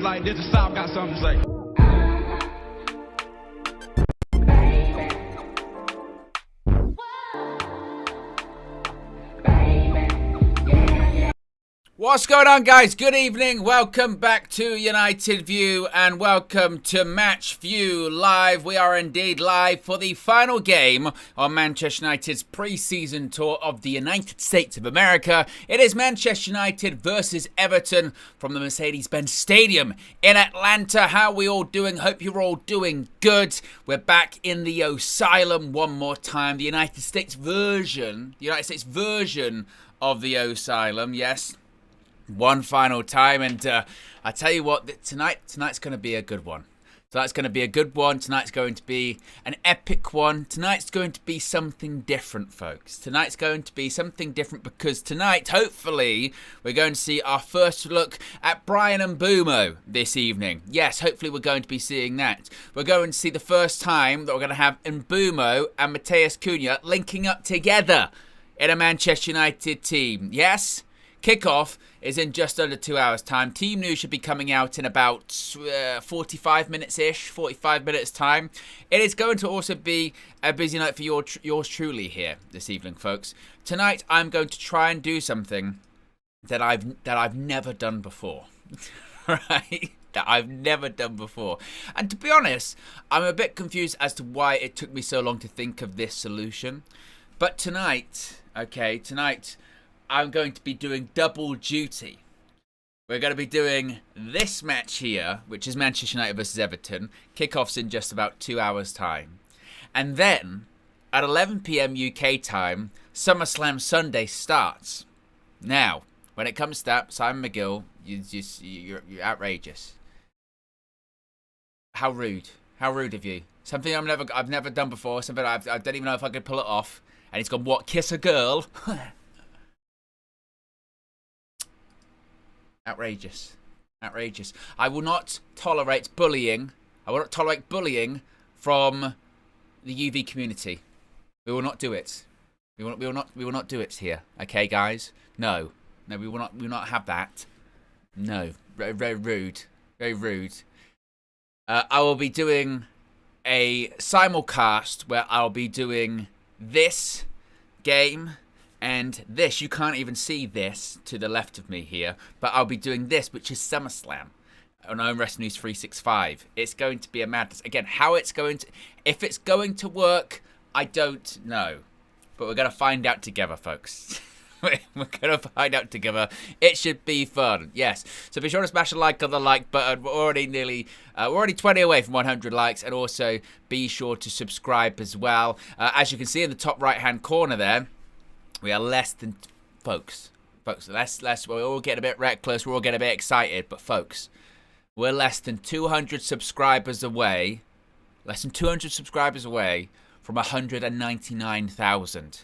like this, the South got something to say. What's going on, guys? Good evening. Welcome back to United View and welcome to Match View Live. We are indeed live for the final game on Manchester United's pre-season tour of the United States of America. It is Manchester United versus Everton from the Mercedes-Benz Stadium in Atlanta. How are we all doing? Hope you're all doing good. We're back in the Asylum one more time. The United States version of the Asylum, yes. One final time, and I tell you what, tonight's going to be a good one. Tonight's going to be a good one. Tonight's going to be an epic one. Tonight's going to be something different, folks. Tonight's going to be something different because tonight, hopefully, we're going to see our first look at Bryan Mbeumo this evening. Yes, hopefully we're going to be seeing that. We're going to see the first time that we're going to have Mbeumo and Matheus Cunha linking up together in a Manchester United team. Yes? Kickoff is in just under 2 hours' time. Team news should be coming out in about 45 minutes time. It is going to also be a busy night for yours truly here this evening, folks. Tonight, I'm going to try and do something that I've never done before, right? That I've never done before. And to be honest, I'm a bit confused as to why it took me so long to think of this solution. But tonight, I'm going to be doing double duty. We're going to be doing this match here, which is Manchester United versus Everton. Kickoff's in just about 2 hours' time. And then, at 11 p.m. UK time, SummerSlam Sunday starts. Now, when it comes to that, Simon McGill, you're outrageous. How rude. How rude of you. Something I've never done before. Something I don't even know if I could pull it off. And he's gone, what, kiss a girl? Outrageous. Outrageous. I will not tolerate bullying. I will not tolerate bullying from the UV community. We will not do it. We will not do it here. Okay, guys? No. No, we will not have that. No. Very, very rude. Very rude. I will be doing a simulcast where I'll be doing this game and this. You can't even see this to the left of me here, but I'll be doing this, which is SummerSlam on Own Wrestling News 365. It's going to be a madness. Again, if it's going to work, I don't know, but we're going to find out together, folks. We're going to find out together. It should be fun, yes. So be sure to smash a like on the like button. We're already 20 away from 100 likes, and also be sure to subscribe as well. As you can see in the top right-hand corner there, we are less than, folks, less, we're all getting a bit reckless, we're all getting a bit excited, but folks, we're less than 200 subscribers away, from 199,000.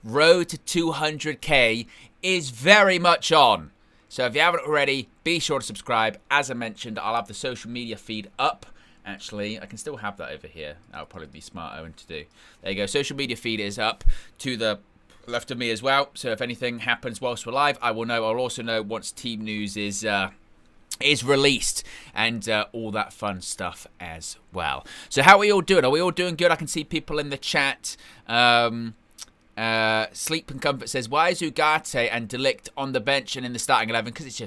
Road to 200k is very much on. So if you haven't already, be sure to subscribe. As I mentioned, I'll have the social media feed up. Actually, I can still have that over here. That'll probably be smart, Owen, to do. There you go. Social media feed is up to the left of me as well. So if anything happens whilst we're live, I will know. I'll also know once team news is released and all that fun stuff as well. So how are we all doing? Are we all doing good? I can see people in the chat. Sleep and Comfort says, why is Ugarte and Delict on the bench and in the starting 11? Because it's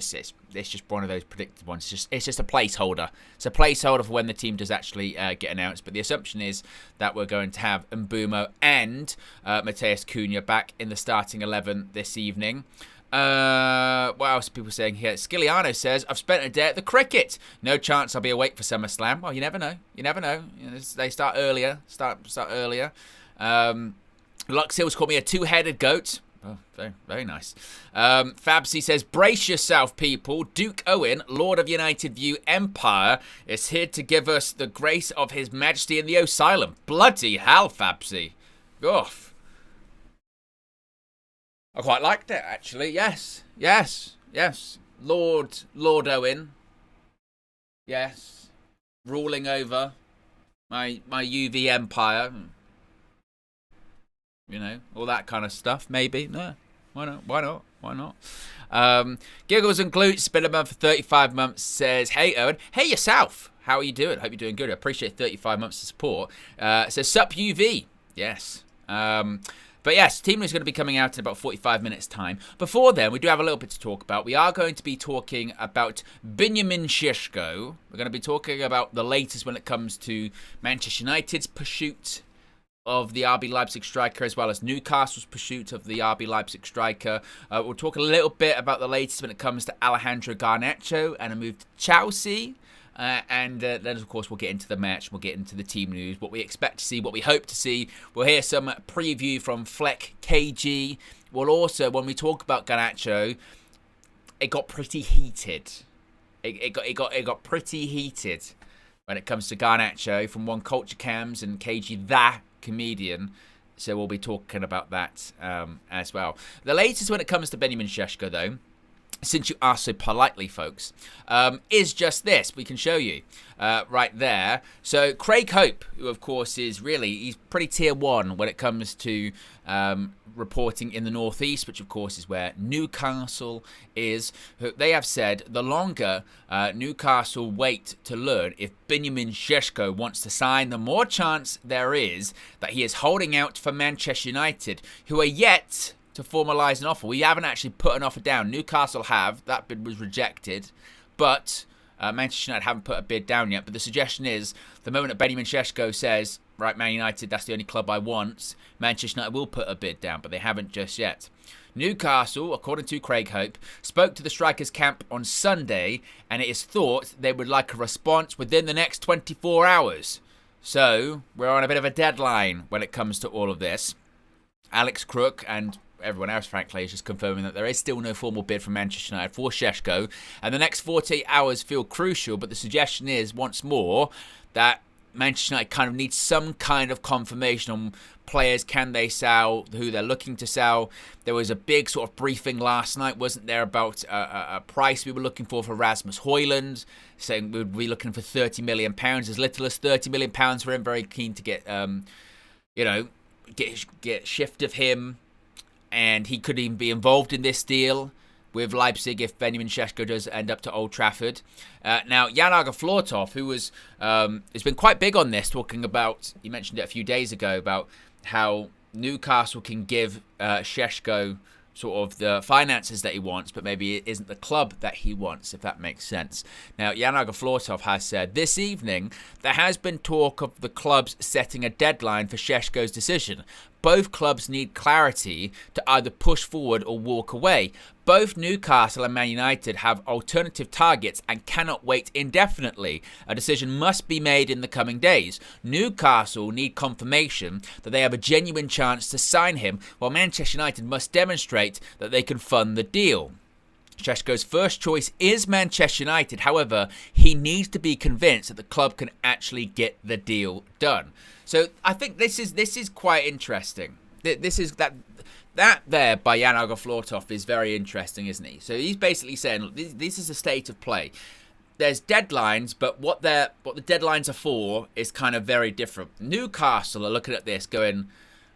just one of those predicted ones. It's just a placeholder. It's a placeholder for when the team does actually get announced. But the assumption is that we're going to have Mbeumo and Matheus Cunha back in the starting 11 this evening. What else are people saying here? Skiliano says, I've spent a day at the cricket. No chance I'll be awake for SummerSlam. Well, you never know. You never know. They start earlier. Start earlier. Lux Hills called me a two-headed goat. Oh, very, very nice. Fabsy says, brace yourself, people. Duke Owen, Lord of United View Empire, is here to give us the grace of his majesty in the Asylum. Bloody hell, Fabsy. Oof. I quite liked it, actually. Yes. Lord Owen. Yes. Ruling over my UV Empire. You know, all that kind of stuff, maybe. No. Why not? Why not? Why not? Giggles and Glutes, been a month for 35 months, says, hey, Owen. Hey, yourself. How are you doing? Hope you're doing good. I appreciate 35 months of support. Says, sup, UV. Yes. But yes, Team is going to be coming out in about 45 minutes' time. Before then, we do have a little bit to talk about. We are going to be talking about Benjamin Šeško. We're going to be talking about the latest when it comes to Manchester United's pursuit of the RB Leipzig striker, as well as Newcastle's pursuit of the RB Leipzig striker. We'll talk a little bit about the latest when it comes to Alejandro Garnacho and a move to Chelsea. And then, of course, we'll get into the match. We'll get into the team news, what we expect to see, what we hope to see. We'll hear some preview from Fleck KG. We'll also, when we talk about Garnacho, it got pretty heated. It got pretty heated when it comes to Garnacho from One Culture Cams and KG, the comedian. So we'll be talking about that as well. The latest when it comes to Benjamin Šeško, though, since you asked so politely, folks, is just this. We can show you right there. So Craig Hope, who of course is he's pretty tier 1 when it comes to reporting in the northeast, which of course is where Newcastle is. They have said the longer Newcastle wait to learn if Benjamin Šeško wants to sign, the more chance there is that he is holding out for Manchester United, who are yet to formalise an offer. We haven't actually put an offer down. Newcastle have. That bid was rejected. But Manchester United haven't put a bid down yet. But the suggestion is, the moment that Benjamin Šeško says, right, Man United, that's the only club I want, Manchester United will put a bid down. But they haven't just yet. Newcastle, according to Craig Hope, spoke to the strikers' camp on Sunday, and it is thought they would like a response within the next 24 hours. So, we're on a bit of a deadline when it comes to all of this. Alex Crook and everyone else, frankly, is just confirming that there is still no formal bid from Manchester United for Šeško, and the next 48 hours feel crucial, but the suggestion is, once more, that Manchester United kind of needs some kind of confirmation on players, can they sell, who they're looking to sell. There was a big sort of briefing last night, wasn't there, about a price we were looking for Rasmus Højlund, saying we would be looking for £30 million, as little as £30 million for him, very keen to get, get shift of him. And he could even be involved in this deal with Leipzig if Benjamin Šeško does end up to Old Trafford. Now, Jan Flortov, who has been quite big on this, talking about, he mentioned it a few days ago, about how Newcastle can give Šeško sort of the finances that he wants, but maybe it isn't the club that he wants, if that makes sense. Now, Jan Flortov has said, this evening, there has been talk of the clubs setting a deadline for Šeško's decision. Both clubs need clarity to either push forward or walk away. Both Newcastle and Man United have alternative targets and cannot wait indefinitely. A decision must be made in the coming days. Newcastle need confirmation that they have a genuine chance to sign him, while Manchester United must demonstrate that they can fund the deal. Šeško's first choice is Manchester United. However, he needs to be convinced that the club can actually get the deal done. So I think this is quite interesting. This is that there by Jan Flortov is very interesting, isn't he? So he's basically saying this is a state of play. There's deadlines, but what the deadlines are for is kind of very different. Newcastle are looking at this, going,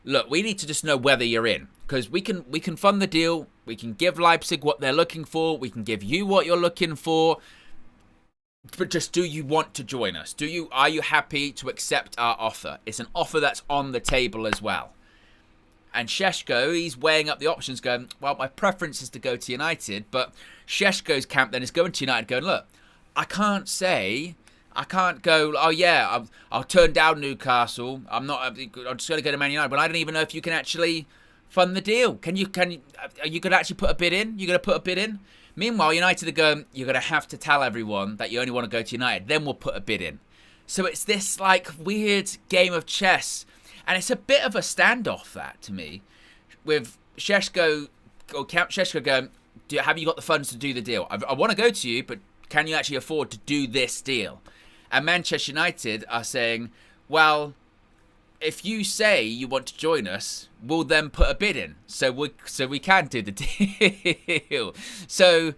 look, we need to just know whether you're in, because we can fund the deal. We can give Leipzig what they're looking for. We can give you what you're looking for. But just, do you want to join us? Are you happy to accept our offer? It's an offer that's on the table as well. And Šeško, he's weighing up the options, going, well, my preference is to go to United, but Šeško's camp then is going to United, going, look, I can't go, oh yeah, I'll turn down Newcastle. I'm just going to go to Man United, but I don't even know if you can actually fund the deal. Are you going to actually put a bid in? You're going to put a bid in? Meanwhile, United are going, you're going to have to tell everyone that you only want to go to United. Then we'll put a bid in. So it's this like weird game of chess. And it's a bit of a standoff, that, to me. With Šeško, or Count Šeško going, have you got the funds to do the deal? I want to go to you, but can you actually afford to do this deal? And Manchester United are saying, well, if you say you want to join us, we'll then put a bid in, so we can do the deal. So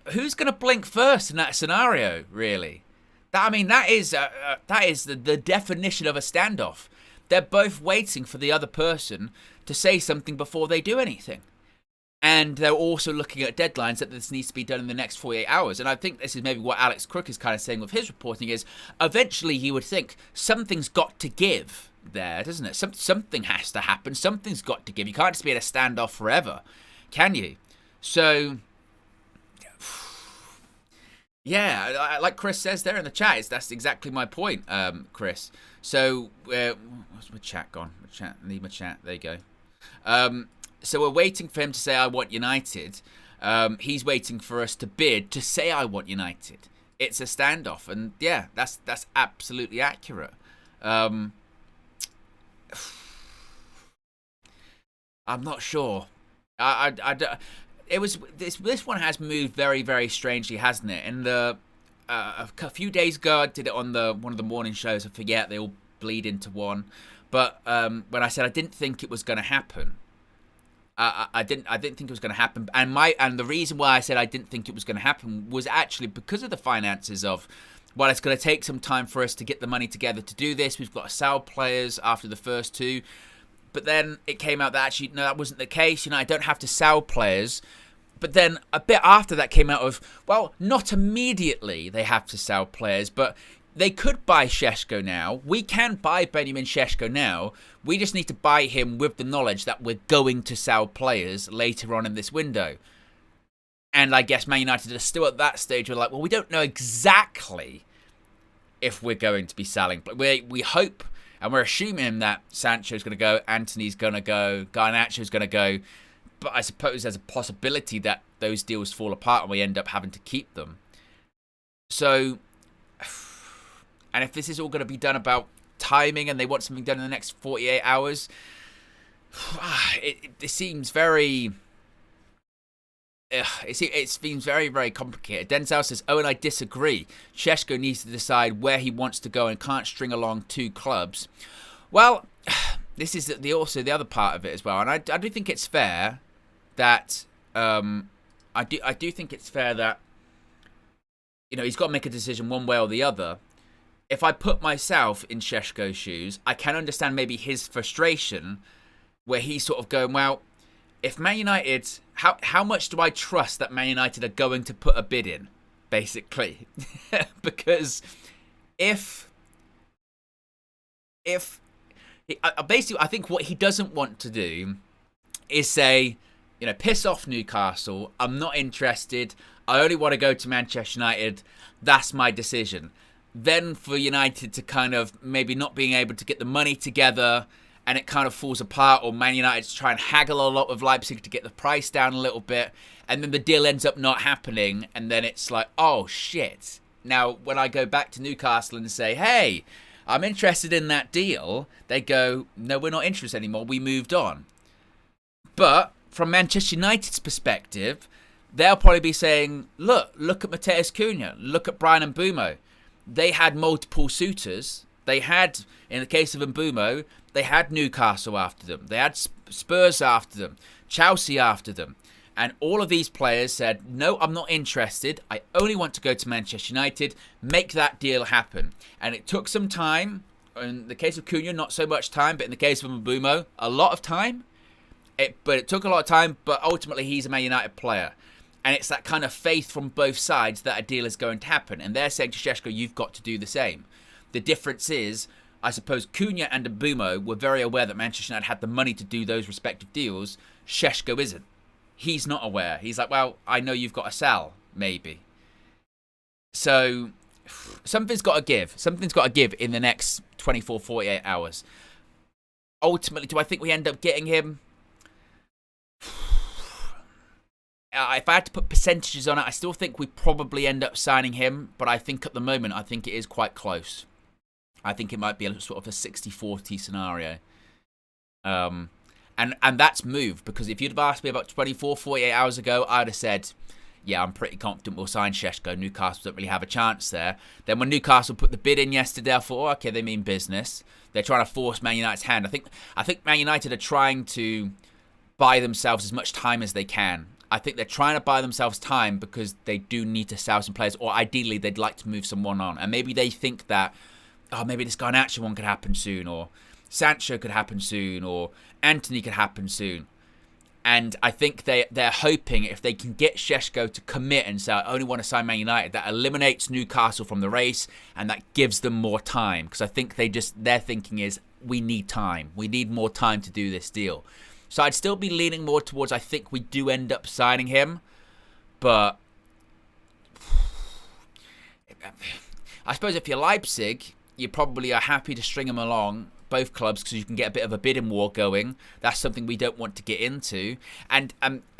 who's going to blink first in that scenario, really? That is the definition of a standoff. They're both waiting for the other person to say something before they do anything. And they're also looking at deadlines that this needs to be done in the next 48 hours. And I think this is maybe what Alex Crook is kind of saying with his reporting is eventually you would think something's got to give there, doesn't it? Something has to happen. Something's got to give. You can't just be in a standoff forever, can you? So, yeah, like Chris says there in the chat, that's exactly my point, Chris. So, where's my chat gone? I need my chat. There you go. So we're waiting for him to say, I want United. He's waiting for us to bid to say, I want United. It's a standoff. And yeah, that's absolutely accurate. I'm not sure. This one has moved very, very strangely, hasn't it? And a few days ago, I did it on one of the morning shows. I forget, they all bleed into one. But when I said I didn't think it was going to happen, I didn't think it was going to happen, and the reason why I said I didn't think it was going to happen was actually because of the finances of, well, it's going to take some time for us to get the money together to do this. We've got to sell players after the first two, but then it came out that actually no, that wasn't the case. I don't have to sell players. But then a bit after that came out of, well, not immediately they have to sell players, but they could buy Šeško now. We can buy Benjamin Šeško now. We just need to buy him with the knowledge that we're going to sell players later on in this window. And I guess Man United are still at that stage where like, well, we don't know exactly if we're going to be selling. But we hope, and we're assuming that Sancho's going to go, Antony's going to go, Garnacho's going to go. But I suppose there's a possibility that those deals fall apart and we end up having to keep them. So, and if this is all going to be done about timing and they want something done in the next 48 hours, it seems very... It seems very, very complicated. Denzel says, "Oh, and I disagree. Šeško needs to decide where he wants to go and can't string along two clubs." Well, this is also the other part of it as well, and I do think it's fair that I do think it's fair that he's got to make a decision one way or the other. If I put myself in Šeško's shoes, I can understand maybe his frustration, where he's sort of going, well, if Man United, how much do I trust that Man United are going to put a bid in, basically? Because basically, I think what he doesn't want to do is say, piss off Newcastle, I'm not interested, I only want to go to Manchester United, that's my decision. Then for United to kind of maybe not being able to get the money together and it kind of falls apart, or Man United to try and haggle a lot with Leipzig to get the price down a little bit, and then the deal ends up not happening, and then it's like, oh shit. Now, when I go back to Newcastle and say, hey, I'm interested in that deal, they go, no, we're not interested anymore, we moved on. But from Manchester United's perspective, they'll probably be saying, look at Matheus Cunha, look at Brian Mbeumo. They had multiple suitors. They had, in the case of Mbeumo, they had Newcastle after them. They had Spurs after them. Chelsea after them. And all of these players said, no, I'm not interested. I only want to go to Manchester United. Make that deal happen. And it took some time. In the case of Cunha, not so much time. But in the case of Mbeumo, a lot of time. But it took a lot of time. But ultimately, he's a Man United player. And it's that kind of faith from both sides that a deal is going to happen. And they're saying to Šeško, you've got to do the same. The difference is, I suppose Cunha and Mbeumo were very aware that Manchester United had the money to do those respective deals. Šeško isn't. He's not aware. He's like, well, I know you've got to sell, maybe. So, something's got to give. Something's got to give in the next 24, 48 hours. Ultimately, do I think we end up getting him? If I had to put percentages on it, I still think we probably end up signing him. But I think at the moment, I think it is quite close. I think it might be a sort of a 60-40 scenario. And that's moved, because if you'd have asked me about 24, 48 hours ago, I'd have said, yeah, I'm pretty confident we'll sign Šeško. Newcastle don't really have a chance there. Then when Newcastle put the bid in yesterday, I thought, oh, okay, they mean business. They're trying to force Man United's hand. I think Man United are trying to buy themselves as much time as they can. I think they're trying to buy themselves time because they do need to sell some players, or ideally they'd like to move someone on. And maybe they think that, oh, maybe this Garnacho one could happen soon, or Sancho could happen soon, or Antony could happen soon. And I think they're hoping if they can get Šeško to commit and say, I only want to sign Man United, that eliminates Newcastle from the race and that gives them more time. Because I think their thinking is, we need time. We need more time to do this deal. So I'd still be leaning more towards, I think we do end up signing him. But I suppose if you're Leipzig, you probably are happy to string him along, both clubs, because you can get a bit of a bidding war going. That's something we don't want to get into. And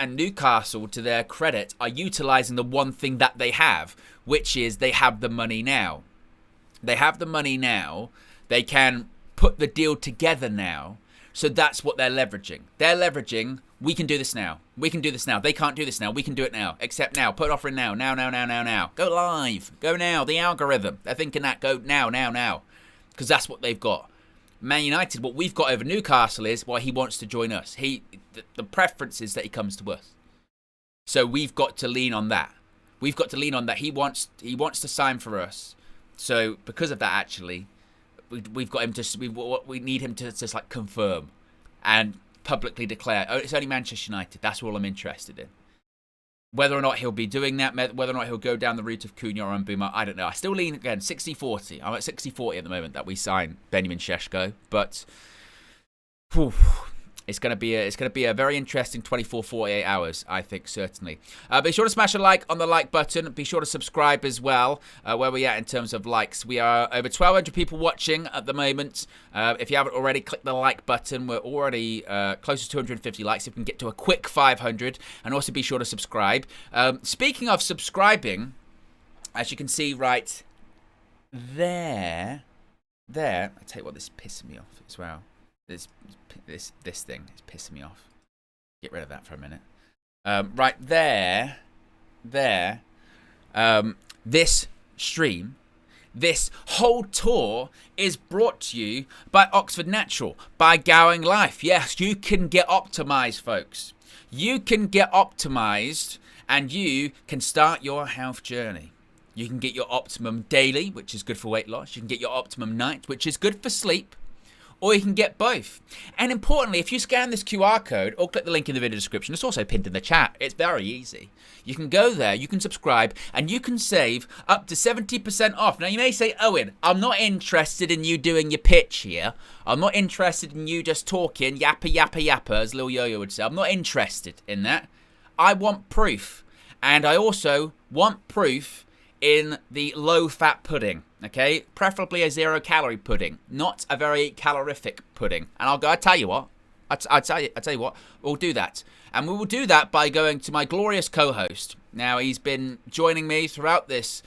Newcastle, to their credit, are utilising the one thing that they have, which is they have the money now. They have the money now. They can put the deal together now. So that's what they're leveraging. They're leveraging, we can do this now. We can do this now. They can't do this now. We can do it now. Accept now. Put an offer in now. Now. Go live. Go now. The algorithm. They're thinking that. Go now. Because that's what they've got. Man United, what we've got over Newcastle is, well, he wants to join us. The preference is that he comes to us. So we've got to lean on that. We've got to lean on that. He wants to sign for us. So because of that, actually, we've got him to. We need him to just like confirm and publicly declare, oh, it's only Manchester United. That's all I'm interested in. Whether or not he'll be doing that, whether or not he'll go down the route of Cunha or Mbeumo, I don't know. I still lean, again, 60-40. I'm at 60-40 at the moment that we sign Benjamin Šeško. But it's going to be a very interesting 24-48 hours, I think, certainly. Be sure to smash a like on the like button. Be sure to subscribe as well. Where we at in terms of likes? We are over 1,200 people watching at the moment. If you haven't already, click the like button. We're already close to 250 likes. If we can get to a quick 500. And also be sure to subscribe. Speaking of subscribing, as you can see right there. I tell you what, this is pissing me off as well. This thing is pissing me off. Get rid of that for a minute. Right there. This stream, this whole tour is brought to you by Oxford Natural, by Going Life. Yes, you can get optimized, folks. You can get optimized, and you can start your health journey. You can get your Optimum Daily, which is good for weight loss. You can get your Optimum Night, which is good for sleep. Or you can get both. And importantly, if you scan this QR code or click the link in the video description, it's also pinned in the chat. It's very easy. You can go there, you can subscribe, and you can save up to 70% off. Now, you may say, Owen, I'm not interested in you doing your pitch here. I'm not interested in you just talking, yappa, as Lil Yo-Yo would say. I'm not interested in that. I want proof. And I also want proof in the low-fat pudding. Okay, preferably a 0-calorie pudding, not a very calorific pudding. And I'll tell you what, I'll tell you what, we'll do that. And we will do that by going to my glorious co-host. Now, he's been joining me throughout this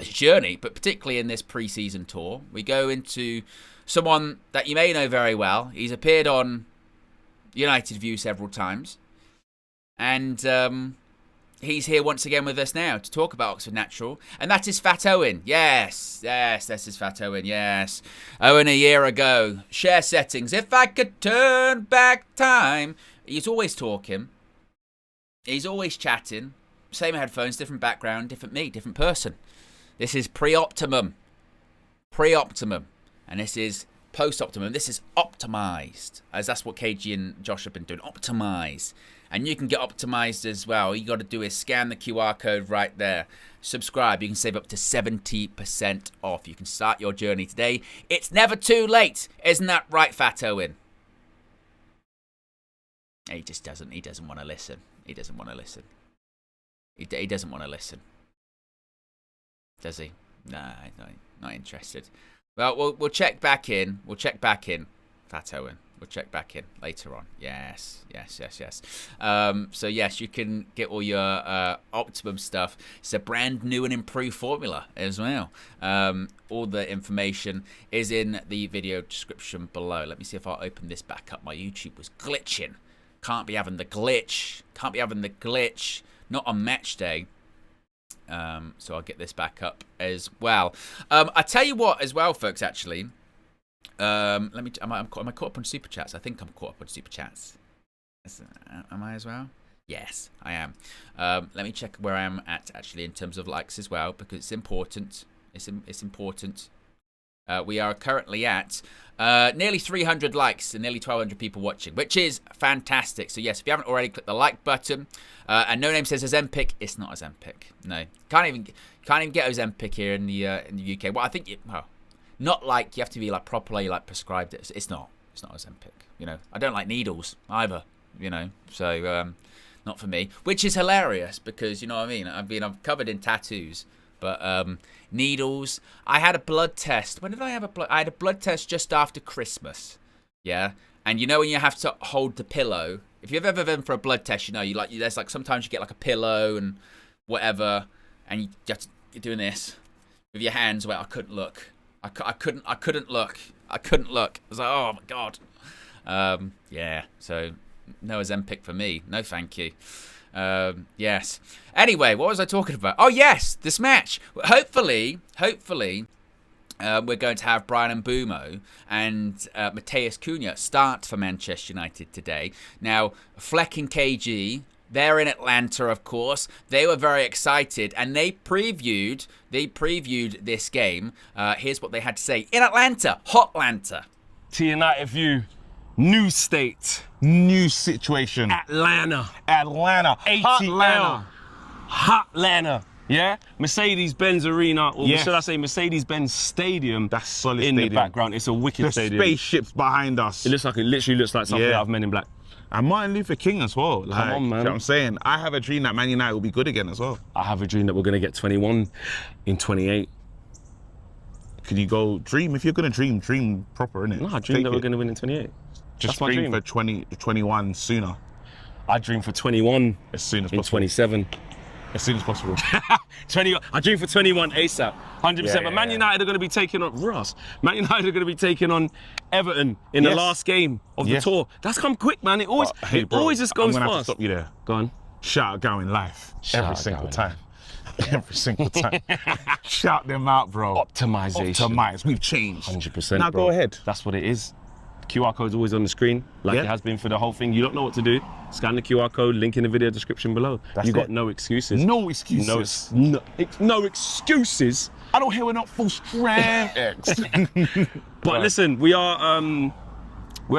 journey, but particularly in this pre-season tour. We go into someone that you may know very well. He's appeared on United View several times. And he's here once again with us now to talk about Oxford Natural, and that is Fat Owen. Yes, this is Fat Owen, yes. Owen a year ago. Share settings. If I could turn back time. He's always talking. He's always chatting. Same headphones, different background, different me, different person. This is pre-Optimum. Pre-Optimum. And this is post-Optimum. This is Optimised, as that's what KG and Josh have been doing. Optimised. And you can get optimized as well. All you got to do is scan the QR code right there. Subscribe. You can save up to 70% off. You can start your journey today. It's never too late. Isn't that right, Fat Owen? He just doesn't. He doesn't want to listen. He doesn't want to listen. He doesn't want to listen. Does he? Nah, not interested. Well, we'll check back in. Fat Owen. We'll check back in later on. Yes. So yes, you can get all your Optimum stuff. It's a brand new and improved formula as well. All the information is in the video description below. Let me see if I open this back up. My YouTube was glitching. Can't be having the glitch. Not on match day. So I'll get this back up as well. I tell you what as well, folks, actually. Am I caught up on super chats? I think I'm caught up on super chats. Am I as well? Yes, I am. Let me check where I am at actually in terms of likes as well, because it's important. It's important. We are currently at nearly 300 likes and nearly 1,200 people watching, which is fantastic. So yes, if you haven't already, click the like button. And No Name says Ozempic. It's not Ozempic. No, can't even get Ozempic here in the UK. Well, I think not like you have to be like properly like prescribed it. It's not Ozempic. You know, I don't like needles either. You know, so not for me. Which is hilarious because you know what I mean. I'm covered in tattoos. But needles. I had a blood test. When did I have a blood? I had a blood test just after Christmas. Yeah, and you know when you have to hold the pillow. If you've ever been for a blood test, you know there's like sometimes you get like a pillow and whatever, and you're doing this with your hands. Where I couldn't look. I couldn't look. I was like, oh my god. Yeah. So no Ozempic for me. No, thank you. Yes. Anyway, what was I talking about? Oh yes, this match. Hopefully, we're going to have Brian Mbeumo and Mateus Cunha start for Manchester United today. Now, Fleck and KG, they're in Atlanta, of course. They were very excited, and they previewed this game. Here's what they had to say in Atlanta, Hotlanta. To United view. New state. New situation. Atlanta. ATL. Hotlanta. Yeah? Mercedes-Benz Arena, or should I say Mercedes-Benz Stadium. That's solid in stadium. The background. It's a wicked stadium. Spaceships behind us. It literally looks like something out of Men in Black. And Martin Luther King as well. Like, come on, man. You know what I'm saying? I have a dream that Man United will be good again as well. I have a dream that we're going to get 21 in 28. Could you go dream? If you're going to dream proper, innit? No, I dream that we're going to win in 28. Just dream for 21 sooner. I dream for 21 as soon as in possible. 27. As soon as possible. 21. I dream for 21 ASAP. 100%. But Man United are going to be taking on Man United are going to be taking on Everton in the last game of the tour. That's come quick, man. It always just goes I'm gonna fast. have to stop you there. Go on. Shout out going live every single time. Every single time. Shout them out, bro. Optimization. We've changed. 100%. Now go ahead. That's what it is. QR code's always on the screen, like it has been for the whole thing. You don't know what to do. Scan the QR code, link in the video description below. You got no excuses. No excuses. No excuses. I don't hear we're not full strength. But listen, we're in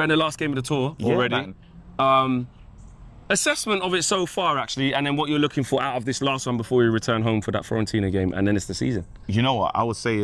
the last game of the tour already. Assessment of it so far, actually, and then what you're looking for out of this last one before you return home for that Fiorentina game, and then it's the season. You know what? I would say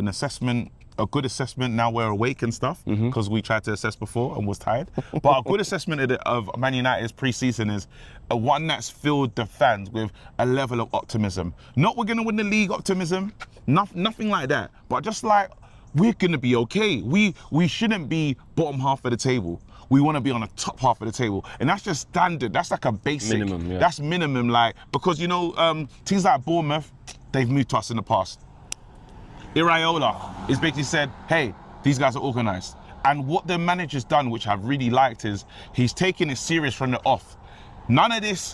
a good assessment, now we're awake and stuff, because we tried to assess before and was tired. But a good assessment of Man United's pre-season is one that's filled the fans with a level of optimism. Not we're going to win the league optimism, nothing like that, but just like we're going to be okay. We shouldn't be bottom half of the table. We want to be on the top half of the table. And that's just standard. That's like a basic. Minimum, yeah. That's minimum, like, because, you know, teams like Bournemouth, they've moved to us in the past. Iraola is basically said, hey, these guys are organised. And what the manager's done, which I've really liked, is he's taken it serious from the off. None of this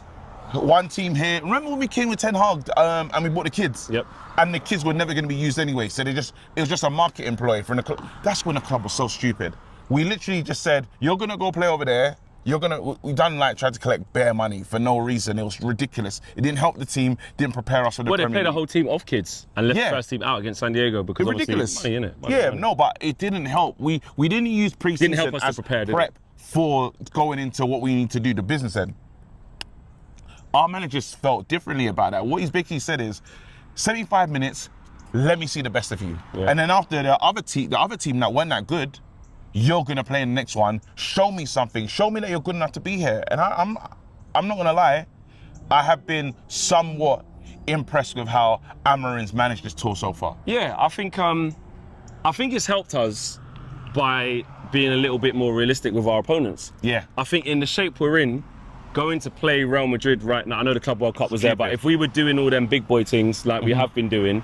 one team here. Remember when we came with Ten Hag and we bought the kids? Yep. And the kids were never going to be used anyway. So it was just a market employee from the club. That's when the club was so stupid. We literally just said, you're going to go play over there. We done like tried to collect bare money for no reason. It was ridiculous. It didn't help the team, didn't prepare us for the Premier League. They played a whole team of kids and left the first team out against San Diego because ridiculous. Money, innit? No, but it didn't help. We didn't use pre-season as prep for going into what we need to do, the business end. Our managers felt differently about that. What he's basically said is, 75 minutes, let me see the best of you. Yeah. And then after the other team that weren't that good, you're gonna play in the next one. Show me something. Show me that you're good enough to be here. And I'm not gonna lie, I have been somewhat impressed with how Amorim's managed this tour so far. Yeah, I think it's helped us by being a little bit more realistic with our opponents. Yeah. I think in the shape we're in, going to play Real Madrid right now, I know the Club World Cup was there, but if we were doing all them big boy things like we have been doing,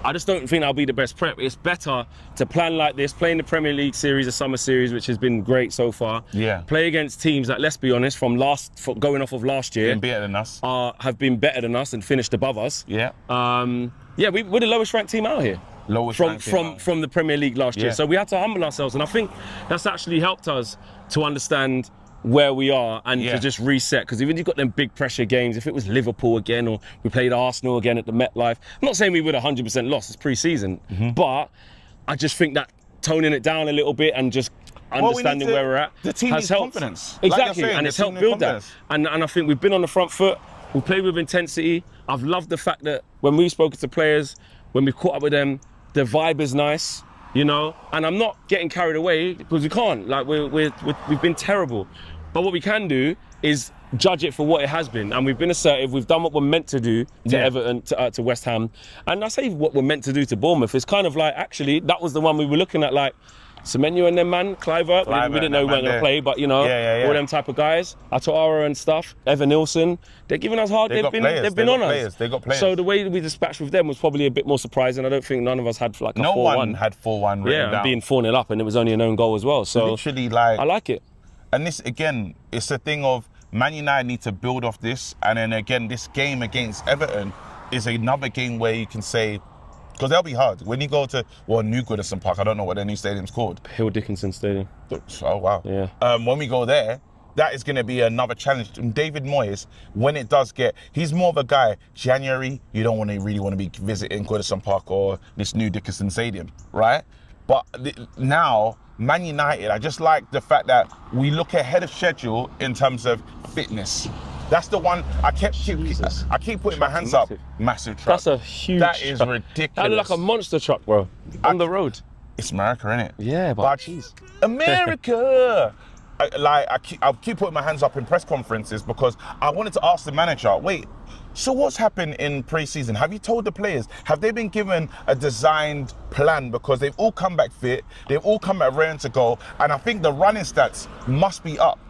I just don't think that'll be the best prep. It's better to plan like this, play in the Premier League series, the summer series, which has been great so far. Yeah. Play against teams that, let's be honest, going off of last year, been better than us. Have been better than us and finished above us. Yeah. We're the lowest ranked team out here. From the Premier League last year. So we had to humble ourselves, and I think that's actually helped us to understand where we are and to just reset, because even you've got them big pressure games, if it was Liverpool again or we played Arsenal again at the MetLife, I'm not saying we would 100% lost, it's pre-season, but I just think that toning it down a little bit and just understanding where we're at. The team has needs helped. confidence. Exactly, Like and it's helped build that. And I think we've been on the front foot. We played with intensity. I've loved the fact that when we've spoken to players, when we've caught up with them, the vibe is nice, you know. And I'm not getting carried away because we can't. Like we've been terrible, but what we can do is judge it for what it has been, and we've been assertive. We've done what we're meant to do to Everton, to West Ham, and I say what we're meant to do to Bournemouth. It's kind of like, actually, that was the one we were looking at, like Semenyo and them, man, Cliver. We didn't know we weren't going to play, but you know, all them type of guys, Atoara and stuff, Evan Nilsson, they're giving us hard. They've been on us. They got players. So the way we dispatched with them was probably a bit more surprising. I don't think none of us had like a 4-1. No one had 4-1 written down. And being 4-0 up, and it was only an own goal as well. So literally, like, I like it. And this again, it's a thing of Man United need to build off this, and then again, this game against Everton is another game where you can say, because they'll be hard. When you go to, New Goodison Park, I don't know what their new stadium's called. Hill Dickinson Stadium. Oh, wow. Yeah. When we go there, that is going to be another challenge. And David Moyes, when it does he's more of a guy, January, you don't really want to be visiting Goodison Park or this new Dickinson Stadium, right? But now, Man United, I just like the fact that we look ahead of schedule in terms of fitness. That's the one I keep putting my hands up. Massive truck. That's a huge That is truck. ridiculous. That looks like a monster truck, bro. On the road. It's America, innit? Yeah, but jeez. America! I'll keep putting my hands up in press conferences because I wanted to ask the manager, wait, so what's happened in pre-season? Have you told the players? Have they been given a designed plan? Because they've all come back fit, they've all come back ready to go, and I think the running stats must be up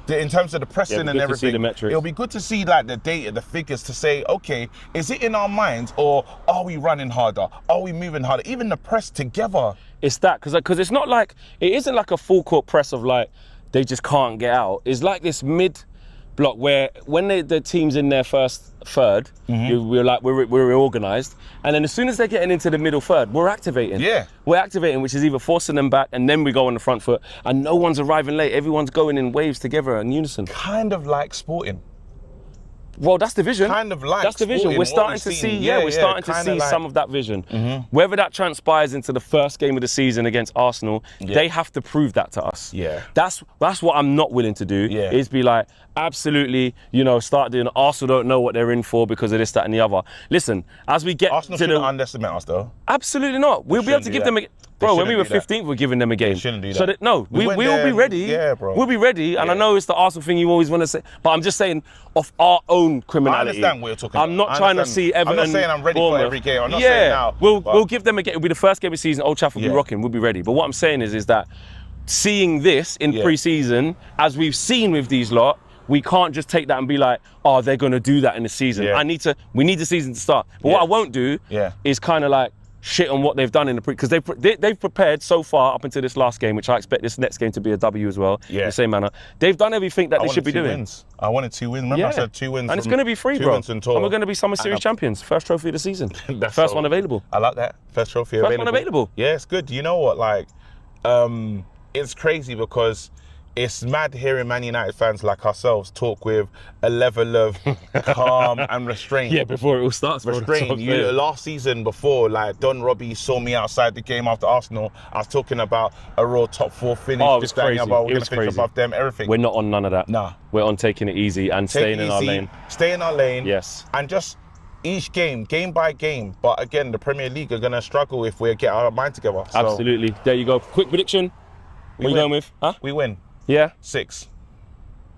in terms of the pressing and everything. It'll be good to see like the data, the figures, to say, okay, is it in our minds, or are we running harder? Are we moving harder? Even the press together. It's that, because it's not like, it isn't like a full court press of like, they just can't get out. It's like this mid block where when the team's in their first third, we're organised, and then as soon as they're getting into the middle third, we're activating. Yeah. We're activating, which is either forcing them back and then we go on the front foot, and no one's arriving late. Everyone's going in waves together in unison. Kind of like Sporting. Well, that's the vision. Kind of like that's the vision. We're starting to see, we're starting to see some of that vision. Whether that transpires into the first game of the season against Arsenal, they have to prove that to us. Yeah. That's what I'm not willing to do, is be like, absolutely, start doing, Arsenal don't know what they're in for because of this, that, and the other. Listen, as we get Arsenal shouldn't underestimate us, though. Absolutely not. We'll be able to give them a... Bro, when we were 15th, we're giving them a game. Shouldn't do that. So we will be ready. Yeah, bro. We'll be ready. And I know it's the Arsenal thing you always want to say, but I'm just saying of our own criminality. I understand what you're talking about. I'm not trying to see Everton. I'm not saying I'm ready for every game. I'm not saying now. We'll give them a game. It'll be the first game of the season. Old Trafford will be rocking. We'll be ready. But what I'm saying is that seeing this in pre-season, as we've seen with these lot, we can't just take that and be like, oh, they're going to do that in the season. We need the season to start. But what I won't do is kind of like shit on what they've done in the because they've prepared so far up until this last game, which I expect this next game to be a W as well, in the same manner. They've done everything that they should be doing. I wanted 2 wins. Remember I said 2 wins. And it's going to be free, bro. And we're going to be Summer Series champions. First trophy of the season. First one available. I like that. First trophy available. First one available. Yeah, it's good. You know what? Like, it's crazy because it's mad hearing Man United fans like ourselves talk with a level of calm and restraint. Yeah, before it all starts. Restraint. Last season before, like, Don Robbie saw me outside the game after Arsenal. I was talking about a raw top 4 finish. Oh, it was crazy. We're going to finish above them, everything. We're not on none of that. Nah. We're on taking it easy and staying in our lane. Stay in our lane. Yes. And just each game by game. But again, the Premier League are going to struggle if we get our mind together. So. Absolutely. There you go. Quick prediction. What are you going with? Huh? We win. Yeah? 6.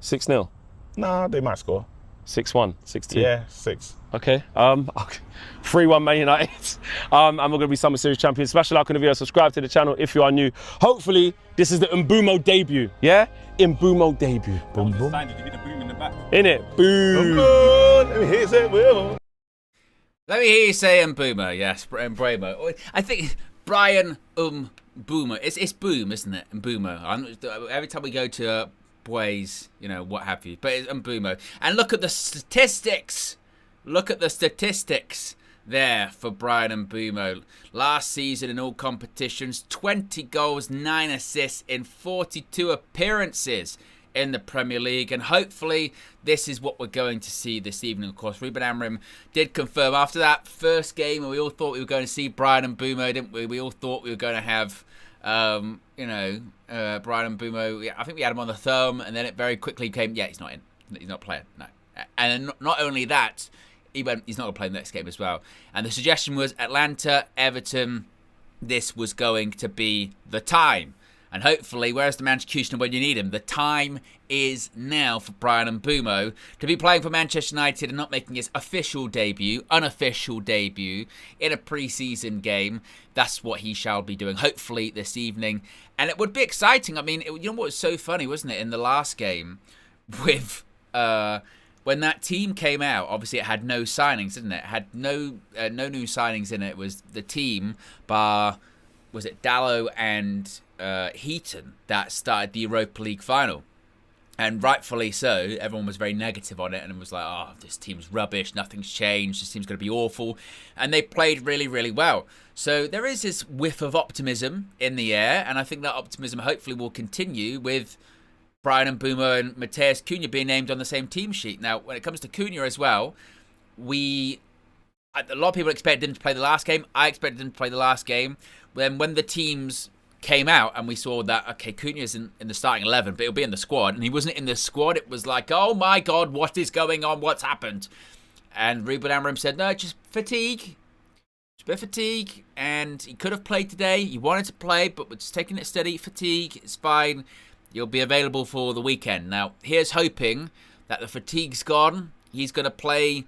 6-0? Nah, they might score. 6-1, 6-2? Yeah, 6. Okay. 3-1 Man United. And we're going to be Summer Series champions. Smash the like on the video, subscribe to the channel if you are new. Hopefully, this is the Mbumo debut. Yeah? Mbumo debut. Boom, boom. Did you get the boom in the back? Innit? Boom. Let me hear you say Mbumo. Let me hear you say Mbumo. Yes, Mbumo. I think Brian Boomer. It's boom, isn't it? Mbumo. Every time we go to Boys, what have you. But it's Mbumo. And look at the statistics. Look at the statistics there for Brian Mbumo. Last season in all competitions, 20 goals, 9 assists in 42 appearances in the Premier League, and hopefully this is what we're going to see this evening. Of course, Ruben Amorim did confirm after that first game, and we all thought we were going to see Brian Mbumo, didn't we? We all thought we were going to have Brian Mbeumo, I think we had him on the thumb, and then it very quickly came, he's not in. He's not playing, no. And not only that, he's not going to play the next game as well. And the suggestion was Atlanta, Everton, this was going to be the time. And hopefully, where's the Manchester when you need him? The time is now for Brian Mbeumo to be playing for Manchester United and not making his unofficial debut in a pre-season game. That's what he shall be doing, hopefully, this evening. And it would be exciting. I mean, you know what was so funny, wasn't it, in the last game with... when that team came out, obviously it had no signings, didn't it? It had no new signings in it. It was the team, bar, was it Dallo and Heaton, that started the Europa League final. And rightfully so, everyone was very negative on it and was like, oh, this team's rubbish, nothing's changed, this team's going to be awful. And they played really, really well. So there is this whiff of optimism in the air, and I think that optimism hopefully will continue with Brian Mbeumo and Matheus Cunha being named on the same team sheet. Now, when it comes to Cunha as well, a lot of people expected him to play the last game. I expected him to play the last game. When the teams came out and we saw that, okay, Cunha's in the starting 11, but he'll be in the squad, and he wasn't in the squad, it was like, oh my God, what is going on? What's happened? And Ruben Amorim said, no, just fatigue. Just a bit of fatigue. And he could have played today. He wanted to play, but we're just taking it steady. Fatigue, it's fine. You'll be available for the weekend. Now, here's hoping that the fatigue's gone. He's going to play...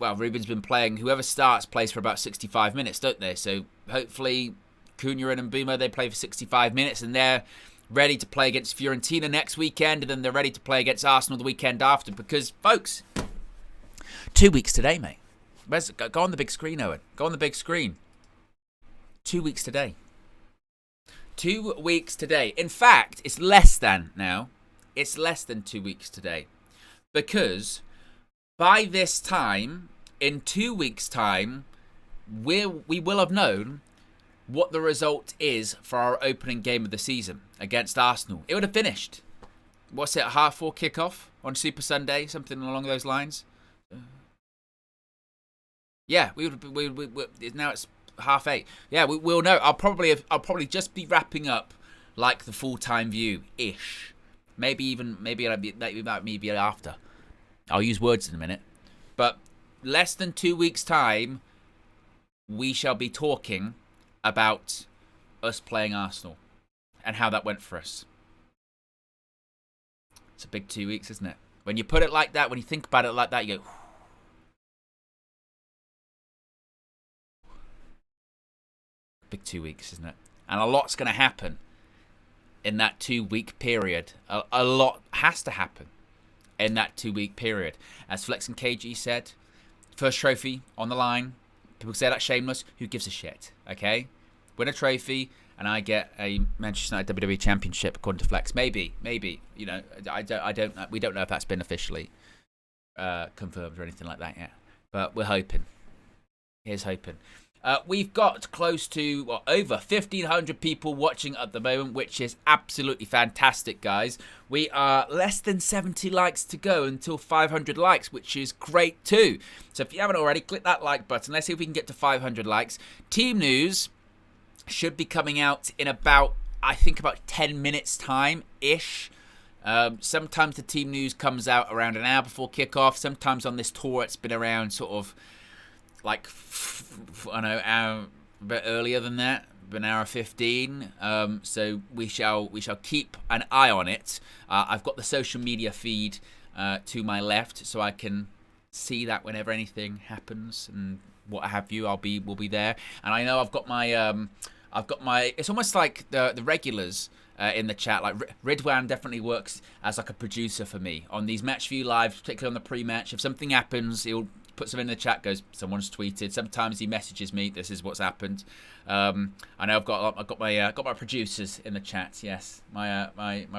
Well, Ruben's been playing... Whoever starts plays for about 65 minutes, don't they? So, hopefully, Cunha and Mbeumo, they play for 65 minutes, and they're ready to play against Fiorentina next weekend, and then they're ready to play against Arsenal the weekend after. Because, folks, 2 weeks today, mate. Go on the big screen, Owen. Go on the big screen. 2 weeks today. 2 weeks today. In fact, it's less than now. It's less than 2 weeks today. Because by this time, in 2 weeks' time, we will have known what the result is for our opening game of the season against Arsenal. It would have finished. What's it, 4:30 kickoff on Super Sunday? Something along those lines? Yeah, now it's 8:30. Yeah, we'll know. I'll probably just be wrapping up like the full-time view ish. Maybe that may be after. I'll use words in a minute. But less than 2 weeks' time, we shall be talking about us playing Arsenal and how that went for us. It's a big 2 weeks, isn't it? When you put it like that, when you think about it like that, you go. Big 2 weeks, isn't it? And a lot's going to happen in that 2 week period. A lot has to happen in that 2 week period. As Flex and KG said, first trophy on the line. People say that's shameless. Who gives a shit? Okay? Win a trophy, and I get a Manchester United WWE Championship according to Flex. Maybe. You know, we don't know if that's been officially confirmed or anything like that yet. But we're hoping. Here's hoping. We've got close to over 1,500 people watching at the moment, which is absolutely fantastic, guys. We are less than 70 likes to go until 500 likes, which is great too. So if you haven't already, click that like button. Let's see if we can get to 500 likes. Team news should be coming out in about 10 minutes time-ish. Sometimes the team news comes out around an hour before kickoff. Sometimes on this tour it's been around sort of like, I don't know, a bit earlier than that, an hour 15. So we shall keep an eye on it. I've got the social media feed to my left, so I can see that whenever anything happens and what have you. We'll be there. And I know I've got my. It's almost like the regulars in the chat. Like Ridwan definitely works as like a producer for me on these Match View Lives, particularly on the pre-match. If something happens, he'll put something in the chat, goes, someone's tweeted. Sometimes he messages me, this is what's happened. I know I've got my producers in the chat. Yes, my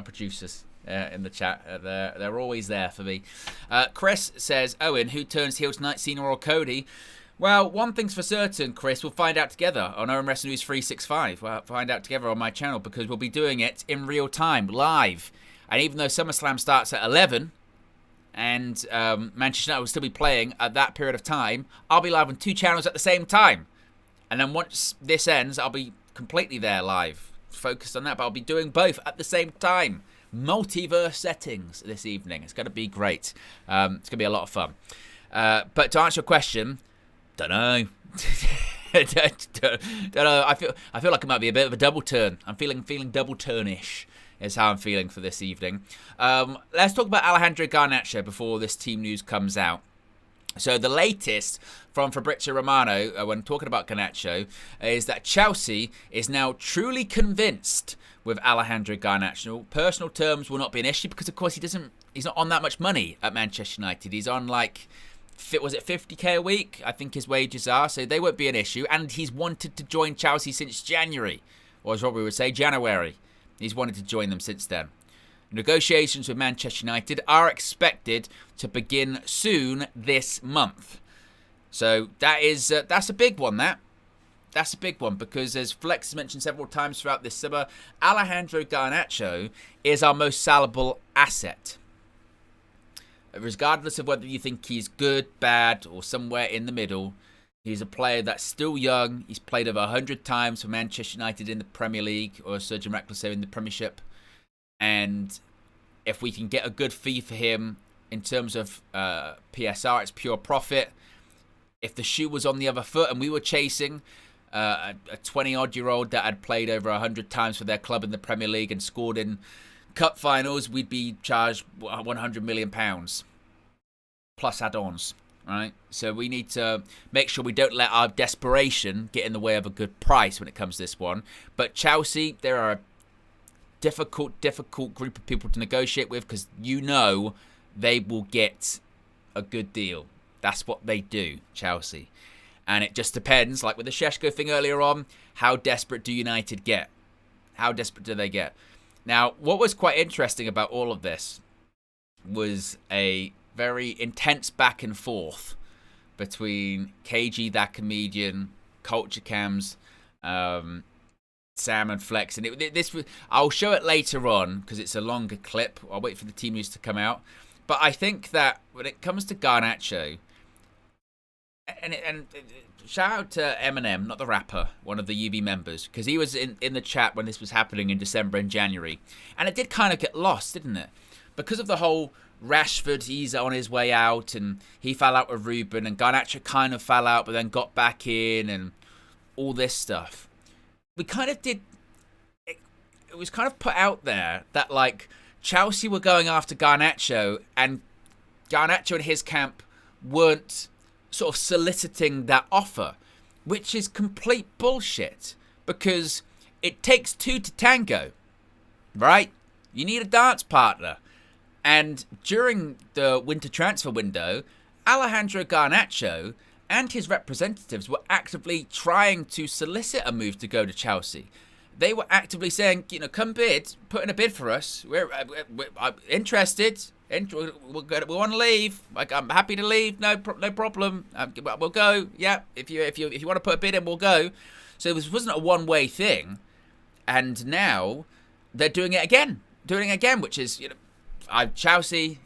producers in the chat. They're always there for me. Chris says, Owen, who turns heel tonight, Cena or Cody? Well, one thing's for certain, Chris, we'll find out together on Owen Wrestling News 365. We'll find out together on my channel because we'll be doing it in real time, live. And even though SummerSlam starts at 11, and Manchester United will still be playing at that period of time, I'll be live on two channels at the same time. And then once this ends, I'll be completely there live focused on that, but I'll be doing both at the same time. Multiverse settings this evening. It's going to be great. It's going to be a lot of fun. But to answer your question, don't know. don't know. I feel like it might be a bit of a double turn. I'm feeling double turnish is how I'm feeling for this evening. Let's talk about Alejandro Garnacho before this team news comes out. So the latest from Fabrizio Romano when talking about Garnacho is that Chelsea is now truly convinced with Alejandro Garnacho. Personal terms will not be an issue because, of course, he's not on that much money at Manchester United. He's on was it 50k a week? I think his wages are, so they won't be an issue. And he's wanted to join Chelsea since January, or as Robbie would say, January. He's wanted to join them since then. Negotiations with Manchester United are expected to begin soon this month. So that's a big one, That's a big one because, as Flex has mentioned several times throughout this summer, Alejandro Garnacho is our most sellable asset. Regardless of whether you think he's good, bad, or somewhere in the middle, he's a player that's still young. He's played over 100 times for Manchester United in the Premier League, or Sergio Reckless in the Premiership. And if we can get a good fee for him in terms of PSR, it's pure profit. If the shoe was on the other foot and we were chasing a 20-odd-year-old that had played over 100 times for their club in the Premier League and scored in cup finals, we'd be charged £100 million plus add-ons, right? So we need to make sure we don't let our desperation get in the way of a good price when it comes to this one. But Chelsea, there are a difficult group of people to negotiate with because they will get a good deal. That's what they do, Chelsea. And it just depends, like with the Šeško thing earlier on, how desperate do United get? How desperate do they get? Now, what was quite interesting about all of this was a very intense back and forth between KG, that comedian, Culture Cams, Sam and Flex. And I'll show it later on because it's a longer clip. I'll wait for the team news to come out. But I think that when it comes to Garnacho, and shout out to Eminem, not the rapper, one of the UB members, because he was in the chat when this was happening in December and January. And it did kind of get lost, didn't it? Because of the whole Rashford, he's on his way out, and he fell out with Ruben, and Garnacho kind of fell out, but then got back in, and all this stuff. We kind of did... It was kind of put out there that, like, Chelsea were going after Garnacho, and Garnacho and his camp weren't sort of soliciting that offer, which is complete bullshit because it takes two to tango, right? You need a dance partner. And during the winter transfer window, Alejandro Garnacho and his representatives were actively trying to solicit a move to go to Chelsea. They were actively saying, come bid, put in a bid for us. We're interested. We want to leave. Like, I'm happy to leave. No problem. We'll go. Yeah. If you want to put a bid in, we'll go. So this wasn't a one-way thing. And now they're doing it again. Which is, Chelsea.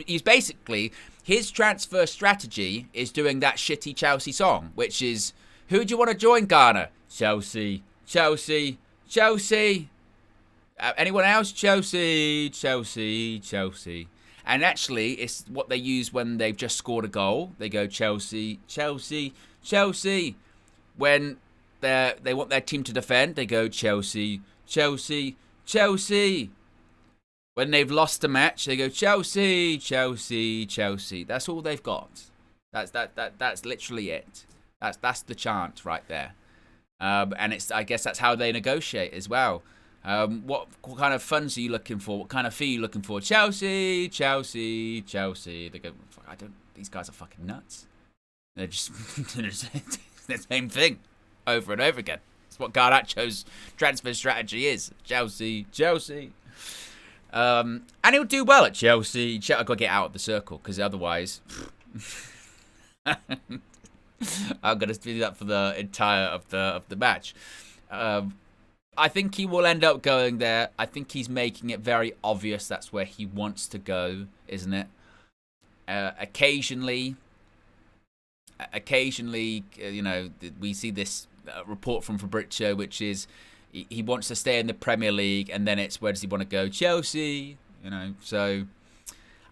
He's basically, his transfer strategy is doing that shitty Chelsea song, which is, who do you want to join, Ghana? Chelsea. Anyone else? Chelsea. And actually, it's what they use when they've just scored a goal. They go Chelsea. When they want their team to defend, they go Chelsea. When they've lost a match, they go Chelsea. That's all they've got. That's literally it. That's the chant right there. And I guess that's how they negotiate as well. What kind of funds are you looking for? What kind of fee are you looking for? Chelsea. They go, these guys are fucking nuts. They're just the same thing over and over again. It's what Garnacho's transfer strategy is. Chelsea. And he'll do well at Chelsea. I've got to get out of the circle because otherwise... I'm going to do that for the entire of the match. I think he will end up going there. I think he's making it very obvious that's where he wants to go, isn't it? Occasionally, we see this report from Fabrizio, which is he wants to stay in the Premier League, and then it's where does he want to go? Chelsea, you know. So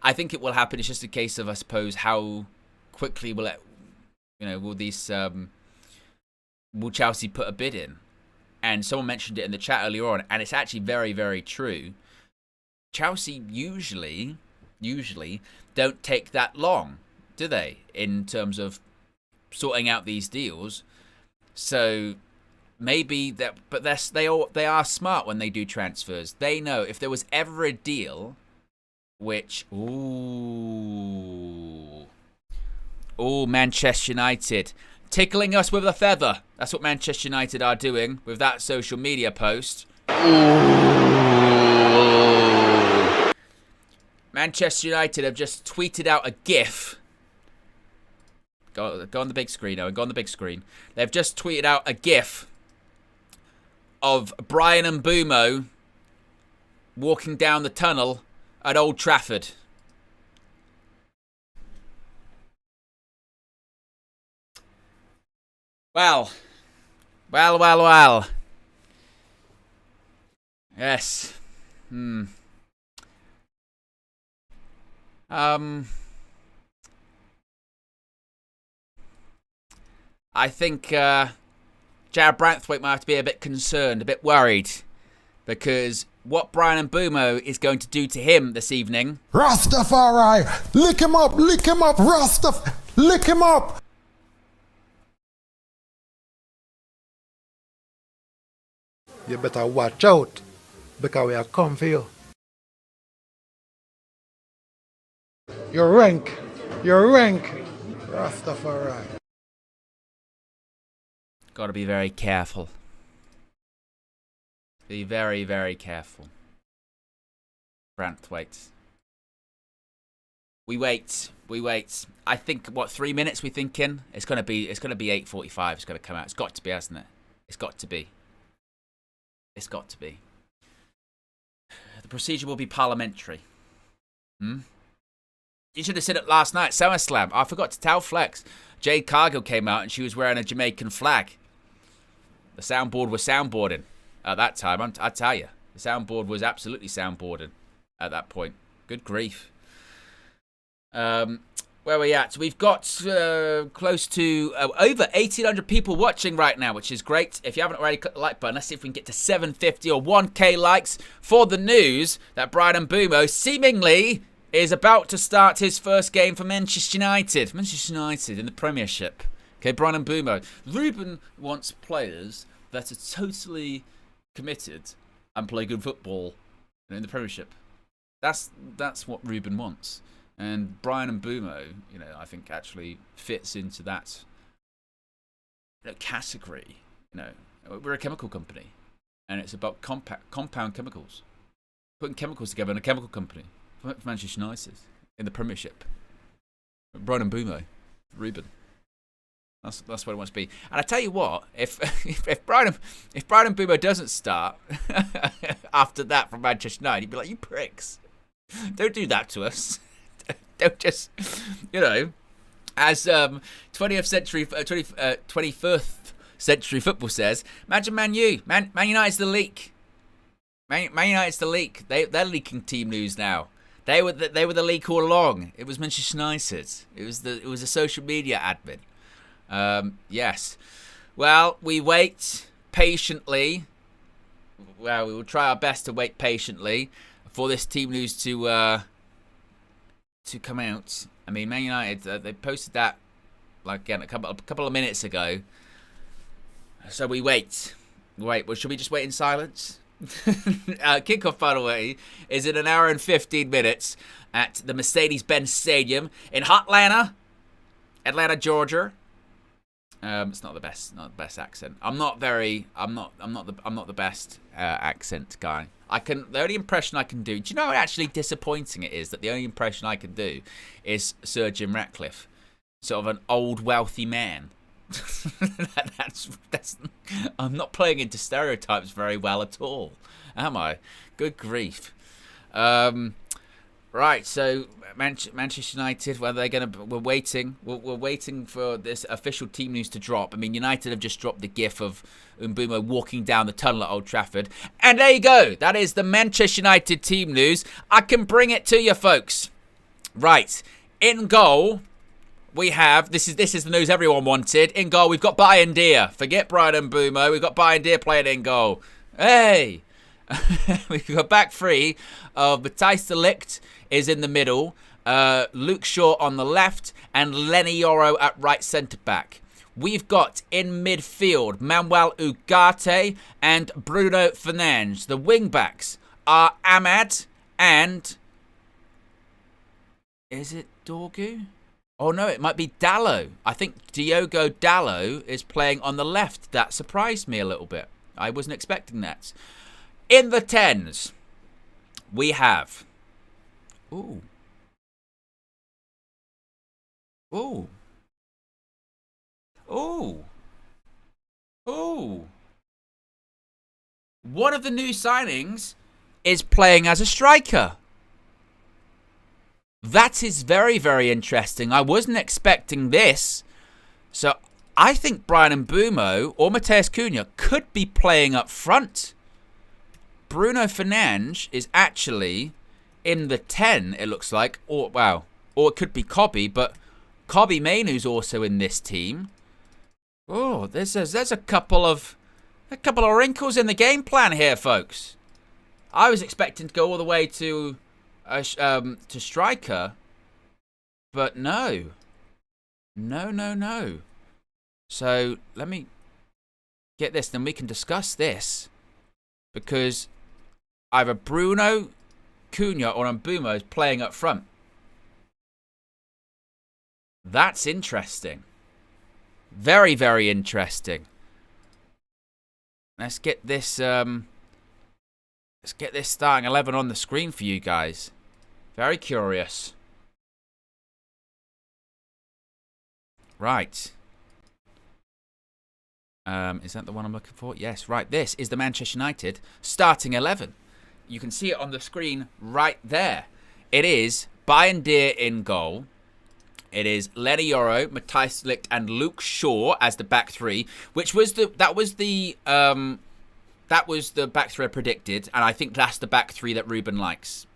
I think it will happen. It's just a case of, I suppose, how quickly will it, you know, will Chelsea put a bid in? And someone mentioned it in the chat earlier on, and it's actually very, very true. Chelsea usually don't take that long, do they, in terms of sorting out these deals? So maybe that, but they are smart when they do transfers. They know if there was ever a deal which, Manchester United tickling us with a feather. That's what Manchester United are doing with that social media post. Manchester United have just tweeted out a GIF. Go on the big screen, Owen. Go on the big screen. They've just tweeted out a GIF of Brian and Mbumo walking down the tunnel at Old Trafford. Well. Yes. I think Jared Branthwaite might have to be a bit concerned, a bit worried, because what Brian Mbumo is going to do to him this evening. Rastafari, lick him up, Rastaf, lick him up. You better watch out, because we are come for you. Your rank, Rastafari. Got to be very careful. Be very, very careful. Branthwaite. We wait. I think, 3 minutes we thinking? It's gonna be 8:45. It's gonna come out. It's got to be, hasn't it? It's got to be. The procedure will be parliamentary. You should have seen it last night, SummerSlam. I forgot to tell Flex. Jade Cargill came out and she was wearing a Jamaican flag. The soundboard was soundboarding at that time. I tell you, the soundboard was absolutely soundboarding at that point. Good grief. Where are we at? We've got close to over 1,800 people watching right now, which is great. If you haven't already, click the like button. Let's see if we can get to 750 or 1K likes for the news that Brian Mbumo seemingly is about to start his first game for Manchester United. Manchester United in the Premiership. Okay, Brian Mbumo. Ruben wants players that are totally committed and play good football in the Premiership. That's what Ruben wants. And Brian Mbumo, I think actually fits into that category. We're a chemical company, and it's about compound chemicals, putting chemicals together in a chemical company for Manchester United in the Premiership. Brian Mbumo, Ruben. That's what it wants to be. And I tell you what, if Brian Mbumo doesn't start after that from Manchester United, he'd be like, "You pricks, don't do that to us." Don't just, as 21st century football says, imagine Man United's the leak. Man United's the leak. They're leaking team news now. They were the leak all along. It was Manchester United. It was a social media admin. Yes. Well, we wait patiently. Well, we will try our best to wait patiently for this team news to come out. I mean, Man United, they posted that again a couple of minutes ago. So we wait. Well, should we just wait in silence? Kickoff, by the way, is in 1 hour and 15 minutes at the Mercedes-Benz Stadium in Atlanta, Georgia. It's not the best accent. I'm not the best accent guy. The only impression I can do. Do you know how actually disappointing it is that the only impression I can do is Sir Jim Ratcliffe, sort of an old wealthy man. that's. I'm not playing into stereotypes very well at all, am I? Good grief. Right, so Manchester United, whether they're going to, we're waiting for this official team news to drop. I mean, United have just dropped the gif of Mbeumo walking down the tunnel at Old Trafford, and there you go. That is the Manchester United team news. I can bring it to you, folks. Right, in goal, we have this is the news everyone wanted. In goal, we've got Bayern Dia. Forget Brian Mbeumo. We've got Bayern Dia playing in goal. Hey, we've got back three of Matthijs de Ligt is in the middle, Luke Shaw on the left, and Lenny Yoro at right centre-back. We've got in midfield Manuel Ugarte and Bruno Fernandes. The wing-backs are Ahmad and... Is it Dorgu? Oh no, it might be Dalot. I think Diogo Dalot is playing on the left. That surprised me a little bit. I wasn't expecting that. In the 10s, we have... Ooh. Ooh. Ooh. Ooh. One of the new signings is playing as a striker. That is very, very interesting. I wasn't expecting this. So I think Brian Mbeumo or Matheus Cunha could be playing up front. Bruno Fernandes is actually in the 10, it looks like. Or, wow. Or it could be Kobbie, but Kobbie Mainoo's also in this team. Oh, there's a couple of wrinkles in the game plan here, folks. I was expecting to go all the way to striker, but no. No. So let me get this, then we can discuss this, because either Bruno Cunha or Mbeumo is playing up front. That's interesting. Very, very interesting. Let's get this starting 11 on the screen for you guys. Very curious. Right. Is that the one I'm looking for? Yes, right. This is the Manchester United starting 11. You can see it on the screen right there. It is Bayern Dia in goal. It is Lenny Yoro, Matthijs de Ligt, and Luke Shaw as the back three, which was the back three I predicted, and I think that's the back three that Ruben likes.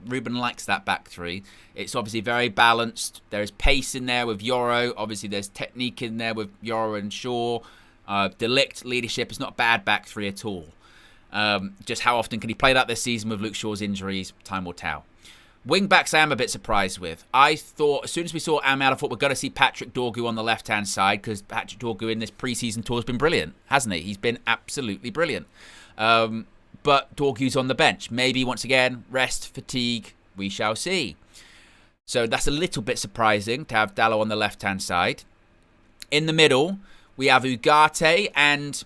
Ruben likes that back three. It's obviously very balanced. There is pace in there with Yoro. Obviously, there's technique in there with Yoro and Shaw. De Ligt, leadership. Is not a bad back three at all. Just how often can he play that this season with Luke Shaw's injuries? Time will tell. Wing-backs I am a bit surprised with. I thought, as soon as we saw Ahmad, I thought we're going to see Patrick Dorgu on the left-hand side, because Patrick Dorgu in this pre-season tour has been brilliant, hasn't he? He's been absolutely brilliant. But Dorgu's on the bench. Maybe, once again, rest, fatigue, we shall see. So that's a little bit surprising to have Dalot on the left-hand side. In the middle, we have Ugarte, and,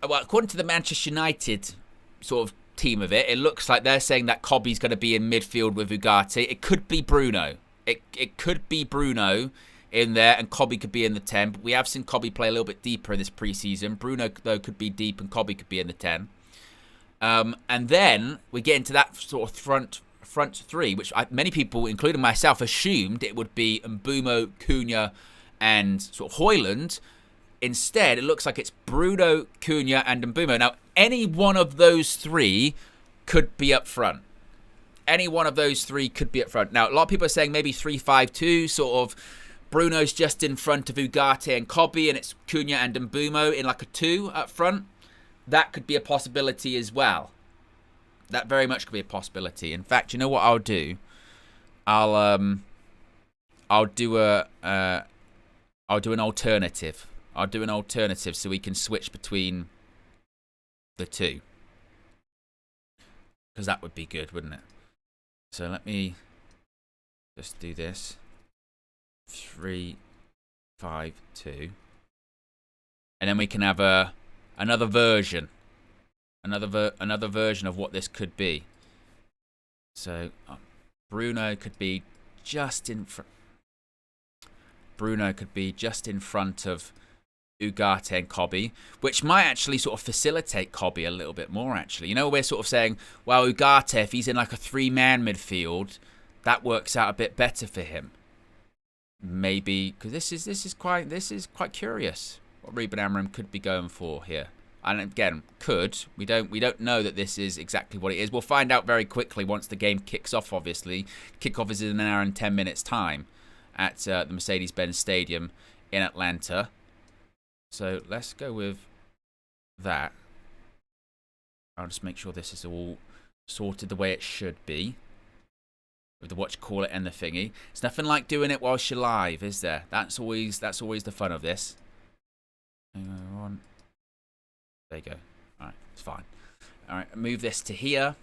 well, according to the Manchester United sort of team of it looks like they're saying that Kobbie's going to be in midfield with Ugarte. It could be Bruno. It could be Bruno in there, and Kobbie could be in the 10. But we have seen Kobbie play a little bit deeper in this pre-season. Bruno, though, could be deep, and Kobbie could be in the 10. And then we get into that sort of front three, which many people, including myself, assumed it would be Mbeumo, Cunha, and sort of Højlund. Instead, it looks like it's Bruno, Cunha, and Mbeumo. Now, any one of those three could be up front. Any one of those three could be up front. Now, a lot of people are saying maybe 3-5-2, sort of Bruno's just in front of Ugarte and Kobbie, and it's Cunha and Mbeumo in like a 2 up front. That could be a possibility as well. That very much could be a possibility. In fact, you know what I'll do? I'll do an alternative. I'll do an alternative so we can switch between the two. Because that would be good, wouldn't it? So let me just do this. 3-5-2. And then we can have another version. Another version of what this could be. So Bruno could be just in front. Bruno could be just in front of Ugarte and Kobbie, which might actually sort of facilitate Kobbie a little bit more, actually. You know, we're sort of saying, well, Ugarte, if he's in like a 3-man midfield, that works out a bit better for him. Maybe because this is quite curious what Ruben Amorim could be going for here. And again, we don't know that this is exactly what it is. We'll find out very quickly once the game kicks off. Obviously, kickoff is in an hour and 10 minutes time at the Mercedes-Benz Stadium in Atlanta. So let's go with that. I'll just make sure this is all sorted the way it should be. With the watch, call it, and the thingy. It's nothing like doing it whilst you're live, is there? That's always the fun of this. There you go. Alright, it's fine. Alright, move this to here.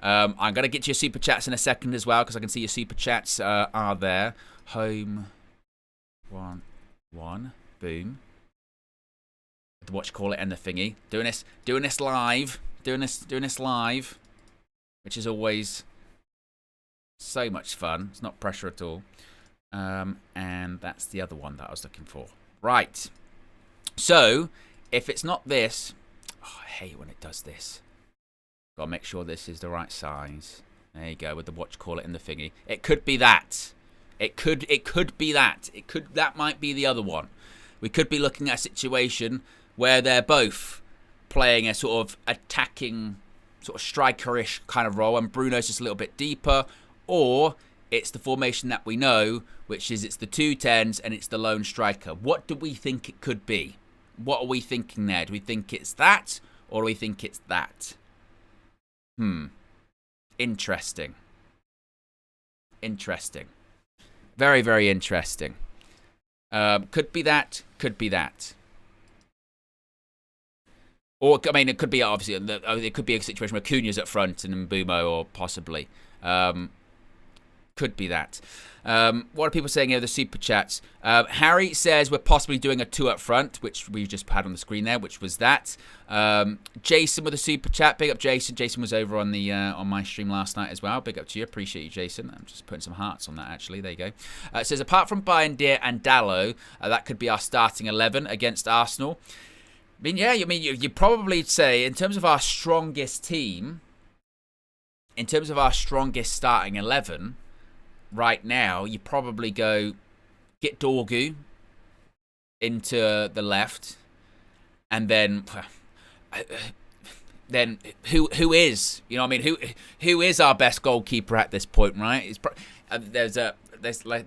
I'm going to get to your super chats in a second as well, because I can see your super chats are there. Home. 1. Boom. The watch, call it, and the thingy. Doing this live. Doing this live. Which is always so much fun. It's not pressure at all. And that's the other one that I was looking for. Right. So, if it's not this... Oh, I hate when it does this. Gotta make sure this is the right size. There you go, with the watch, call it, and the thingy. It could be that. It could be that. That might be the other one. We could be looking at a situation where they're both playing a sort of attacking, sort of striker-ish kind of role, and Bruno's just a little bit deeper. Or it's the formation that we know, which is it's the 2 10s and it's the lone striker. What do we think it could be? What are we thinking there? Do we think it's that, or do we think it's that? Interesting. Very, very interesting. Could be that, could be that. Or, I mean, it could be, obviously, it could be a situation where Cunha's at front and Mbeumo, or possibly. Could be that. What are people saying here? The super chats. Harry says we're possibly doing a 2 up front, which we just had on the screen there, which was that. Jason with a super chat. Big up, Jason. Jason was over on the on my stream last night as well. Big up to you. Appreciate you, Jason. I'm just putting some hearts on that, actually. There you go. It says, apart from Bayern and Dalot, that could be our starting 11 against Arsenal. I mean, yeah, you probably say, in terms of our strongest team, in terms of our strongest starting 11... right now, you probably go get Dorgu into the left, and then who is, you know what I mean, who is our best goalkeeper at this point, right? They're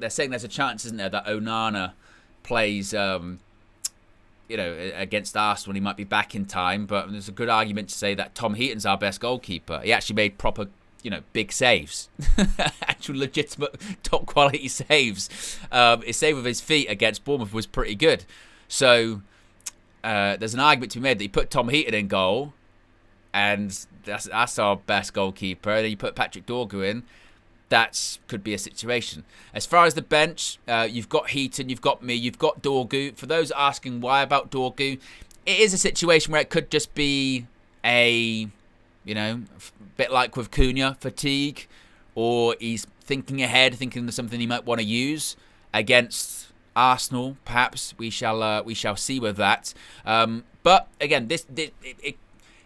saying there's a chance, isn't there, that Onana plays against Arsenal, he might be back in time, but there's a good argument to say that Tom Heaton's our best goalkeeper. He actually made proper, big saves. Actual legitimate top quality saves. His save with his feet against Bournemouth was pretty good. So there's an argument to be made that you put Tom Heaton in goal, and that's our best goalkeeper, and then you put Patrick Dorgu in, that could be a situation. As far as the bench, you've got Heaton, you've got me, you've got Dorgu. For those asking why about Dorgu, it is a situation where it could just be a bit like with Cunha, fatigue, or he's thinking ahead, thinking of something he might want to use against Arsenal. Perhaps we shall see with that. But again,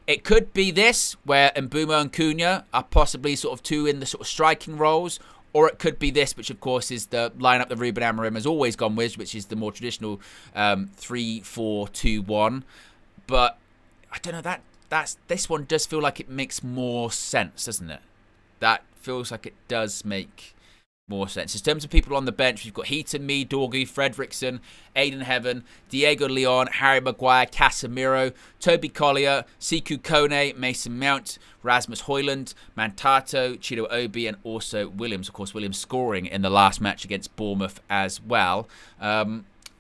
it could be this, where Mbeumo and Cunha are possibly sort of two in the sort of striking roles, or it could be this, which of course is the lineup that Ruben Amorim has always gone with, which is the more traditional 3-4-2-1. But I don't know, this one does feel like it makes more sense, doesn't it? That feels like it does make more sense. In terms of people on the bench, we've got Heaton, me, Dorgu, Fredrickson, Aidan Heaven, Diego Leon, Harry Maguire, Casemiro, Toby Collier, Sekou Kone, Mason Mount, Rasmus Højlund, Mantato, Chido Obi, and also Williams. Of course, Williams scoring in the last match against Bournemouth as well.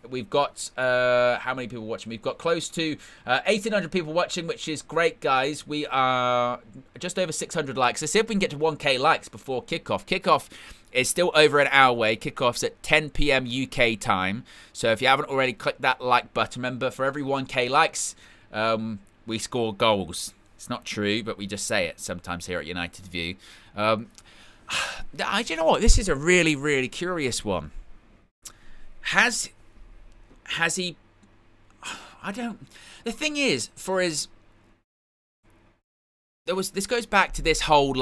We've got, how many people watching? We've got close to 1,800 people watching, which is great, guys. We are just over 600 likes. Let's see if we can get to 1K likes before kickoff. Kickoff is still over an hour away. Kickoff's at 10 p.m. UK time. So if you haven't already, click that like button. Remember, for every 1K likes, we score goals. It's not true, but we just say it sometimes here at United View. You know what? This is a really, really curious one. Has he... The thing is, this goes back to this whole,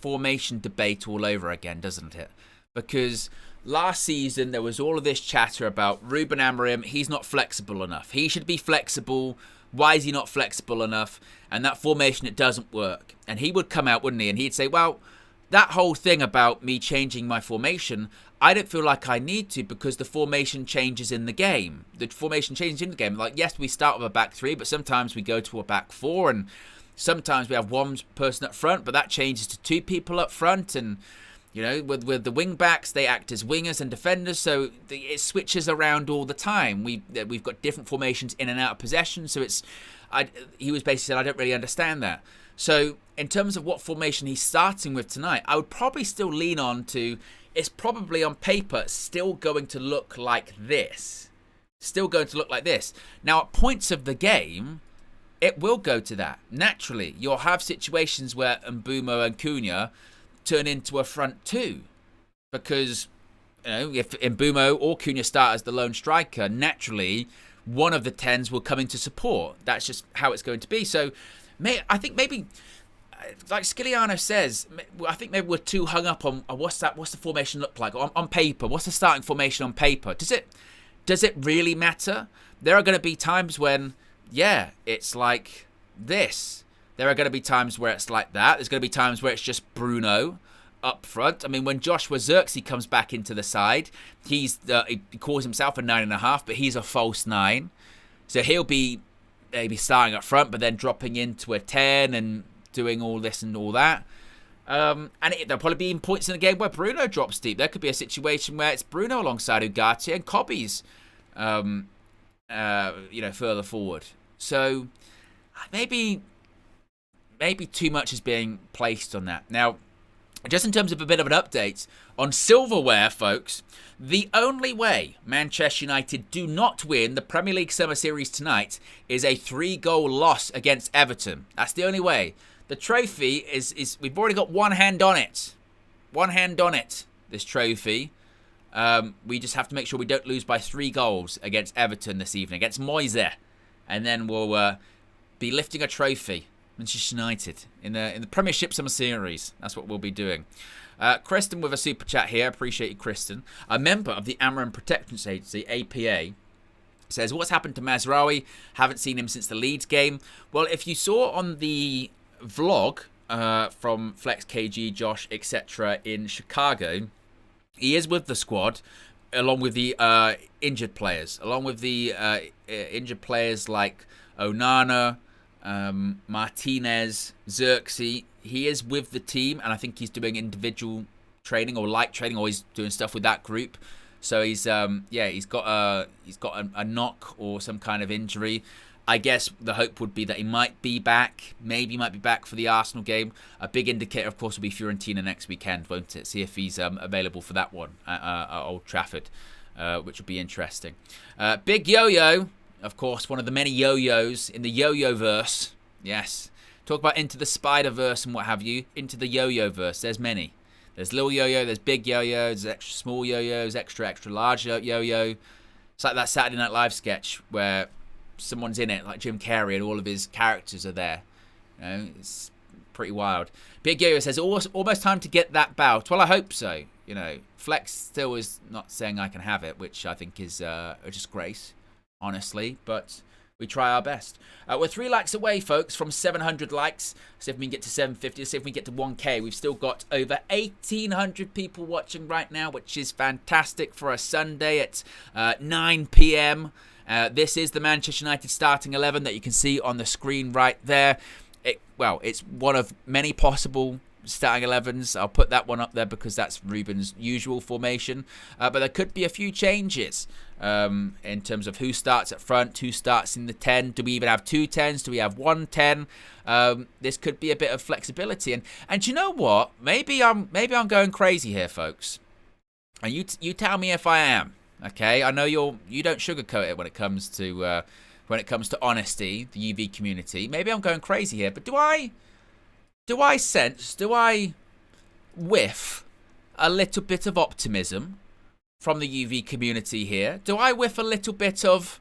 formation debate all over again, doesn't it? Because last season there was all of this chatter about Ruben Amorim. He's not flexible enough. He should be flexible. Why is he not flexible enough? And that formation, it doesn't work. And he would come out, wouldn't he? And he'd say, well, that whole thing about me changing my formation, I don't feel like I need to because the formation changes in the game. The formation changes in the game. Like, yes, we start with a back three, but sometimes we go to a back four, and sometimes we have one person up front, but that changes to two people up front. And, you know, with the wing backs, they act as wingers and defenders, so it switches around all the time. We've got different formations in and out of possession, so he was basically saying, I don't really understand that. So in terms of what formation he's starting with tonight, I would probably still lean on to, it's probably on paper still going to look like this. Still going to look like this. Now, at points of the game, it will go to that. Naturally, you'll have situations where Mbeumo and Cunha turn into a front two. Because, you know, if Mbeumo or Cunha start as the lone striker, naturally, one of the 10s will come into support. That's just how it's going to be. So, I think maybe, like Skiliano says, I think maybe we're too hung up on what's the formation look like on paper. What's the starting formation on paper? Does it really matter? There are going to be times when, yeah, it's like this. There are going to be times where it's like that. There's going to be times where it's just Bruno up front. I mean, when Joshua Zirkzee comes back into the side, he calls himself a 9.5, but he's a false 9. So he'll be maybe starting up front, but then dropping into a 10 and doing all this and all that. And there'll probably be points in the game where Bruno drops deep. There could be a situation where it's Bruno alongside Ugarte and Cobby's, further forward. So maybe too much is being placed on that. Now, just in terms of a bit of an update on silverware, folks, the only way Manchester United do not win the Premier League Summer Series tonight is a 3-goal loss against Everton. That's the only way. The trophy is we've already got one hand on it. One hand on it, this trophy. We just have to make sure we don't lose by 3 goals against Everton this evening, against Moise. And then we'll be lifting a trophy. Manchester United in the Premiership Summer Series. That's what we'll be doing. Kristen with a super chat here. Appreciate you, Kristen. A member of the Amorim Protection Agency, APA, says, what's happened to Mazraoui? Haven't seen him since the Leeds game. Well, if you saw on the vlog from Flex KG, Josh, etc. in Chicago, he is with the squad along with the injured players. Along with the injured players like Onana, Martinez, Zirkzee. He is with the team, and I think he's doing individual training or light training, or he's doing stuff with that group. So he's got a knock or some kind of injury. I guess the hope would be that he might be back. Maybe he might be back for the Arsenal game. A big indicator, of course, will be Fiorentina next weekend, won't it? See if he's available for that one at Old Trafford, which will be interesting. Big Yo-Yo, of course, one of the many yo-yos in the yo-yo-verse. Yes. Talk about Into the Spider-Verse and what have you. Into the yo-yo-verse. There's many. There's little yo-yo, there's big yo-yo, there's extra small yo-yos, extra large yo-yo. It's like that Saturday Night Live sketch where someone's in it, like Jim Carrey, and all of his characters are there. You know, it's pretty wild. Big Yo-Yo says, almost time to get that bout. Well, I hope so. You know, Flex still is not saying I can have it, which I think is a disgrace, honestly, but we try our best. We're 3 likes away, folks, from 700 likes. See if we can get to 750. See if we can get to 1K. We've still got over 1,800 people watching right now, which is fantastic for a Sunday at 9 p.m. This is the Manchester United starting 11 that you can see on the screen right there. It's one of many possible starting 11s. I'll put that one up there because that's Ruben's usual formation. But there could be a few changes in terms of who starts at front, who starts in the 10. Do we even have 2 10s? Do we have 1 10? This could be a bit of flexibility. And you know what? Maybe I'm going crazy here, folks. And you tell me if I am. Okay, I know you don't sugarcoat it when it comes to honesty, the UV community. Maybe I'm going crazy here, but do I whiff a little bit of optimism from the UV community here? Do I whiff a little bit of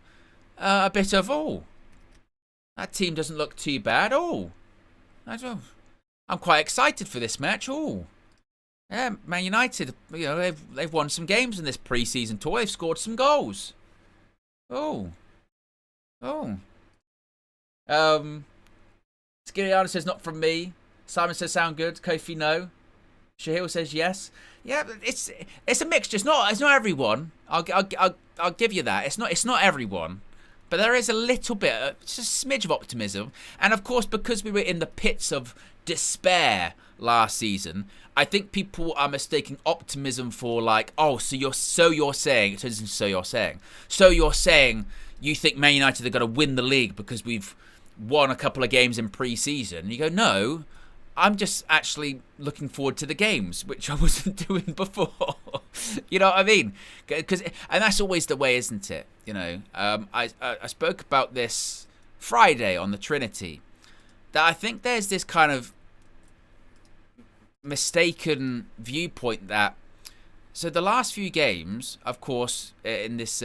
oh, that team doesn't look too bad. Oh, I'm quite excited for this match. Oh, yeah, Man United, they've won some games in this pre-season tour. They've scored some goals. Oh. Skiriana says not from me. Simon says sound good. Kofi no. Shahil says yes. Yeah, it's a mixture. It's not everyone. I'll give you that. It's not everyone, but there is a little bit, just a smidge of optimism. And of course, because we were in the pits of despair last season, I think people are mistaking optimism for like, oh, so you're saying you think Man United are going to win the league because we've won a couple of games in pre-season. You go, no, I'm just actually looking forward to the games, which I wasn't doing before. You know what I mean? And that's always the way, isn't it? I spoke about this Friday on the Trinity, that I think there's this kind of mistaken viewpoint that, so the last few games, of course, in this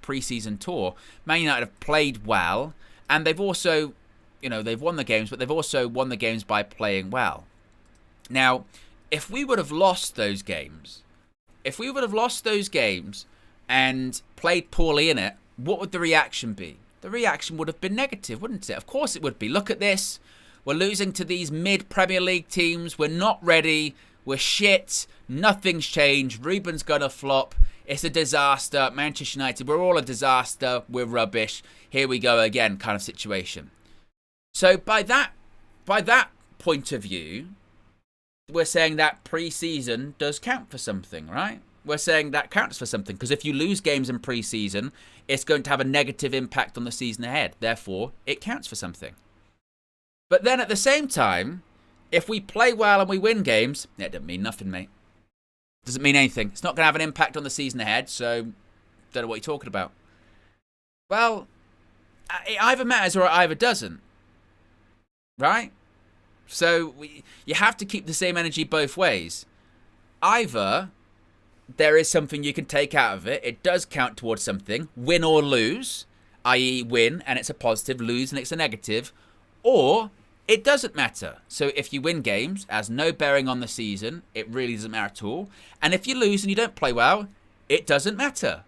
pre-season tour, Man United have played well, and they've also, they've won the games, but they've also won the games by playing well. Now, if we would have lost those games, and played poorly in it, what would the reaction be? The reaction would have been negative, wouldn't it? Of course it would be. Look at this. We're losing to these mid-Premier League teams. We're not ready. We're shit. Nothing's changed. Ruben's going to flop. It's a disaster. Manchester United, we're all a disaster. We're rubbish. Here we go again kind of situation. So by that point of view, we're saying that pre-season does count for something, right? We're saying that counts for something, because if you lose games in pre-season, it's going to have a negative impact on the season ahead. Therefore, it counts for something. But then at the same time, if we play well and we win games, it doesn't mean nothing, mate. Doesn't mean anything. It's not going to have an impact on the season ahead, so don't know what you're talking about. Well, it either matters or it either doesn't. Right? So you have to keep the same energy both ways. Either there is something you can take out of it. It does count towards something. Win or lose, i.e. win and it's a positive, lose and it's a negative. Or it doesn't matter. So if you win games, it has no bearing on the season. It really doesn't matter at all. And if you lose and you don't play well, it doesn't matter.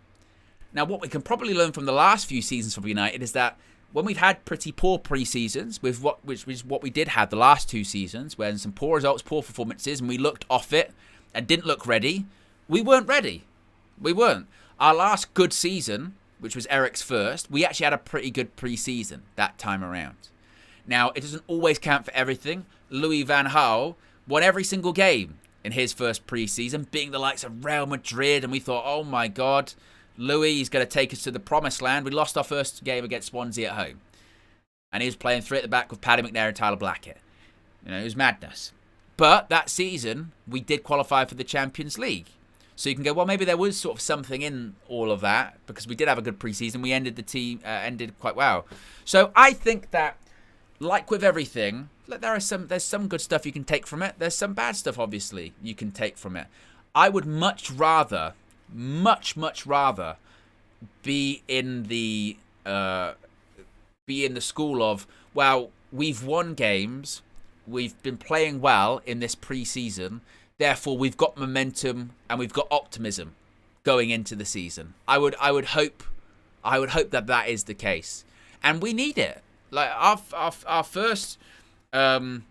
Now, what we can probably learn from the last few seasons from United is that when we've had pretty poor pre-seasons, which is what we did have the last two seasons, when some poor results, poor performances, and we looked off it and didn't look ready, we weren't ready. We weren't. Our last good season, which was Eric's first, we actually had a pretty good pre-season that time around. Now, it doesn't always count for everything. Louis van Gaal won every single game in his first pre-season, beating the likes of Real Madrid, and we thought, oh my God, Louis is going to take us to the promised land. We lost our first game against Swansea at home. And he was playing three at the back with Paddy McNair and Tyler Blackett. It was madness. But that season, we did qualify for the Champions League. So you can go, well, maybe there was sort of something in all of that, because we did have a good pre-season. We ended quite well. So I think that, like with everything, there's some good stuff you can take from it. There's some bad stuff, obviously, you can take from it. I would much rather be in the school of, well, we've won games, we've been playing well in this pre-season, therefore we've got momentum and we've got optimism going into the season. I would hope that is the case, and we need it. Like our first game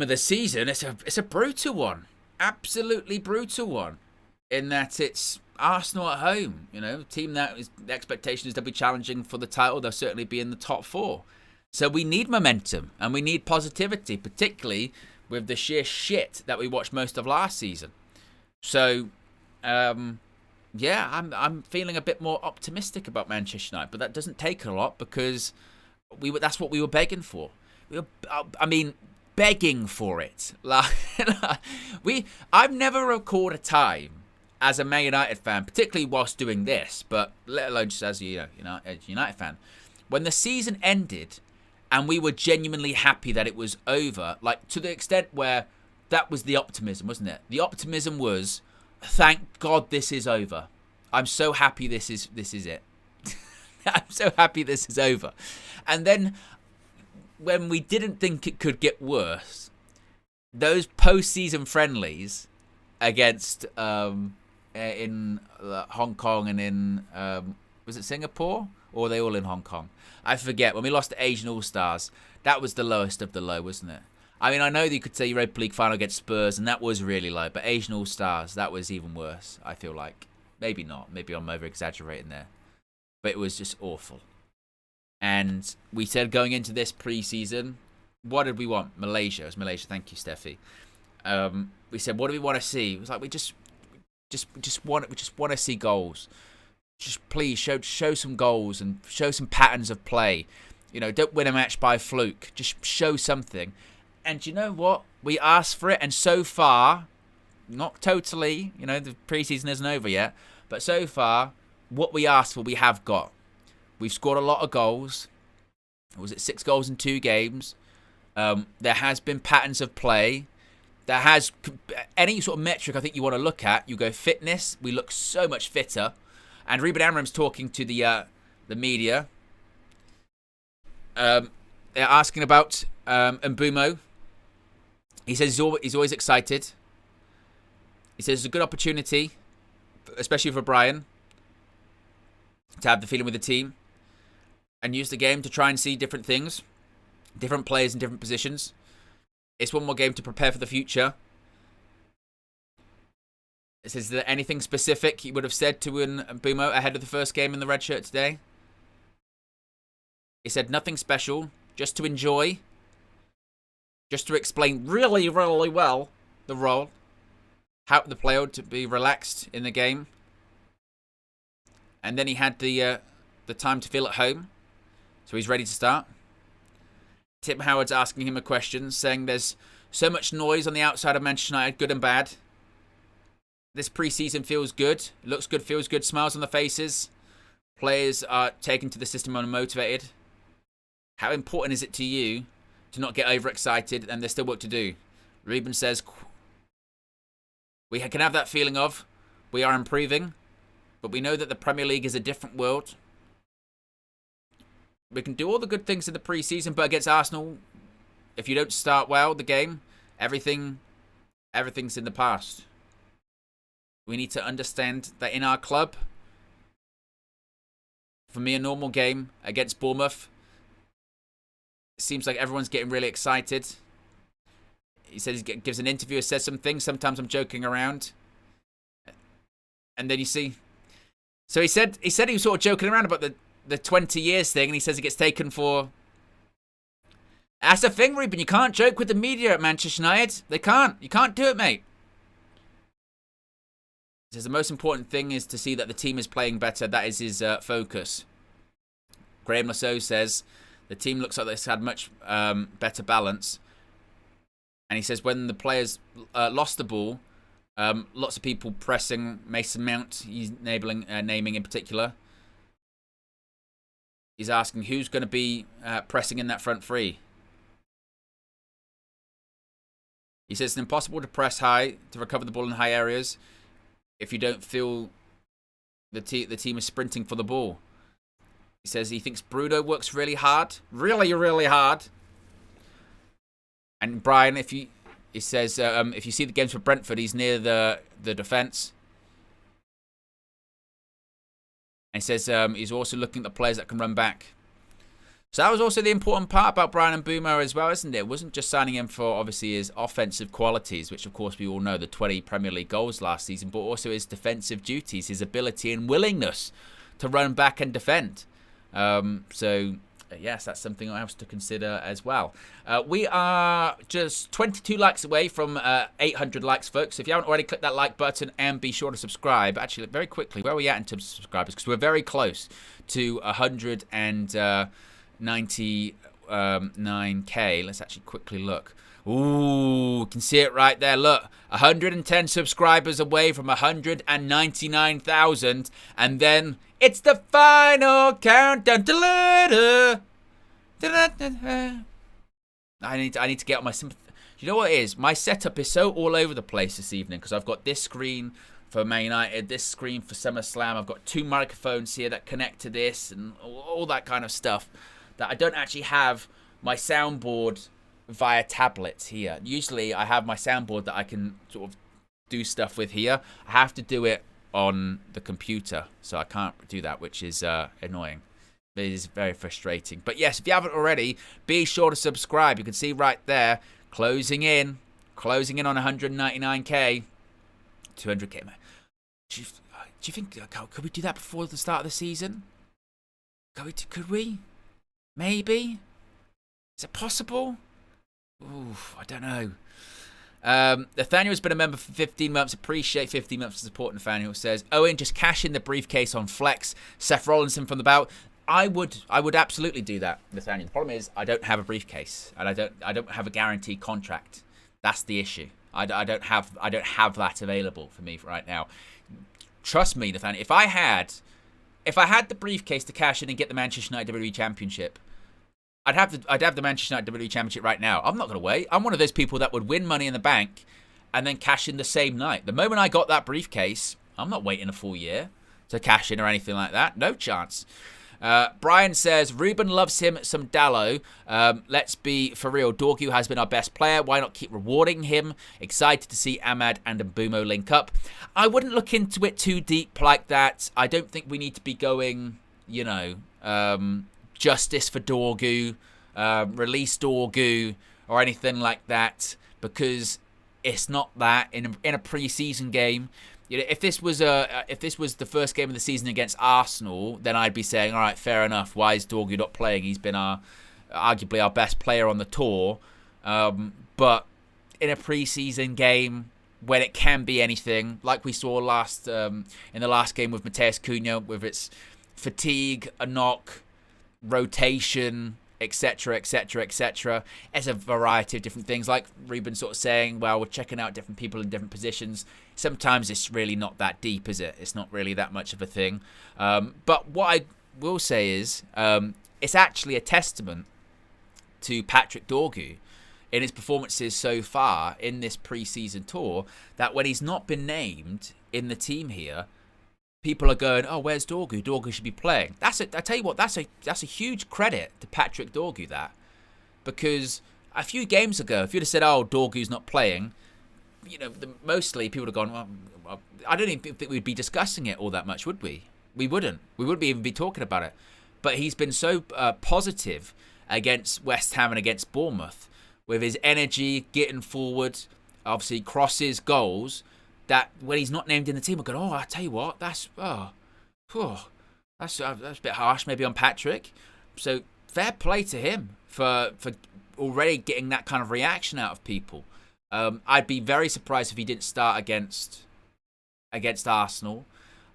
of the season, it's a brutal one. Absolutely brutal one, in that it's Arsenal at home, a team that the expectation is they'll be challenging for the title. They'll certainly be in the top four. So we need momentum and we need positivity, particularly with the sheer shit that we watched most of last season. So, I'm feeling a bit more optimistic about Manchester United, but that doesn't take a lot, because that's what we were begging for. Begging for it. I've never recalled a time as a Man United fan, particularly whilst doing this, but let alone just as a United fan, when the season ended and we were genuinely happy that it was over, like to the extent where that was the optimism, wasn't it? The optimism was, thank God this is over. I'm so happy this is it. I'm so happy this is over. And then when we didn't think it could get worse, those post-season friendlies against in Hong Kong and in was it Singapore, or were they all in Hong Kong? I forget. When we lost to Asian All-Stars, that was the lowest of the low, wasn't it? I mean, I know that you could say Europa League final against Spurs, and that was really low, but Asian All-Stars, that was even worse, I feel like. Maybe not. Maybe I'm over-exaggerating there. But it was just awful. And we said going into this pre-season, what did we want? Malaysia. It was Malaysia. Thank you, Steffi. We said, what do we want to see? It was like we just want to see goals. Just please show some goals and show some patterns of play. You know, don't win a match by fluke. Just show something. And you know what? We asked for it, and so far, not totally, you know, the preseason isn't over yet, but so far, what we asked for, we have got. We've scored a lot of goals. Was it 6 goals in 2 games? There has been patterns of play. There has any sort of metric I think you want to look at. You go fitness. We look so much fitter. And Ruben Amorim's talking to the media. They're asking about Mbumo. He says he's always excited. He says it's a good opportunity, especially for Brian, to have the feeling with the team and use the game to try and see different things, different players in different positions. It's one more game to prepare for the future. It says, is there anything specific he would have said to Mbumo ahead of the first game in the red shirt today? He said nothing special, just to enjoy, just to explain really, really well the role, how the player to be relaxed in the game. And then he had the time to feel at home, so he's ready to start. Tim Howard's asking him a question, saying there's so much noise on the outside of Manchester United, good and bad. This pre-season feels good, looks good, feels good, smiles on the faces. Players are taken to the system and motivated. How important is it to you to not get overexcited, and there's still work to do? Ruben says, we can have that feeling of, we are improving, but we know that the Premier League is a different world. We can do all the good things in the pre-season, but against Arsenal, if you don't start well the game, everything's in the past. We need to understand that in our club, for me, a normal game against Bournemouth, it seems like everyone's getting really excited. He says he gives an interview, says some things. Sometimes I'm joking around. And then you see. So he said he was sort of joking around about the 20 years thing, and he says it gets taken for. That's the thing, Ruben. You can't joke with the media at Manchester United. They can't. You can't do it, mate. He says the most important thing is to see that the team is playing better. That is his focus. Graham Lasso says the team looks like it's had much better balance. And he says when the players lost the ball, lots of people pressing. Mason Mount, he's naming in particular. He's asking who's going to be pressing in that front three. He says it's impossible to press high, to recover the ball in high areas, if you don't feel the team is sprinting for the ball. He says he thinks Bruno works really hard. Really, really hard. And Brian, he says if you see the games for Brentford, he's near the defence. And he says he's also looking at the players that can run back. So that was also the important part about Brian Mbumo as well, isn't it? It wasn't just signing him for, obviously, his offensive qualities, which, of course, we all know, the 20 Premier League goals last season, but also his defensive duties, his ability and willingness to run back and defend. Yes, that's something else to consider as well. We are just 22 likes away from 800 likes, folks. So if you haven't already, click that like button and be sure to subscribe. Actually, very quickly, where are we at in terms of subscribers? Because we're very close to 199k. Let's actually quickly look. Ooh, you can see it right there. Look, 110 subscribers away from 199,000. And then it's the final countdown. I need to get on my sympathy. You know what it is? My setup is so all over the place this evening because I've got this screen for Man United, this screen for SummerSlam. I've got 2 microphones here that connect to this and all that kind of stuff, that I don't actually have my soundboard via tablets here. Usually I have my soundboard that I can sort of do stuff with here. I have to do it on the computer, so I can't do that, which is annoying. It is very frustrating. But yes, if you haven't already, be sure to subscribe. You can see right there, closing in on 199k, 200k. Do you think, could we do that before the start of the season? Could we? Maybe? Is it possible? Oof, I don't know. Nathaniel has been a member for 15 months. Appreciate 15 months of support. Nathaniel says, Owen, just cash in the briefcase on Flex. Seth Rollinson from the bout. I would absolutely do that, Nathaniel. The problem is I don't have a briefcase, and I don't have a guaranteed contract. That's the issue. I don't have that available for me right now. Trust me, Nathaniel. If I had the briefcase to cash in and get the Manchester United WWE Championship, I'd have the Manchester United WWE Championship right now. I'm not going to wait. I'm one of those people that would win Money in the Bank and then cash in the same night. The moment I got that briefcase, I'm not waiting a full year to cash in or anything like that. No chance. Brian says, Ruben loves him some Dallo. Let's be for real. Dorgu has been our best player. Why not keep rewarding him? Excited to see Ahmad and Mbumo link up. I wouldn't look into it too deep like that. I don't think we need to be going, justice for Dorgu, release Dorgu, or anything like that, because it's not that. In a pre-season game, if this was the first game of the season against Arsenal, then I'd be saying, all right, fair enough. Why is Dorgu not playing? He's been arguably our best player on the tour. But in a pre-season game, when it can be anything, like we saw in the last game with Mateus Cunha, with its fatigue, a knock, rotation, etc., etc., etc. As a variety of different things, like Ruben sort of saying, well, we're checking out different people in different positions. Sometimes it's really not that deep, is it? It's not really that much of a thing. But what I will say is, it's actually a testament to Patrick Dorgu in his performances so far in this pre-season tour, that when he's not been named in the team here, people are going, oh, where's Dorgu? Dorgu should be playing. I tell you what, that's a huge credit to Patrick Dorgu, that. Because a few games ago, if you'd have said, oh, Dorgu's not playing, mostly people would have gone, well, I don't even think we'd be discussing it all that much, would we? We wouldn't. We wouldn't even be talking about it. But he's been so positive against West Ham and against Bournemouth, with his energy, getting forward, obviously crosses, goals, that when he's not named in the team, we're going, oh, I tell you what, that's a bit harsh maybe on Patrick. So fair play to him for already getting that kind of reaction out of people. I'd be very surprised if he didn't start against Arsenal.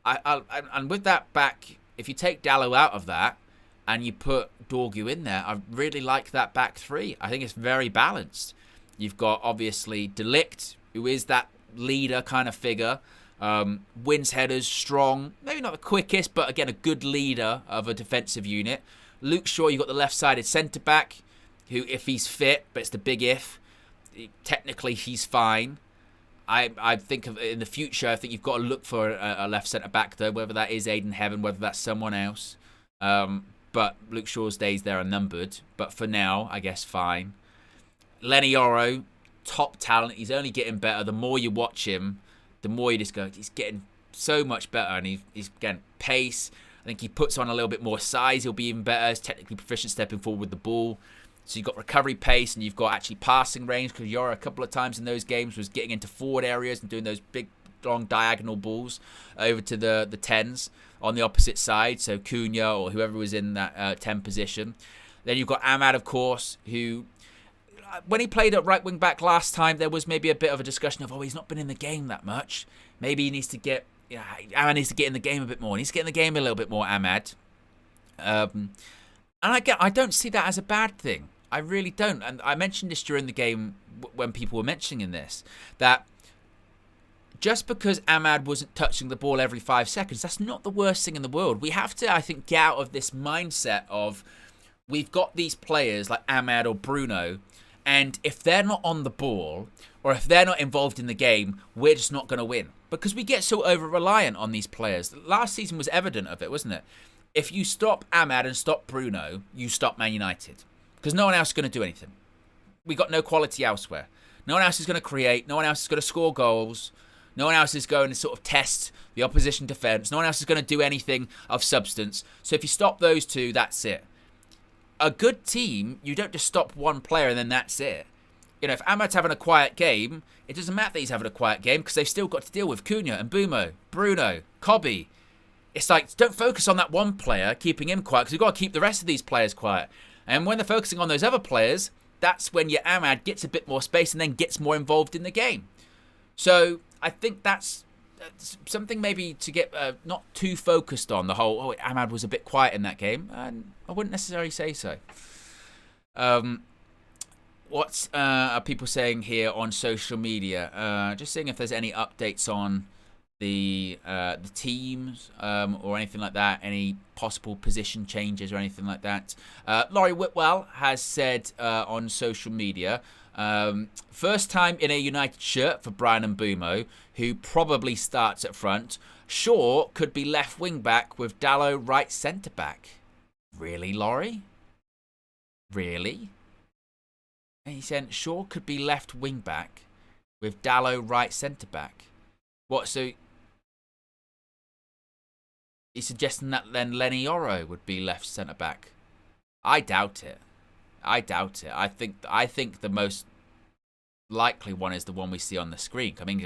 And with that back, if you take Dallo out of that and you put Dorgu in there, I really like that back three. I think it's very balanced. You've got obviously De Ligt, who is that leader kind of figure, wins headers, strong, maybe not the quickest, but again a good leader of a defensive unit. Luke Shaw, you've got the left-sided centre-back, who, if he's fit, but it's the big if, technically he's fine. I think in the future, I think you've got to look for a left centre-back, though, whether that is Aidan Heaven, whether that's someone else. But Luke Shaw's days there are numbered, but for now, I guess fine. Lenny Yoro, top talent. He's only getting better. The more you watch him, the more you just go, he's getting so much better, and he's getting pace. I think he puts on a little bit more size. He'll be even better. He's technically proficient stepping forward with the ball. So you've got recovery pace, and you've got actually passing range, because Yoro a couple of times in those games was getting into forward areas and doing those big, long diagonal balls over to the 10s on the opposite side. So Cunha or whoever was in that 10 position. Then you've got Ahmad, of course, who, when he played at right wing back last time, there was maybe a bit of a discussion of, oh, he's not been in the game that much. Maybe he needs to get, Ahmad needs to get in the game a bit more. He needs to get in the game a little bit more, Ahmad. And I don't see that as a bad thing. I really don't. And I mentioned this during the game when people were mentioning this, that just because Ahmad wasn't touching the ball every 5 seconds, that's not the worst thing in the world. We have to, I think, get out of this mindset of, we've got these players like Ahmad or Bruno, And if they're not on the ball, or if they're not involved in the game, we're just not going to win. Because we get so over-reliant on these players. Last season was evident of it, wasn't it? If you stop Ahmad and stop Bruno, you stop Man United. Because no one else is going to do anything. We got no quality elsewhere. No one else is going to create. No one else is going to score goals. No one else is going to sort of test the opposition defence. No one else is going to do anything of substance. So if you stop those two, that's it. A good team, you don't just stop one player and then that's it. You know, if Ahmad's having a quiet game, it doesn't matter that he's having a quiet game because they've still got to deal with Cunha and Bumo, Bruno, Kobe. It's like, don't focus on that one player, keeping him quiet, because you've got to keep the rest of these players quiet. And when they're focusing on those other players, that's when your Ahmad gets a bit more space and then gets more involved in the game. So I think that's something maybe to get not too focused on, the whole, Ahmad was a bit quiet in that game. And I wouldn't necessarily say so. What are people saying here on social media? Just seeing if there's any updates on the teams or anything like that, any possible position changes or anything like that. Laurie Whitwell has said on social media, first time in a United shirt for Brian Mbeumo, who probably starts at front. Shaw could be left wing back with Dalot right centre back. Really, Laurie? Really? And he said Shaw could be left wing back with Dalot right centre back. What, so he's suggesting that then Lenny Yoro would be left centre back? I doubt it. I doubt it. I think the most likely one is the one we see on the screen. I mean,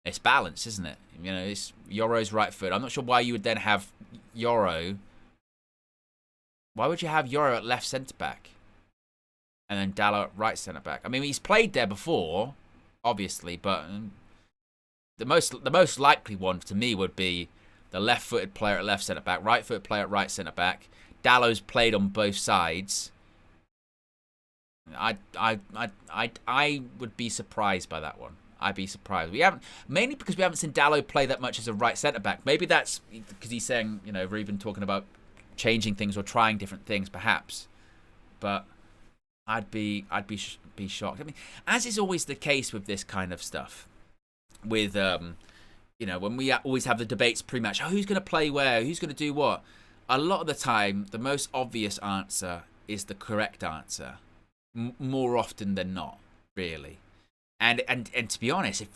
it's balanced, isn't it? You know, it's Yoro's right foot. I'm not sure why you would then have Yoro. Why would you have Yoro at left centre back? And then Dalot at right centre back. I mean, he's played there before, obviously, but the most likely one to me would be the left-footed player at left centre back, right-footed player at right centre back. Dalot's played on both sides. I would be surprised by that one. I'd be surprised. Mainly because we haven't seen Dalot play that much as a right centre back. Maybe that's because he's saying, you know, we're even talking about changing things or trying different things, perhaps. But I'd be shocked. I mean, as is always the case with this kind of stuff, with you know, when we always have the debates pre-match, who's going to play where, who's going to do what. A lot of the time, the most obvious answer is the correct answer, more often than not, really. And to be honest, if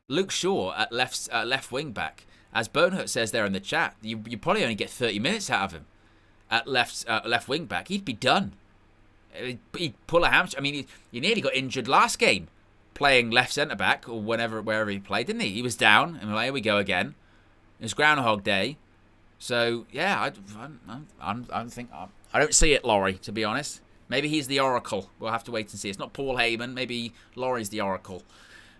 Luke Shaw at left wing back, as Bonehurt says there in the chat, you probably only get 30 minutes out of him at left wing back. He'd be done. He'd pull a hamstring. I mean, he nearly got injured last game playing left centre back or wherever he played, didn't he? He was down, and here we go again. It was Groundhog Day. So yeah, I don't see it, Laurie. To be honest, maybe he's the oracle. We'll have to wait and see. It's not Paul Heyman. Maybe Laurie's the oracle.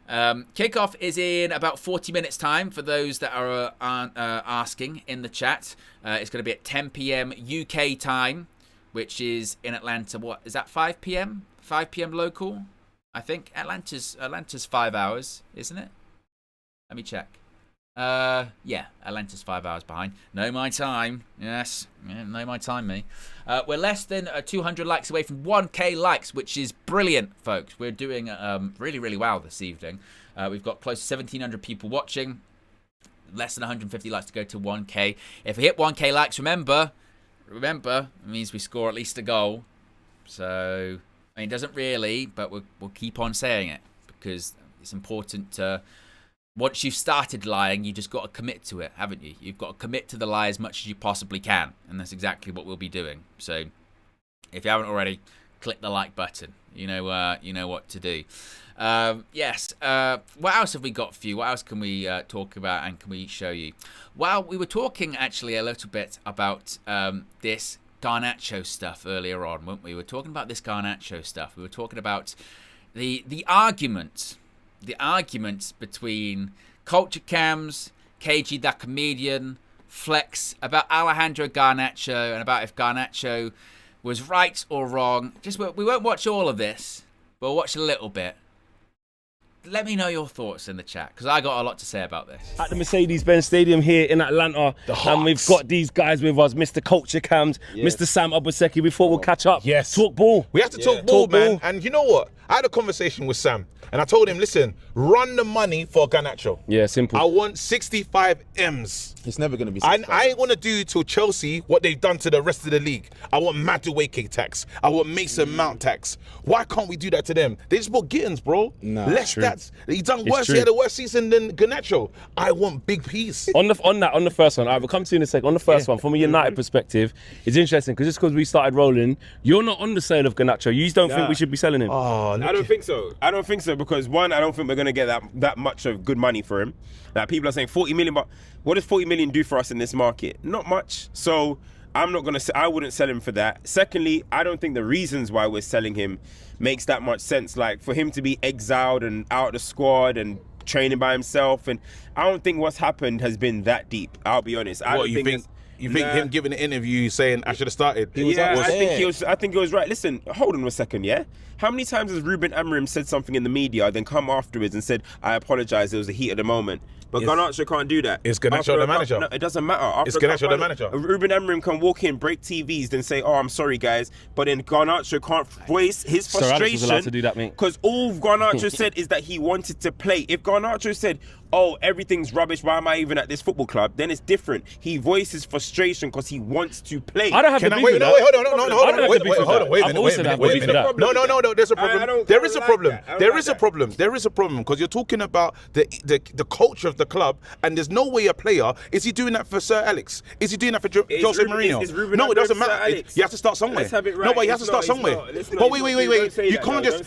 Kickoff is in about 40 minutes time for those that are asking in the chat. It's going to be at 10 p.m. UK time, which is in Atlanta. What is that? 5 p.m. 5 p.m. local. I think Atlanta's 5 hours, isn't it? Let me check. Yeah, Atlanta's 5 hours behind. Know my time. Yes, yeah, know my time, me. We're less than 200 likes away from 1K likes, which is brilliant, folks. We're doing really, really well this evening. We've got close to 1,700 people watching. Less than 150 likes to go to 1K. If we hit 1K likes, remember, it means we score at least a goal. So, I mean, it doesn't really, but we'll keep on saying it because it's important to... Once you've started lying, you just got to commit to it, haven't you? You've got to commit to the lie as much as you possibly can. And that's exactly what we'll be doing. So if you haven't already, click the like button. You know what to do. Yes. What else have we got for you? What else can we talk about and can we show you? Well, we were talking actually a little bit about this Garnacho stuff earlier on, weren't we? We were talking about this Garnacho stuff. We were talking about the argument between Culture Cams, KG the Comedian, Flex, about Alejandro Garnacho and about if Garnacho was right or wrong. We won't watch all of this, but we'll watch a little bit. let me know your thoughts in the chat, because I got a lot to say about this. At the Mercedes-Benz Stadium here in Atlanta, and we've got these guys with us, Mr. Culture Cams, Mr. Sam Obaseki. We thought we'll catch up. Yes. Talk ball. We have to talk ball, man. And you know what? I had a conversation with Sam, and I told him, listen, run the money for Garnacho. Yeah, simple. I want 65 M's. It's never going to be 65. And I ain't want to do to Chelsea what they've done to the rest of the league. I want Madueke tax. I want Mason Mount tax. Why can't we do that to them? They just bought Gittins, bro. Nah, less stats. He's done worse. He had a worse season than Garnacho. I want big piece. On the first one, we'll come to you in a sec. On the first one, from a United perspective, it's interesting because just because we started rolling, you're not on the sale of Garnacho. You don't think we should be selling him? I don't think so. I don't think so because one, I don't think we're going to get that much of good money for him. Like people are saying 40 million, but what does 40 million do for us in this market? Not much. So I'm not going to. I wouldn't sell him for that. Secondly, I don't think the reasons why we're selling him makes that much sense. Like for him to be exiled and out of the squad and training by himself, and I don't think what's happened has been that deep. I'll be honest. You think him giving an interview saying I should have started? I think he was right. Listen, hold on a second, yeah? How many times has Ruben Amorim said something in the media, then come afterwards and said, I apologise, it was the heat of the moment? But Garnacho can't do that. Is Garnacho the manager? No, it doesn't matter. Is Garnacho the manager? Ruben Amorim can walk in, break TVs, then say, oh, I'm sorry, guys. But then Garnacho can't voice his frustration. Sir Alex was allowed to do that, mate. Because all Garnacho said is that he wanted to play. If Garnacho said, oh, everything's rubbish, why am I even at this football club? Then it's different. He voices frustration because he wants to play. I don't have to be with that. Wait a minute. No, there's a problem. There is a problem. There is a problem because you're talking about the culture of the club, and there's no way a player, is he doing that for Sir Alex? Is he doing that for Jose Mourinho? No, it doesn't matter. You have to start somewhere. Let's have it right. No, but you have to start somewhere. But wait. You can't just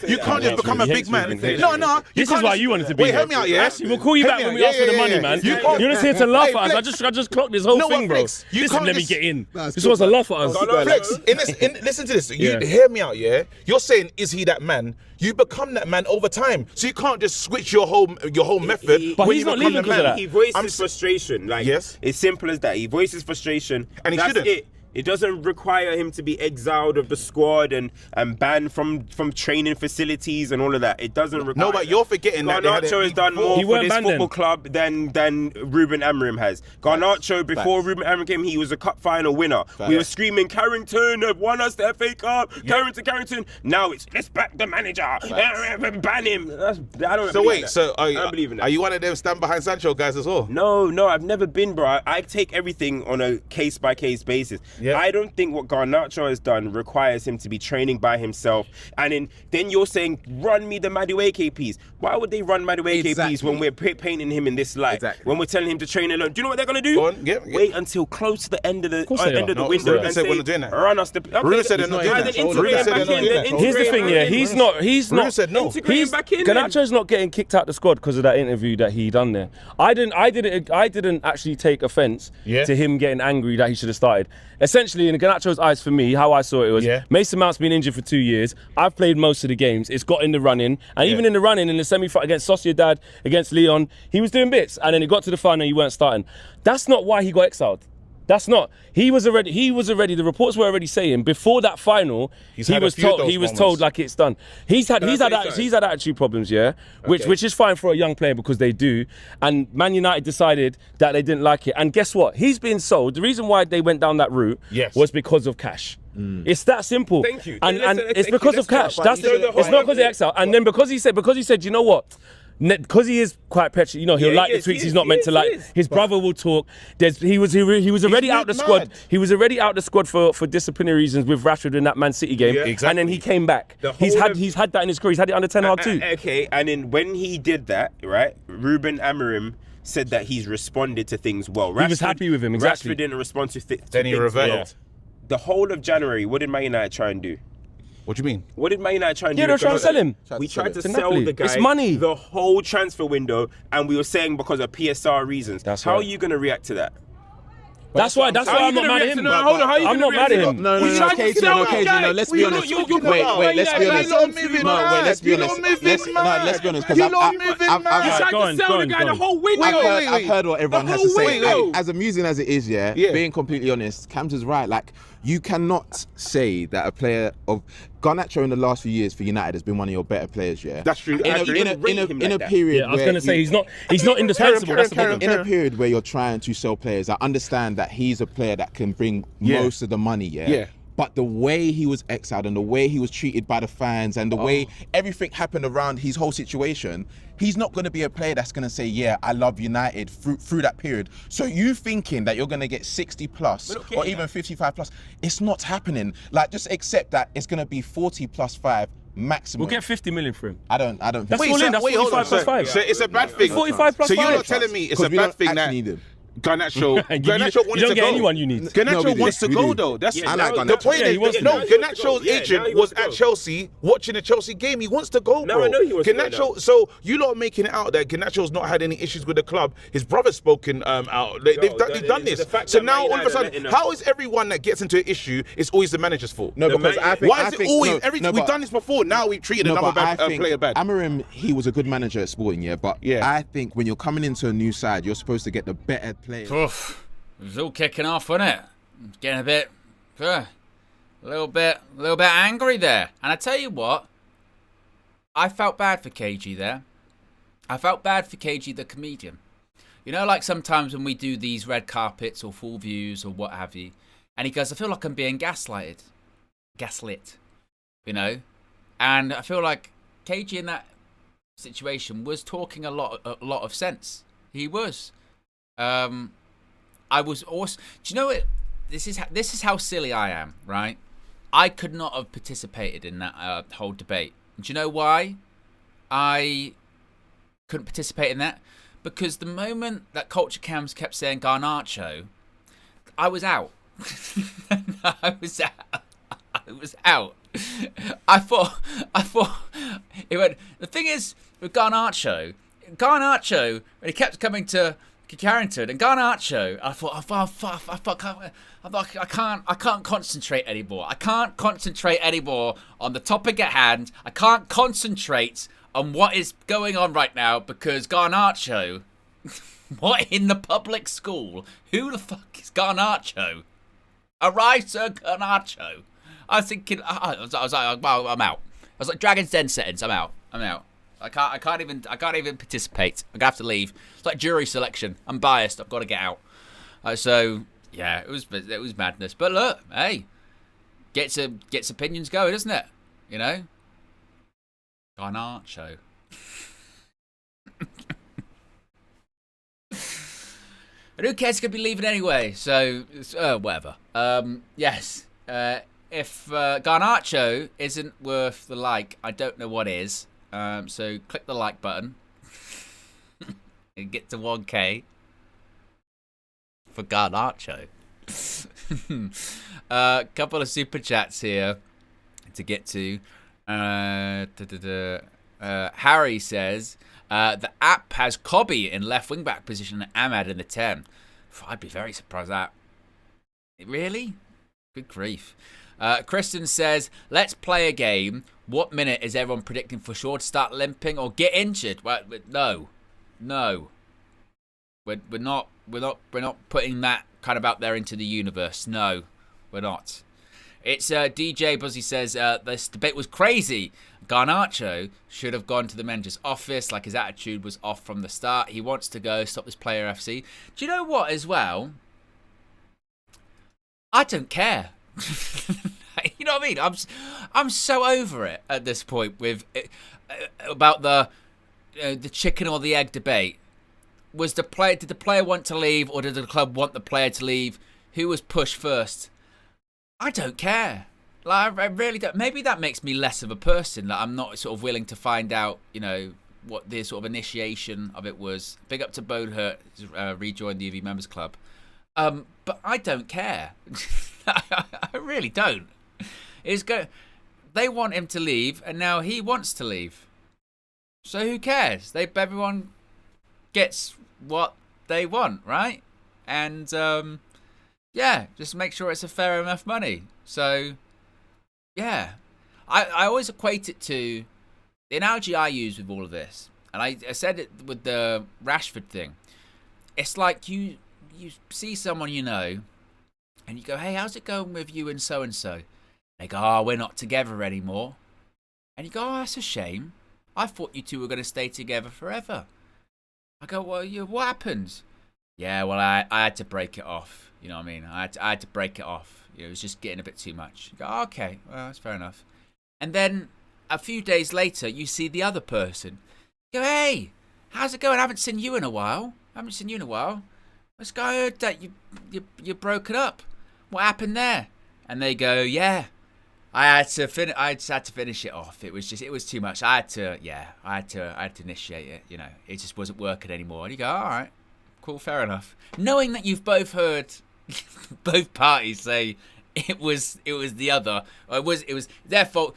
become a big man. No. This is why you wanted to be. Wait, hear me out, yeah? We'll call you back when we ask for the money, man. You're just here to laugh at us. I just clocked this whole thing, bro. Listen, let me get in. This was a laugh at us. Flex, listen to this. You hear me out, yeah? You're saying, is he that man? You become that man over time, so you can't just switch your whole method. But he's not leaving because of that. He voices frustration. Like, it's simple as that. He voices frustration, and he shouldn't. It doesn't require him to be exiled of the squad and banned from training facilities and all of that. It doesn't require. No, but you're forgetting that Garnacho has done more for this football club than Ruben Amorim has. Garnacho, before Ruben Amorim came, he was a cup final winner. We were screaming, Carrington have won us the FA Cup. Carrington. Now it's let's back the manager. Ban him. I don't. So wait, I don't believe in that. Are you one of them stand behind Sancho guys as well? No, I've never been, bro. I take everything on a case by case basis. Yeah. I don't think what Garnacho has done requires him to be training by himself. And then you're saying, run me the Madueke piece. Why would they run Madueke piece when we're painting him in this light? When we're telling him to train alone? Do you know what they're going to do? Wait until close to the end of the window and say, run us the... Ruben said they're not doing that. Here's the thing, yeah. He's not... Ruben said no. Garnacho's not getting kicked out the squad because of that interview that he done there. I didn't actually take offence to him getting angry that he should have started. Essentially, in Garnacho's eyes, for me, how I saw it was Mason Mount's been injured for 2 years. I've played most of the games. It's got in the running. And even in the running, in the semi-final against Sociedad, against Leon, he was doing bits. And then he got to the final and he weren't starting. That's not why he got exiled. That's not. He was already. The reports were already saying before that final, he was told like it's done. He's had attitude problems, which is fine for a young player because they do. And Man United decided that they didn't like it. And guess what? He's been sold. The reason why they went down that route was because of cash. It's that simple. Thank you. And it's because of cash. It's not because of exile. And then because he said, you know what? Because he is quite petulant, he'll like the tweets he's not meant to like. His brother will talk. He was already out the squad. He was already out the squad for disciplinary reasons with Rashford in that Man City game, and then he came back. He's had that in his career. He's had it under Ten Hag too. Okay, and then when he did that, right, Ruben Amorim said that he's responded to things well. He was happy with him. Exactly. Rashford didn't respond to things. Then he revealed. The whole of January, what did Man United try and do? What do you mean? What did Man United try and do? They're trying to sell him. We tried to sell the guy. It's money. The whole transfer window, and we were saying because of PSR reasons. How are you going to react to that? That's why I'm not mad at him. Hold on, I'm not mad at him. No, KG, let's be honest. Wait, let's be honest. Let's be honest. You don't move in, man. You tried to sell the guy the whole window. I've heard what everyone has to say. As amusing as it is, being completely honest, Cam's is right. Like, you cannot say that a player of Garnacho in the last few years for United has been one of your better players. Yeah, that's true. In a period, I was going to say he's not indispensable. In a period where you're trying to sell players, I understand that he's a player that can bring most of the money. Yeah. But the way he was exiled and the way he was treated by the fans and the way everything happened around his whole situation, he's not going to be a player that's going to say, yeah, I love United through that period. So you thinking that you're going to get 60 plus or even 55 plus, it's not happening. Like, just accept that it's going to be 40 plus 5 maximum. We'll get 50 million for him. I don't That's think all in. That's 45 plus 5. So it's a bad thing. 45 plus 5. So you're not telling me it's a bad thing that Garnacho wanted to go. You don't get anyone you need. Garnacho wants to go though. That's I like Garnacho. The point is, Garnacho's agent was at Chelsea watching the Chelsea game. He wants to go, bro. I know he wants to go. Garnacho. So you lot are making it out that Garnacho's not had any issues with the club. His brother's spoken out. They've done this. So now all of a sudden, how is everyone that gets into an issue is always the manager's fault? No, because I think why is it always everything? We've done this before. Now we've treated another player bad. Amorim, he was a good manager at Sporting, but I think when you're coming into a new side, you're supposed to get the better players. It was all kicking off, wasn't it? Getting a little bit angry there. And I tell you what, I felt bad for KG there. I felt bad for KG the comedian. You know, like sometimes when we do these red carpets or full views or what have you, and he goes, I feel like I'm being gaslit, you know? And I feel like KG in that situation was talking a lot of sense. He was. I was also. Do you know what? This is how silly I am, right? I could not have participated in that whole debate. Do you know why I couldn't participate in that? Because the moment that Culture Cams kept saying Garnacho, I was out. I was out. I thought it went. The thing is with Garnacho, when he kept coming to Carrington and Garnacho, I can't concentrate anymore. I can't concentrate anymore on the topic at hand. I can't concentrate on what is going on right now because Garnacho. What in the public school? Who the fuck is Garnacho? Arise, Sir Garnacho. I was thinking. I was like, well, I'm out. I was like, Dragon's Den settings. I'm out. I can't even participate. I'm gonna have to leave. It's like jury selection. I'm biased. I've got to get out. So yeah, it was madness. But look, hey, gets opinions going, doesn't it? You know, Garnacho. And who cares? He's gonna be leaving anyway. So whatever. Yes. If Garnacho isn't worth the like, I don't know what is. So click the like button and get to 1K for Garnacho. Couple of super chats here to get to. Harry says the app has Cobby in left wing back position and Ahmad in the 10. I'd be very surprised at that. Really? Good grief. Kristen says, let's play a game. What minute is everyone predicting for Shaw to start limping or get injured? Well, no. We're not putting that kind of out there into the universe. No, we're not. It's DJ Buzzy says, this debate was crazy. Garnacho should have gone to the manager's office, like his attitude was off from the start. He wants to go, stop this player FC. Do you know what as well? I don't care. You know what I mean? I'm so over it at this point with about the chicken or the egg debate. Did the player want to leave or did the club want the player to leave? Who was pushed first? I don't care. Like I really don't. Maybe that makes me less of a person. Like I'm not sort of willing to find out, you know, what the sort of initiation of it was. Big up to Bodehurt, rejoined the UV members club. But I don't care. I really don't. They want him to leave, and now he wants to leave. So who cares? Everyone gets what they want, right? And yeah, just make sure it's a fair enough money. So yeah, I always equate it to the analogy I use with all of this, and I said it with the Rashford thing. It's like you see someone you know, And you go, hey, how's it going with you and so? They go, oh, we're not together anymore. And you go, oh, that's a shame. I thought you two were going to stay together forever. I go, well, what happened? Yeah, well, I had to break it off. You know what I mean? I had to break it off. It was just getting a bit too much. You go, oh, okay, well, that's fair enough. And then a few days later, you see the other person. You go, hey, how's it going? I haven't seen you in a while. Let's go. That you're broken up. What happened there? And they go, yeah, I just had to finish it off. It was too much. I had to initiate it. You know, it just wasn't working anymore. And you go, all right, cool, fair enough. Knowing that you've both heard both parties say it was the other, or it was their fault.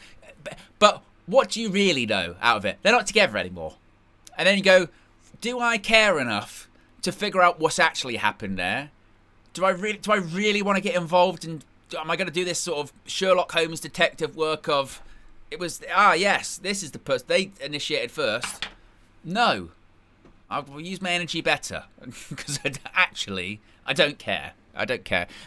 But what do you really know out of it? They're not together anymore. And then you go, do I care enough to figure out what's actually happened there? Do I really want to get involved in? Am I going to do this sort of Sherlock Holmes detective work of, it was, yes, this is the person they initiated first? No. I'll use my energy better because I don't care.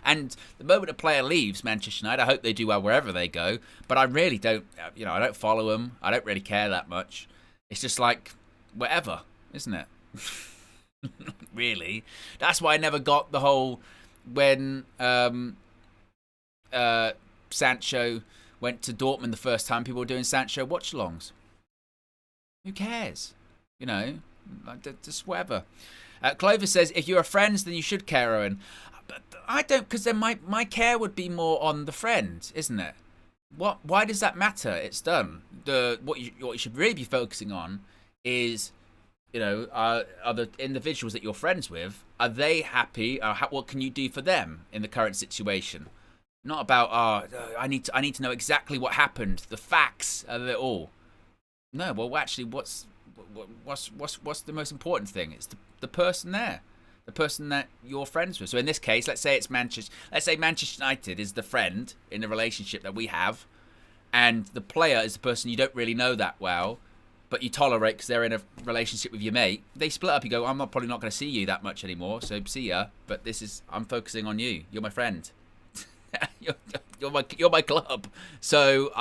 And the moment a player leaves Manchester United, I hope they do well wherever they go, but I really don't, I don't follow them. I don't really care that much. It's just like, whatever, isn't it? Really. That's why I never got the whole, when Sancho went to Dortmund the first time, people were doing Sancho watch-alongs. Who cares? Just whatever. Clover says, if you're friends, then you should care, Owen. But I don't, because then my care would be more on the friend, isn't it? Why does that matter? It's done. What you should really be focusing on is, are the individuals that you're friends with, are they happy? What can you do for them in the current situation? Not about, I need to know exactly what happened, the facts of it all. No, well, actually, what's the most important thing? It's the person there, the person that you're friends with. So in this case, let's say Manchester United is the friend in the relationship that we have, and the player is the person you don't really know that well, but you tolerate because they're in a relationship with your mate. They split up. You go, I'm probably not going to see you that much anymore, so see ya. But I'm focusing on you. You're my friend. you're my club. So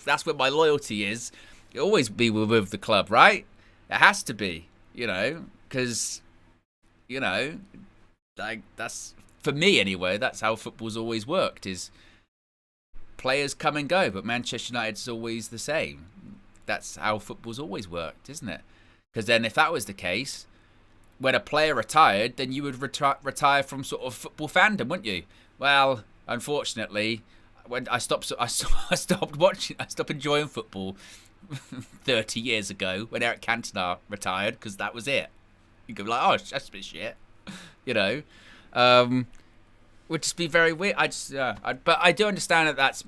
that's where my loyalty is. You'll always be with the club, right? It has to be, because, that's, for me anyway, that's how football's always worked, is players come and go, but Manchester United's always the same. That's how football's always worked, isn't it? Because then if that was the case, when a player retired, then you would retire from sort of football fandom, wouldn't you? Well, unfortunately, when I stopped enjoying football 30 years ago when Eric Cantona retired, because that was it. You go like, oh, that's a bit shit, would just be very weird. But I do understand that that's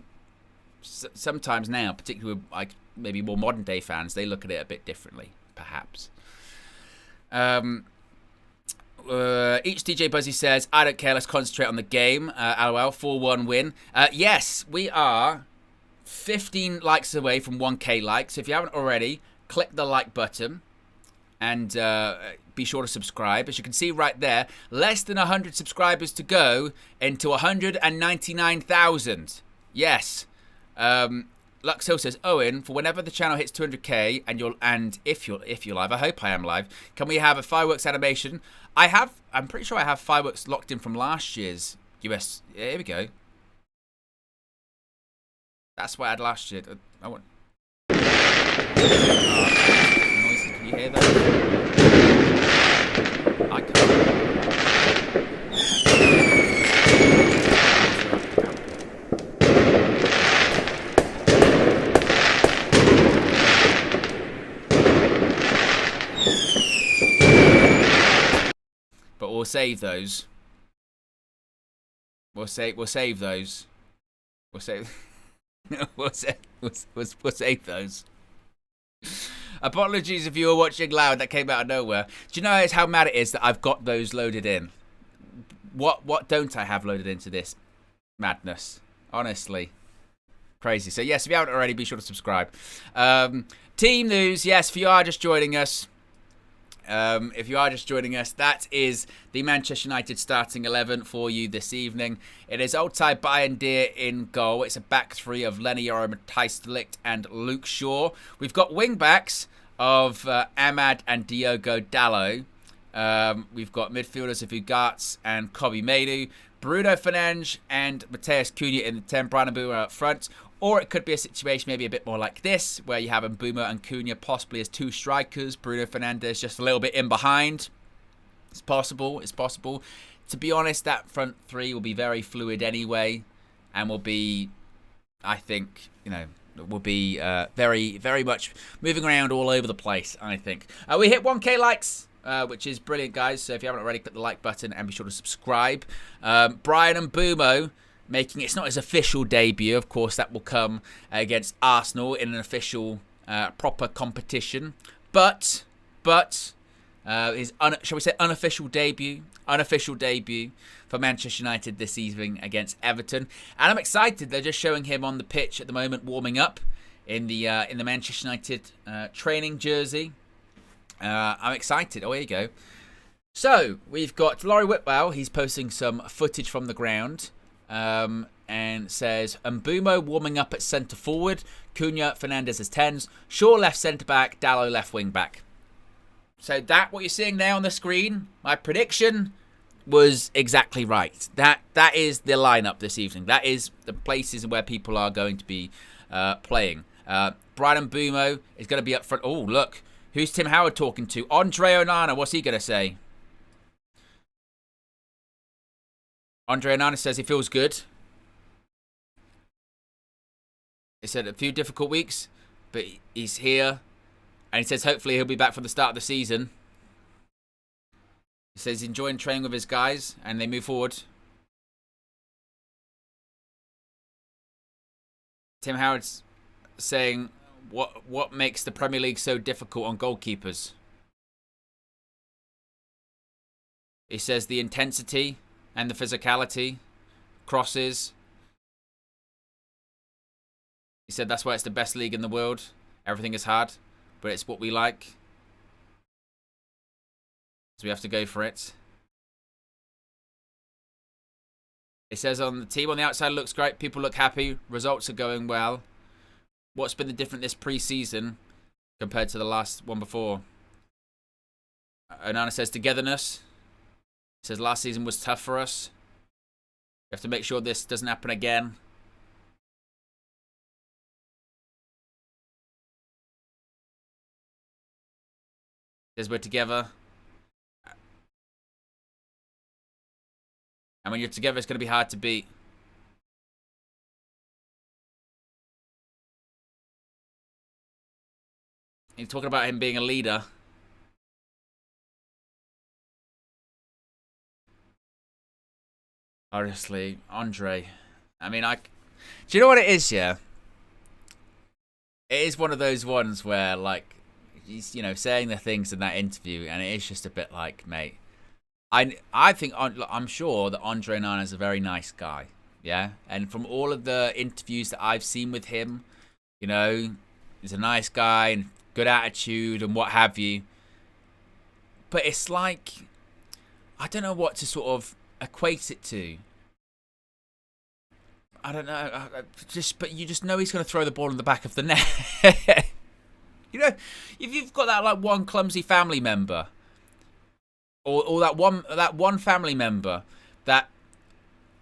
sometimes now, particularly with like maybe more modern day fans, they look at it a bit differently, perhaps. Each DJ Buzzy says, I don't care, let's concentrate on the game. LOL, 4-1 win. Yes, we are 15 likes away from 1k likes. So if you haven't already, click the like button and be sure to subscribe. As you can see right there, less than 100 subscribers to go into 199,000. Yes. Lux Hill says, Owen, for whenever the channel hits 200k and if you're live, I hope I am live, can we have a fireworks animation? I'm pretty sure I have fireworks locked in from last year's US. Yeah, here we go. That's what I had last year. I want noises. Can you hear those? I can't. But we'll save those. We'll save those. We'll save those. Apologies if you were watching loud. That came out of nowhere. Do you know how mad it is that I've got those loaded in? What don't I have loaded into this madness? Honestly, crazy. So yes, if you haven't already, be sure to subscribe. Team news. Yes, if you are just joining us, If you are just joining us, that is the Manchester United starting 11 for you this evening. It is Altay Bayindir in goal. It's a back three of Lenny Yoro, Matthijs de Ligt and Luke Shaw. We've got wing backs of Ahmad and Diogo Dalot. We've got midfielders of Ugarte and Kobe Maidu, Bruno Fernandes and Matheus Cunha in the 10, Bryan Mbeumo up front. Or it could be a situation maybe a bit more like this, where you have Mbeumo and Cunha possibly as two strikers, Bruno Fernandes just a little bit in behind. It's possible. It's possible. To be honest, that front three will be very fluid anyway, and will be, I think, will be very, very much moving around all over the place, I think. We hit 1K likes, which is brilliant, guys. So if you haven't already, click the like button and be sure to subscribe. Bryan Mbeumo making it's not his official debut. Of course, that will come against Arsenal in an official, proper competition. But his shall we say unofficial debut for Manchester United this evening against Everton, and I'm excited. They're just showing him on the pitch at the moment, warming up in the Manchester United training jersey. I'm excited. Oh, here you go. So we've got Laurie Whitwell. He's posting some footage from the ground. And says Mbeumo warming up at centre forward, Cunha, Fernandes as 10s, Shaw left centre back, Dalot left wing back. So that what you're seeing now on the screen, my prediction was exactly right. That is the lineup this evening. That is the places where people are going to be playing. Bryan Mbeumo is going to be up front. Oh, look, who's Tim Howard talking to? Andre Onana. What's he going to say? Andre Onana says he feels good. He said a few difficult weeks, but he's here. And he says hopefully he'll be back for the start of the season. He says he's enjoying training with his guys and they move forward. Tim Howard's saying what makes the Premier League so difficult on goalkeepers. He says the intensity and the physicality, crosses. He said that's why it's the best league in the world. Everything is hard, but it's what we like. So we have to go for it. It says on the team on the outside looks great. People look happy. Results are going well. What's been the difference this pre-season compared to the last one before? Onana says togetherness. He says last season was tough for us. We have to make sure this doesn't happen again. He says we're together. And when you're together, it's going to be hard to beat. He's talking about him being a leader. Honestly, Andre. I mean, do you know what it is, yeah? It is one of those ones where, like, he's, saying the things in that interview, and it is just a bit like, mate, I'm sure that Andre Onana is a very nice guy, yeah? And from all of the interviews that I've seen with him, he's a nice guy and good attitude and what have you. But it's like, I don't know what to sort of equate it to. I don't know. But you just know he's going to throw the ball in the back of the net. If you've got that like one clumsy family member, or that one family member that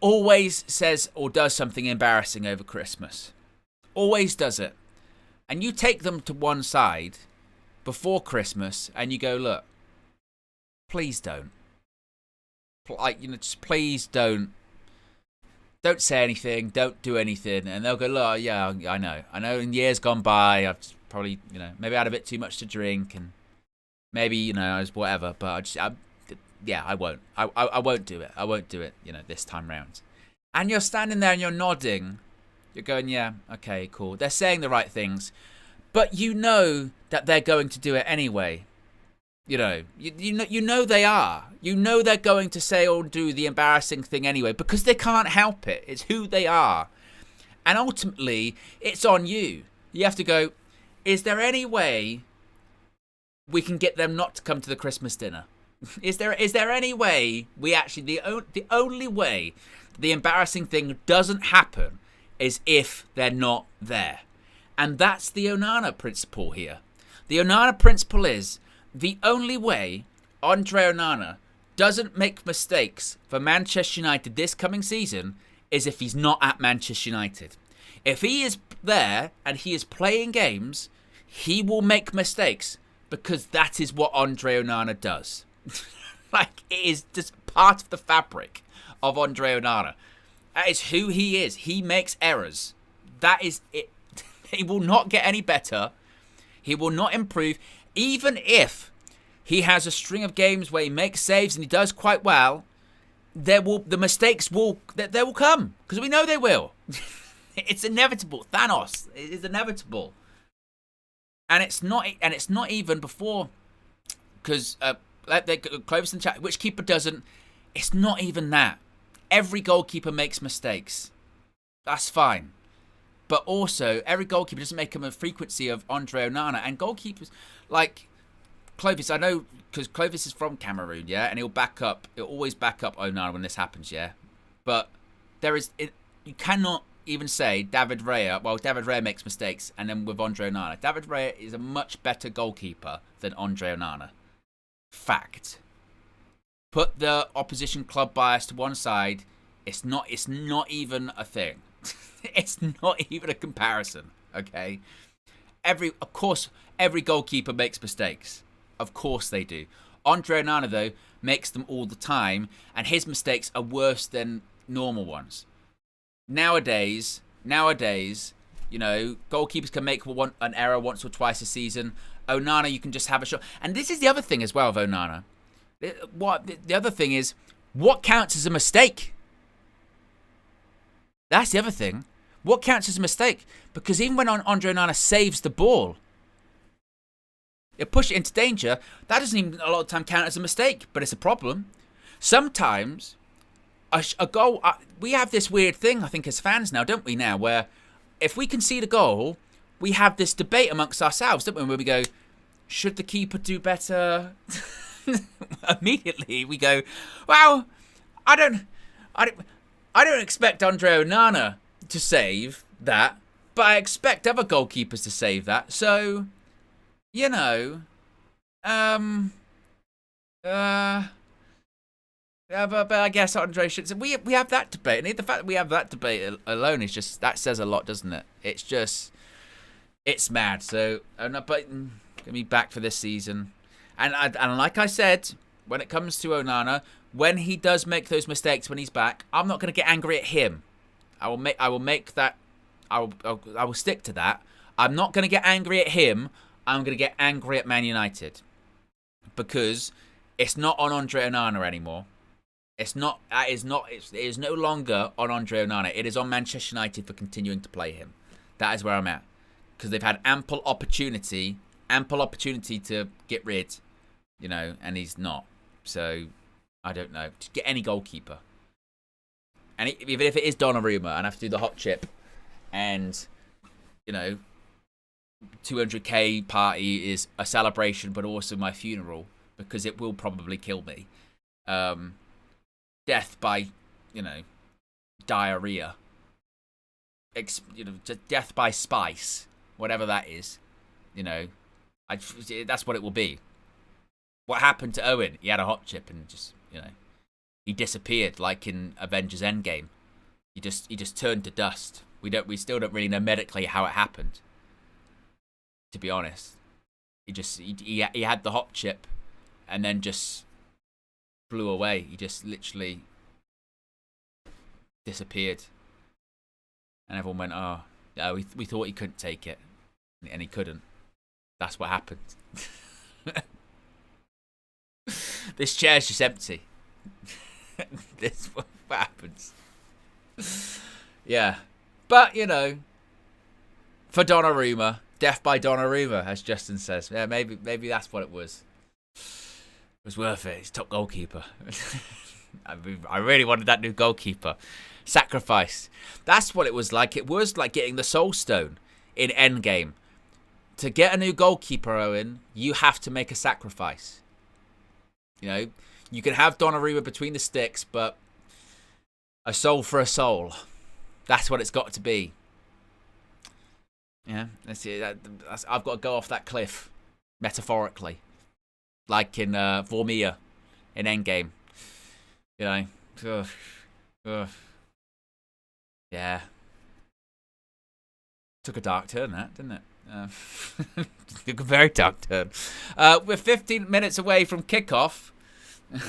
always says or does something embarrassing over Christmas, always does it, and you take them to one side before Christmas and you go, look, please don't. Just please don't say anything, don't do anything. And they'll go, look, yeah, I know in years gone by, I've probably, maybe I had a bit too much to drink and maybe, I was whatever, but I won't. I won't do it. I won't do it, this time round. And you're standing there and you're nodding. You're going, yeah, okay, cool. They're saying the right things, but you know that they're going to do it anyway. You know they are. You know they're going to say or do the embarrassing thing anyway because they can't help it. It's who they are. And ultimately, it's on you. You have to go, is there any way we can get them not to come to the Christmas dinner? Is there any way we actually, the only way the embarrassing thing doesn't happen is if they're not there. And that's the Onana principle here. The Onana principle is the only way Andre Onana doesn't make mistakes for Manchester United this coming season is if he's not at Manchester United. If he is there and he is playing games, he will make mistakes because that is what Andre Onana does. Like, it is just part of the fabric of Andre Onana. That is who he is. He makes errors. That is it. He will not get any better. He will not improve. Even if he has a string of games where he makes saves and he does quite well, the mistakes will come, because we know they will. It's inevitable. Thanos. It is inevitable. And it's not even before, because Clovis in the chat, which keeper doesn't? It's not even that. Every goalkeeper makes mistakes. That's fine. But also, every goalkeeper doesn't make them a frequency of Andre Onana. And goalkeepers, like Clovis, I know, because Clovis is from Cameroon, yeah? And he'll always back up Onana when this happens, yeah? But you cannot even say David Raya. Well, David Raya makes mistakes, and then with Andre Onana. David Raya is a much better goalkeeper than Andre Onana. Fact. Put the opposition club bias to one side. It's not even a thing. It's not even a comparison, okay? Of course, every goalkeeper makes mistakes. Of course they do. Andre Onana, though, makes them all the time, and his mistakes are worse than normal ones. Nowadays, you know, goalkeepers can make an error once or twice a season. Onana, you can just have a shot. And this is the other thing as well with Onana. The other thing is, what counts as a mistake? That's the other thing. What counts as a mistake? Because even when Andre Onana saves the ball, it push it into danger, that doesn't even a lot of time count as a mistake, but it's a problem. Sometimes a goal, we have this weird thing, I think, as fans now, don't we now, where if we concede a goal, we have this debate amongst ourselves, don't we, where we go, should the keeper do better? Immediately we go, well, I don't expect Andre Onana to save that, but I expect other goalkeepers to save that. So, you know, but I guess Andre should. We have that debate, and the fact that we have that debate alone is just, that says a lot, doesn't it? It's just, it's mad. So, but gonna be back for this season, and like I said, when it comes to Onana, when he does make those mistakes when he's back, I'm not going to get angry at him. I will stick to that. I'm not going to get angry at him. I'm going to get angry at Man United, because it's not on Andre Onana anymore. It is no longer on Andre Onana. It is on Manchester United for continuing to play him. That is where I'm at, because they've had ample opportunity to get rid, you know, and he's not. So I don't know. Just get any goalkeeper. And even if it is Donnarumma, and I have to do the hot chip, and, you know, 200k party is a celebration, but also my funeral, because it will probably kill me. Death by, you know, diarrhea. Just death by spice, whatever that is. You know, that's what it will be. What happened to Owen? He had a hot chip and just, you know, he disappeared like in Avengers Endgame. He just turned to dust. We still don't really know medically how it happened, to be honest. He had the hot chip and then just flew away. He just literally disappeared. And everyone went, oh, no, we thought he couldn't take it. And he couldn't. That's what happened. This chair's just empty. This is what happens. Yeah. But, you know, for Donnarumma, death by Donnarumma, as Justin says. Yeah, maybe that's what it was. It was worth it. He's top goalkeeper. I really wanted that new goalkeeper. Sacrifice. That's what it was like. It was like getting the Soul Stone in Endgame. to get a new goalkeeper, Owen, you have to make a sacrifice. You know, you can have Donnarumma between the sticks, but a soul for a soul. That's what it's got to be. Yeah, that's it. I've got to go off that cliff, metaphorically, like in Vormir in Endgame. You know, yeah. Took a dark turn, that, didn't it? Took a very dark turn. We're 15 minutes away from kickoff.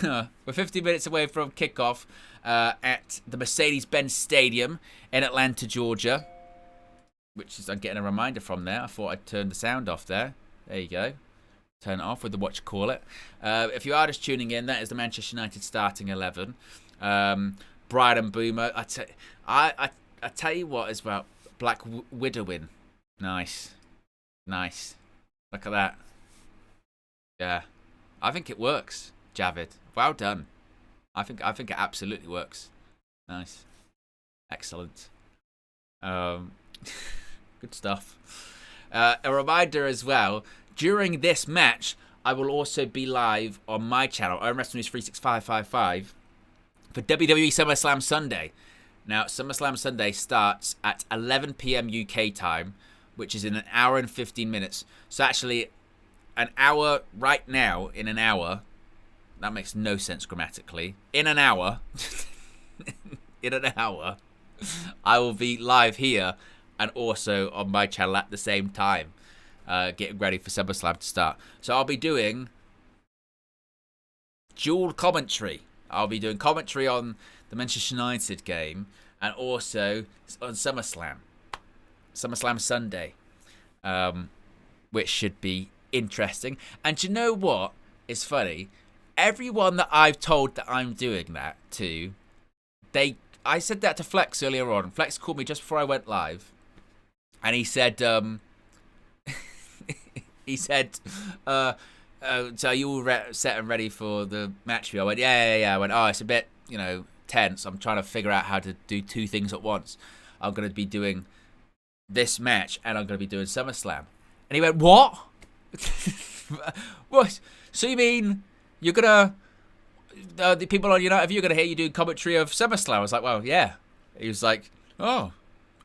We're 15 minutes away from kickoff at the Mercedes-Benz Stadium in Atlanta, Georgia. Which is, I'm getting a reminder from there. I thought I'd turn the sound off there. There you go. Turn it off with the what you call it. If you are just tuning in, that is the Manchester United starting 11. Brian Boomer. I tell you what as well. Black Widowing. Nice. Nice. Look at that. Yeah. I think it works, Javid. Well done. I think it absolutely works. Nice. Excellent. Good stuff. A reminder as well, during this match, I will also be live on my channel, OWEN Wrestling News 36555, for WWE SummerSlam Sunday. Now, SummerSlam Sunday starts at 11 p.m. UK time, which is in an hour and 15 minutes. So actually, an hour right now, in an hour, that makes no sense grammatically. In an hour, I will be live here and also on my channel at the same time, getting ready for SummerSlam to start. So I'll be doing dual commentary. I'll be doing commentary on the Manchester United game and also on SummerSlam Sunday, which should be interesting. And you know what is funny? Everyone that I've told that I'm doing that to, I said that to Flex earlier on. Flex called me just before I went live, and he said, so are you all set and ready for the match view? I went, yeah. I went, oh, it's a bit, tense. I'm trying to figure out how to do two things at once. I'm going to be doing this match, and I'm going to be doing SummerSlam. And he went, what? What? So you mean you're going to, the people on United View are going to hear you do commentary of SummerSlam? I was like, well, yeah. He was like, oh,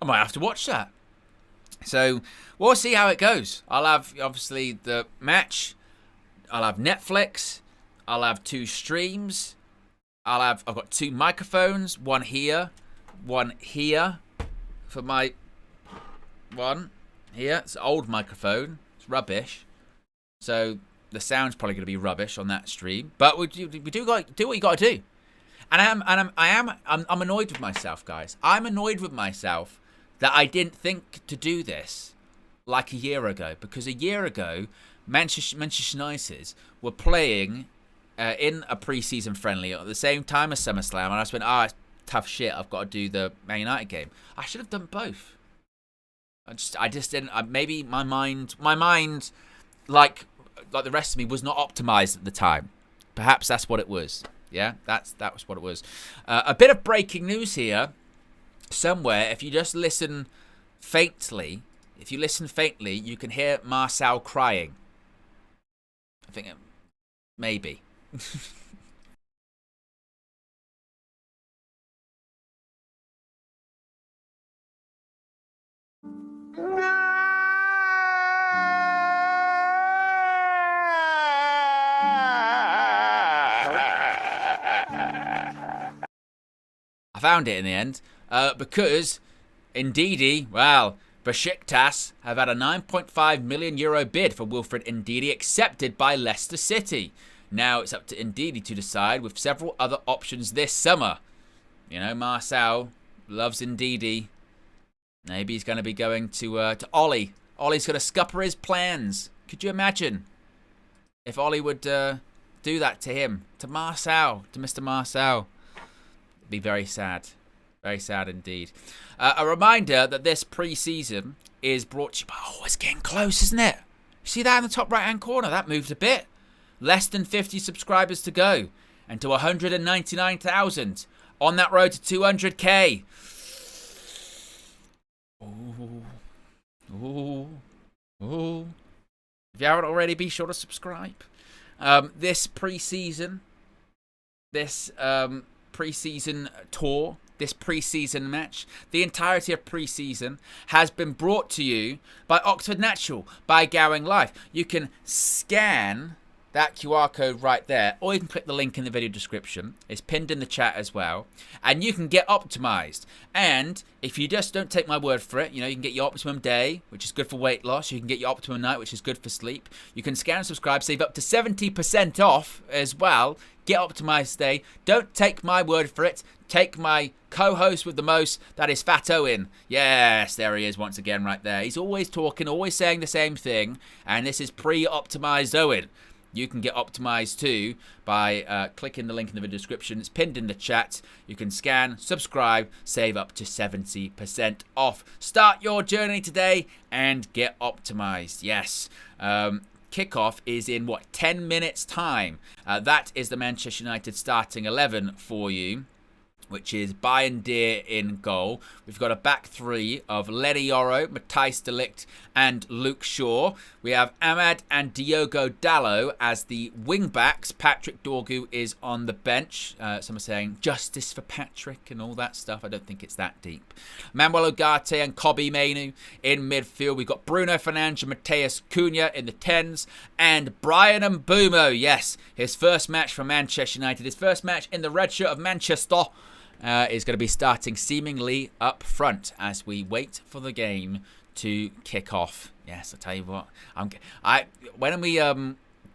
I might have to watch that. So we'll see how it goes. I'll have, obviously, the match. I'll have Netflix. I'll have 2 streams. I've got 2 microphones. One here for my one here. It's an old microphone. It's rubbish. So the sound's probably going to be rubbish on that stream. But we do what you got to do. And I'm annoyed with myself, guys. I'm annoyed with myself that I didn't think to do this like a year ago. Because a year ago, Manchester United were playing in a pre-season friendly at the same time as SummerSlam. And I just went, it's tough shit. I've got to do the Man United game. I should have done both. I just didn't. Maybe my mind, like the rest of me, was not optimized at the time. Perhaps that's what it was. Yeah, that was what it was. A bit of breaking news here. Somewhere, if you just listen faintly, you can hear Marcel crying. I think maybe. I found it in the end. Because, Ndidi, Besiktas have had a €9.5 million bid for Wilfred Ndidi accepted by Leicester City. Now it's up to Ndidi to decide with several other options this summer. Marcel loves Ndidi. Maybe he's going to be going to Ollie. Ollie's going to scupper his plans. Could you imagine if Ollie would do that to him, to Mr. Marcel? It'd be very sad. Very sad indeed. A reminder that this pre-season is brought to you by... Oh, it's getting close, isn't it? See that in the top right-hand corner? That moved a bit. Less than 50 subscribers to go. And to 199,000. On that road to 200k. Ooh. Ooh. If you haven't already, be sure to subscribe. This pre-season tour, this pre-season match, the entirety of pre-season has been brought to you by Oxford Natural, by Gowing Life. You can scan that QR code right there, or you can click the link in the video description. It's pinned in the chat as well, and you can get optimized. And if you just don't take my word for it, you can get your Optimum Day, which is good for weight loss. You can get your Optimum Night, which is good for sleep. You can scan and subscribe, save up to 70% off as well. Get optimized today. Don't take my word for it. Take my co-host with the most, that is Fat Owen. Yes, there he is once again right there. He's always talking, always saying the same thing, and this is pre-optimized Owen. You can get optimized too by clicking the link in the video description. It's pinned in the chat. You can scan, subscribe, save up to 70% off. Start your journey today and get optimized. Yes. Kickoff is in, 10 minutes time. That is the Manchester United starting 11 for you, which is Bayern Deer in goal. We've got a back three of Lenny Yoro, Matthijs de Ligt, and Luke Shaw. We have Ahmad and Diogo Dalot as the wing-backs. Patrick Dorgu is on the bench. Some are saying justice for Patrick and all that stuff. I don't think it's that deep. Manuel Ugarte and Kobbie Mainoo in midfield. We've got Bruno Fernandes and Mateus Cunha in the 10s. And Brian Mbeumo, yes, his first match for Manchester United. His first match in the red shirt of Manchester. Is going to be starting seemingly up front as we wait for the game to kick off. Yes, I tell you what, when we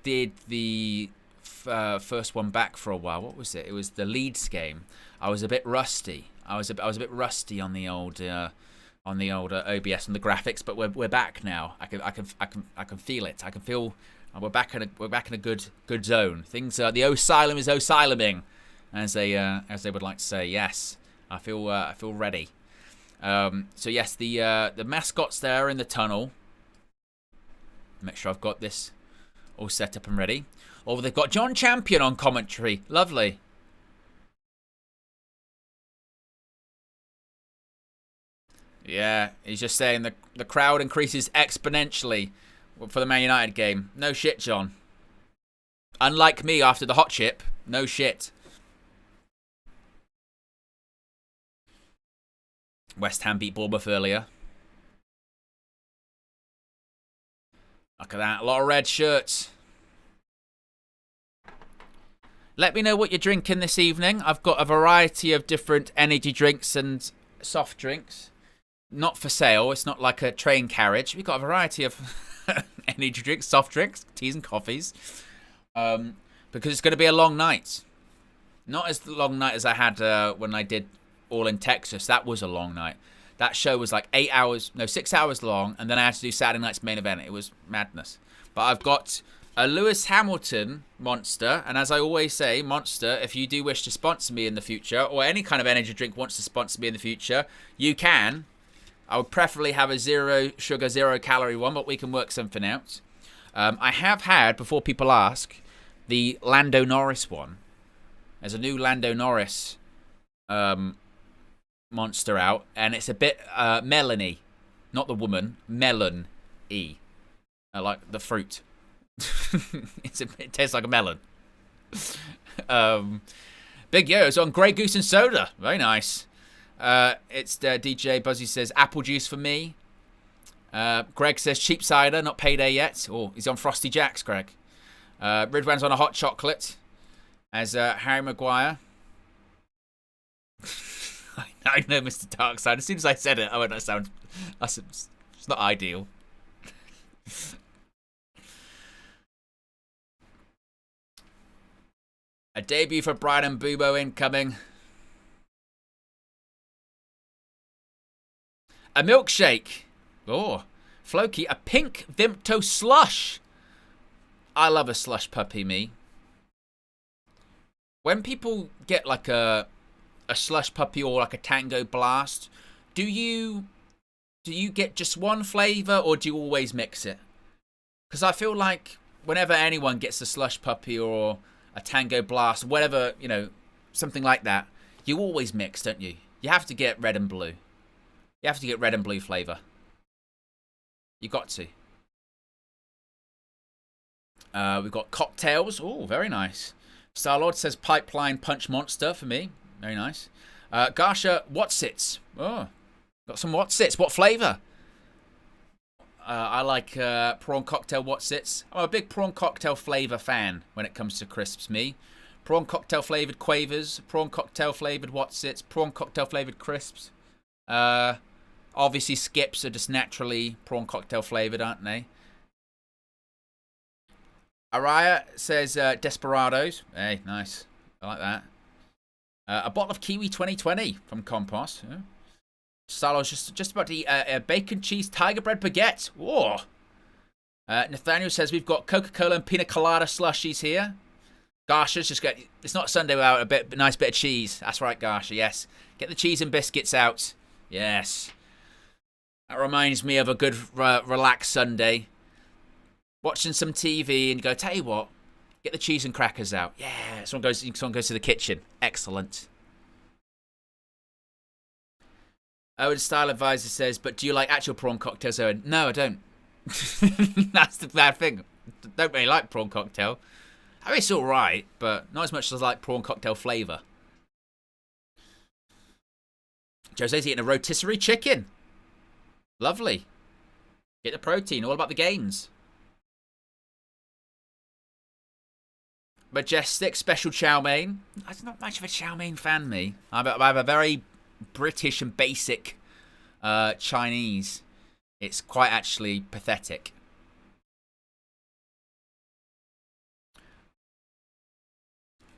did the first one back for a while, what was it? It was the Leeds game. I was a bit rusty. I was a bit rusty on the old OBS and the graphics, but we're back now. I can feel it. I can feel we're back in a good zone. Things the Osylum is Osyluming. As they would like to say. Yes, I feel ready. So yes, the mascot's there in the tunnel. Make sure I've got this all set up and ready. Oh, they've got John Champion on commentary. Lovely. Yeah, he's just saying the crowd increases exponentially for the Man United game. No shit, John. Unlike me after the hot chip. No shit. West Ham beat Bournemouth earlier. Look at that. A lot of red shirts. Let me know what you're drinking this evening. I've got a variety of different energy drinks and soft drinks. Not for sale. It's not like a train carriage. We've got a variety of energy drinks, soft drinks, teas and coffees. Because it's going to be a long night. Not as long night as I had when I did All in Texas. That was a long night. That show was like 6 hours long, and then I had to do Saturday night's main event. It was madness. But I've got a Lewis Hamilton Monster, and as I always say, Monster, if you do wish to sponsor me in the future, or any kind of energy drink wants to sponsor me in the future, you can. I would preferably have a 0 sugar, 0 calorie one, but we can work something out. I have had, before people ask, the Lando Norris one. There's a new Lando Norris Monster out, and it's a bit melony, not the woman, melon-y, like the fruit. It tastes like a melon. Big Yo's on Grey Goose and Soda, very nice. It's DJ Buzzy says apple juice for me. Greg says cheap cider, not payday yet. Oh, he's on Frosty Jacks, Greg. Ridwan's on a hot chocolate. As Harry Maguire. I know, Mr. Darkside. As soon as I said it, I went, it's not ideal. A debut for Brian Mbeumo incoming. A milkshake. Oh, Floki, a pink Vimto slush. I love a slush puppy, me. When people get like a slush puppy or like a Tango Blast, do you get just one flavor or do you always mix it? Because I feel like whenever anyone gets a slush puppy or a Tango Blast, whatever, something like that, you always mix, don't you? You have to get red and blue. You have to get red and blue flavor. You got to. We've got cocktails. Oh, very nice. Starlord says pipeline punch monster for me. Very nice. Garsha, Watsits. Oh, got some Watsits. What flavour? I like prawn cocktail Watsits. I'm a big prawn cocktail flavour fan when it comes to crisps, me. Prawn cocktail flavoured Quavers, prawn cocktail flavoured Watsits, prawn cocktail flavoured crisps. Obviously, Skips are just naturally prawn cocktail flavoured, aren't they? Araya says Desperados. Hey, nice. I like that. A bottle of Kiwi 2020 from Compost. Yeah. Salo's just about to eat a bacon cheese tiger bread baguette. Whoa. Nathaniel says we've got Coca-Cola and pina colada slushies here. Garsha's just got. It's not Sunday without a nice bit of cheese. That's right, Garsha. Yes. Get the cheese and biscuits out. Yes. That reminds me of a good relaxed Sunday. Watching some TV and go, tell you what, get the cheese and crackers out. Yeah. Someone goes to the kitchen. Excellent. Owen Style Advisor says, but do you like actual prawn cocktails, Owen? No, I don't. That's the bad thing. I don't really like prawn cocktail. I mean, it's all right, but not as much as I like prawn cocktail flavour. Jose's eating a rotisserie chicken. Lovely. Get the protein. All about the gains. Majestic special chow mein. I'm not much of a chow mein fan, me. I have a very British and basic Chinese. It's quite actually pathetic.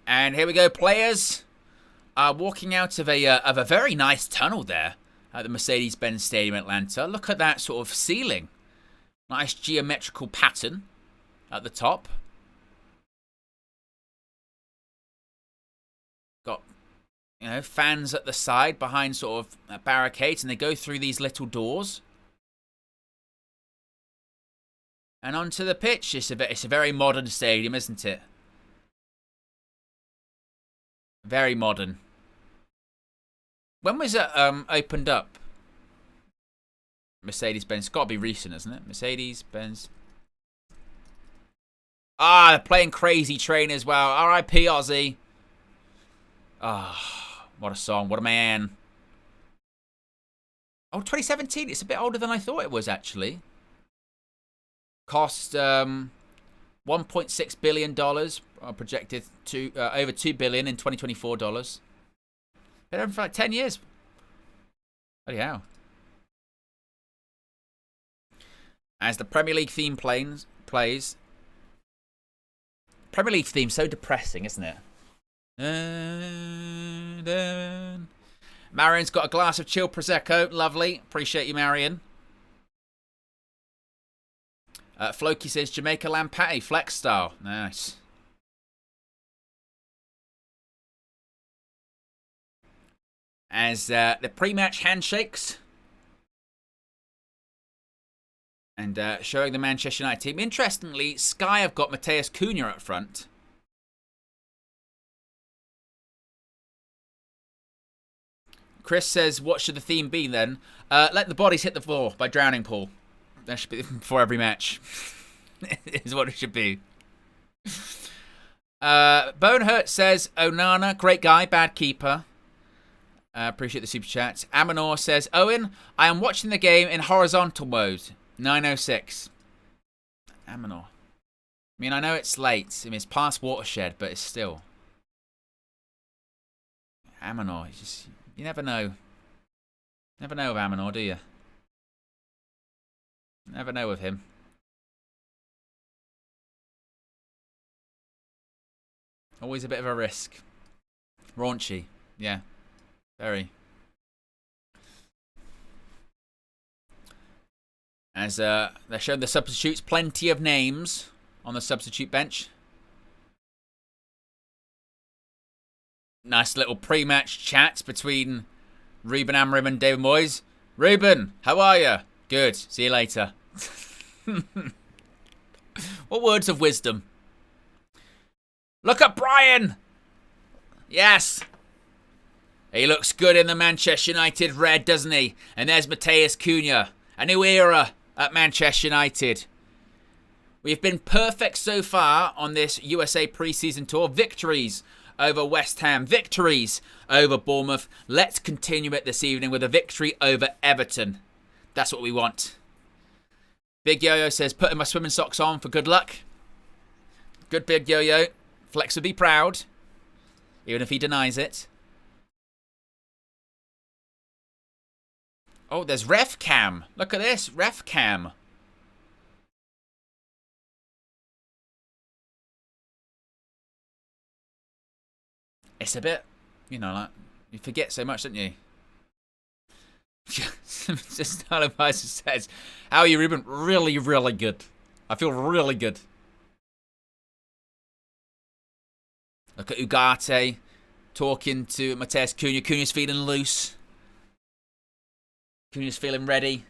And here we go, players. Walking out of a very nice tunnel there at the Mercedes-Benz Stadium in Atlanta. Look at that sort of ceiling. Nice geometrical pattern at the top. Got, fans at the side behind sort of barricades, and they go through these little doors. And onto the pitch. It's a very modern stadium, isn't it? Very modern. When was it opened up? Mercedes-Benz. It's got to be recent, isn't it? Mercedes-Benz. Ah, they're playing Crazy Train as well. R.I.P. Ozzy. Ah, what a song. What a man. Oh, 2017. It's a bit older than I thought it was, actually. Cost $1.6 billion. Projected to over $2 billion in 2024 dollars. Been over for like 10 years. Bloody hell. As the Premier League theme plays. Premier League theme so depressing, isn't it? Marion's got a glass of chilled Prosecco. Lovely. Appreciate you, Marion. Floki says Jamaica lamb patty, flex style. Nice. As the pre-match handshakes. And showing the Manchester United team. Interestingly, Sky have got Matheus Cunha up front. Chris says, what should the theme be then? Let the bodies hit the floor by Drowning Pool. That should be before every match. Is what it should be. Bonehurt says, Onana, great guy, bad keeper. Appreciate the super chat. Amanor says, Owen, I am watching the game in horizontal mode. 9:06. Amanor. I mean, I know it's late. I mean, it's past Watershed, but it's still. Amanor. You never know. Never know of Amanor, do you? Never know of him. Always a bit of a risk. Raunchy. Yeah. Very. As they're showing the substitutes, plenty of names on the substitute bench. Nice little pre-match chat between Ruben Amorim and David Moyes. Ruben, how are you? Good. See you later. What words of wisdom? Look at Brian! Yes! He looks good in the Manchester United red, doesn't he? And there's Matheus Cunha. A new era at Manchester United. We've been perfect so far on this USA preseason tour. Victories over West Ham, victories over Bournemouth. Let's continue it this evening with a victory over Everton. That's what we want. Big Yo-Yo says, putting my swimming socks on for good luck. Good Big Yo-Yo. Flex would be proud, even if he denies it. Oh, there's Ref Cam. Look at this, Ref Cam. It's a bit, you know, like, you forget so much, don't you? Just Advisor says, how are you, Ruben? Really, really good. I feel really good. Look at Ugarte talking to Mateus Cunha. Cunha's feeling loose. Cunha's feeling ready.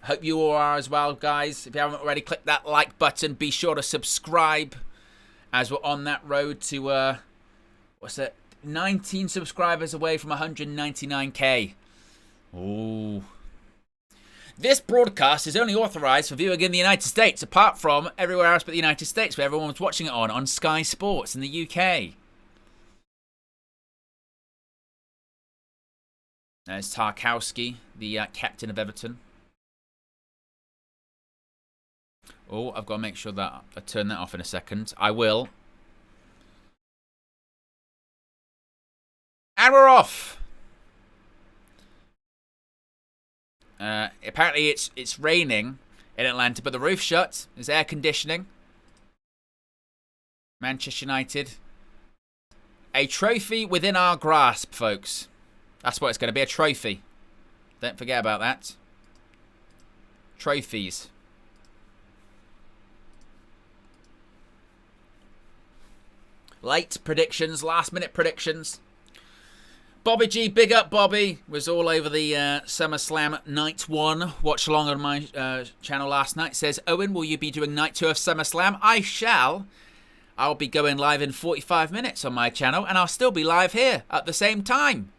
I hope you all are as well, guys. If you haven't already, click that like button. Be sure to subscribe as we're on that road to, what's it? 19 subscribers away from 199k. Ooh. This broadcast is only authorised for viewing in the United States, apart from everywhere else but the United States, where everyone was watching it on Sky Sports in the UK. There's Tarkowski, the captain of Everton. Oh, I've got to make sure that I turn that off in a second. I will. And we're off. Apparently it's raining in Atlanta, but the roof's shut. There's air conditioning. Manchester United. A trophy within our grasp, folks. That's what it's going to be, a trophy. Don't forget about that. Trophies. Late predictions, last minute predictions. Bobby G, big up Bobby, was all over the SummerSlam Night 1. Watch along on my channel last night. Says, Owen, will you be doing Night 2 of SummerSlam? I shall. I'll be going live in 45 minutes on my channel, and I'll still be live here at the same time.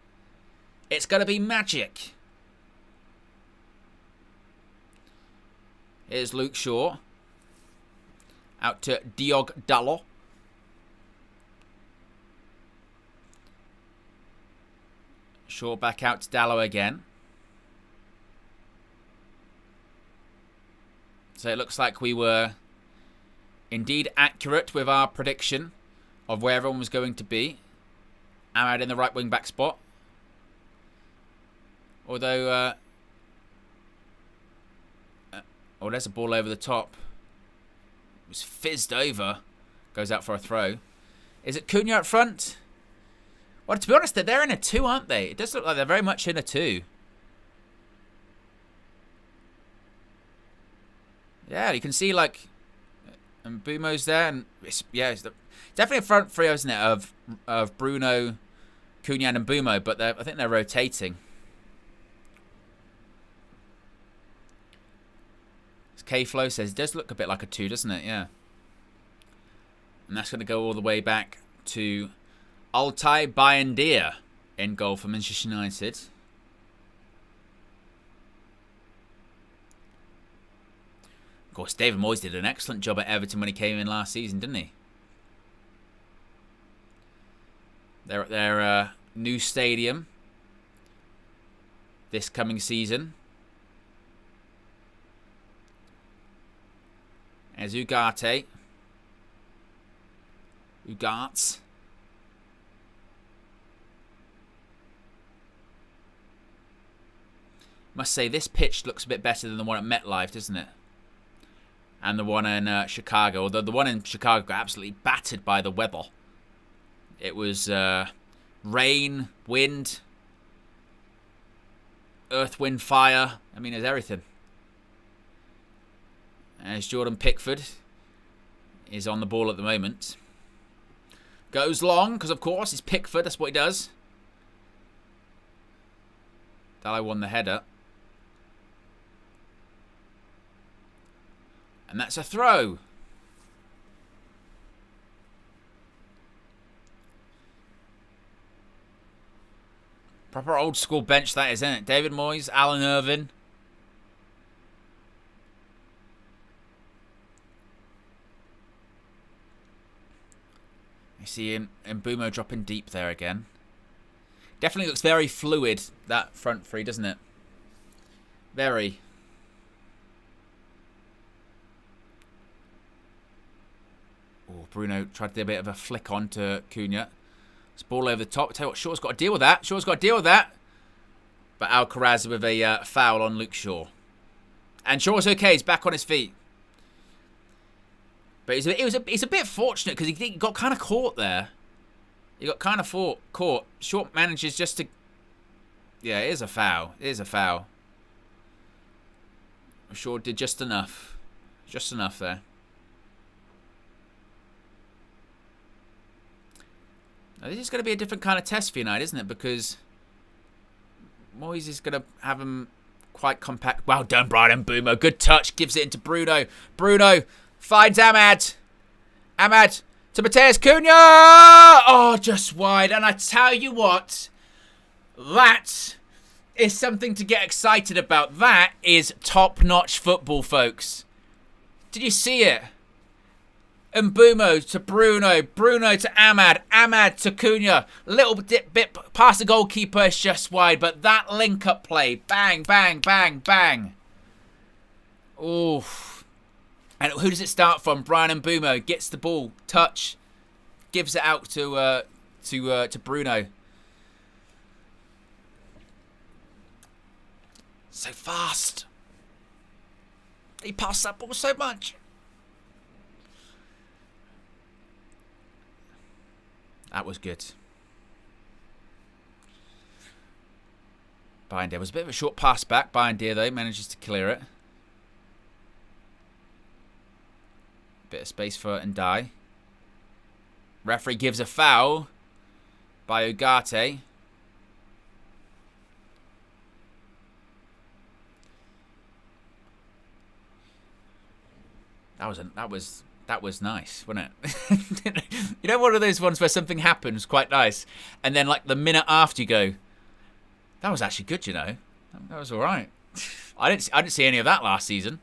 It's going to be magic. Here's Luke Shaw. Out to Diog Dallo. Shaw back out to Dallo again. So it looks like we were indeed accurate with our prediction of where everyone was going to be. Ahmad in the right wing back spot. Although, oh, there's a ball over the top. It was fizzed over. Goes out for a throw. Is it Cunha up front? Well, to be honest, they're in a 2, aren't they? It does look like they're very much in a 2. Yeah, you can see, like, and Mbumo's there. And it's definitely a front three, isn't it, of Bruno, Cunha, and Mbumo. But I think they're rotating. K-Flow says, it does look a bit like a 2, doesn't it? Yeah. And that's going to go all the way back to Altay Bayindir in goal for Manchester United. Of course, David Moyes did an excellent job at Everton when he came in last season, didn't he? They're at their new stadium this coming season. There's Ugarte. Ugarts. Must say, this pitch looks a bit better than the one at MetLife, doesn't it? And the one in Chicago. Although the one in Chicago got absolutely battered by the weather. It was rain, wind, earth, wind, fire. I mean, there's everything. As Jordan Pickford is on the ball at the moment. Goes long, because of course it's Pickford, that's what he does. Dallo won the header. And that's a throw. Proper old school bench that is, isn't it? David Moyes, Alan Irvine. You see Mbumo dropping deep there again. Definitely looks very fluid, that front three, doesn't it? Very. Oh, Bruno tried to do a bit of a flick on to Cunha. It's ball over the top. Tell you what, Shaw's got to deal with that. Shaw's got to deal with that. But Alcaraz with a foul on Luke Shaw. And Shaw's okay. He's back on his feet. But he's a bit fortunate because he got kind of caught there. He got kind of caught. Shaw manages just to... Yeah, it is a foul. It is a foul. Shaw did just enough. Just enough there. Now, this is going to be a different kind of test for United, isn't it? Because Moyes is going to have him quite compact. Well done, Brian Mbumo. Good touch. Gives it into Bruno. Bruno finds Ahmad. Ahmad to Mateus Cunha. Oh, just wide. And I tell you what, that is something to get excited about. That is top-notch football, folks. Did you see it? Mbumo to Bruno. Bruno to Ahmad. Ahmad to Cunha. A little bit past the goalkeeper. It's just wide. But that link-up play. Bang, bang, bang, bang. Oof. And who does it start from? Brian Mbumo gets the ball. Touch. Gives it out to Bruno. So fast. He passed that ball so much. That was good. Bayindir was a bit of a short pass back. Bayindir, though, manages to clear it. Bit of space for Ndai. Referee gives a foul by Ugarte. That was nice, wasn't it? You know, one of those ones where something happens quite nice, and then like the minute after you go, that was actually good, you know. That was all right. I didn't see any of that last season.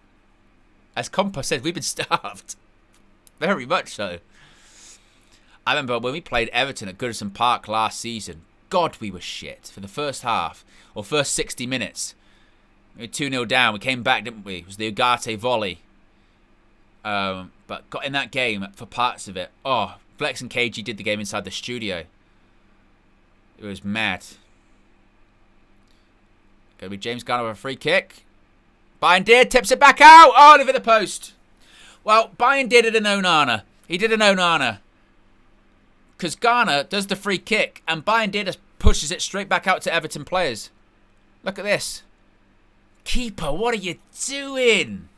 As Compa said, we've been starved. Very much so. I remember when we played Everton at Goodison Park last season, God, we were shit for the first half, or first 60 minutes. We were 2-0 down. We came back, didn't we? It was the Ugarte volley. But got in that game for parts of it. Oh, Flex and KG did the game inside the studio. It was mad. Going to be James Garner with a free kick. Bayindir tips it back out. Oh, over the post. Well, Bayindir did an Onana. He did an Onana. Because Garner does the free kick and Bayindir just pushes it straight back out to Everton players. Look at this. Keeper, what are you doing?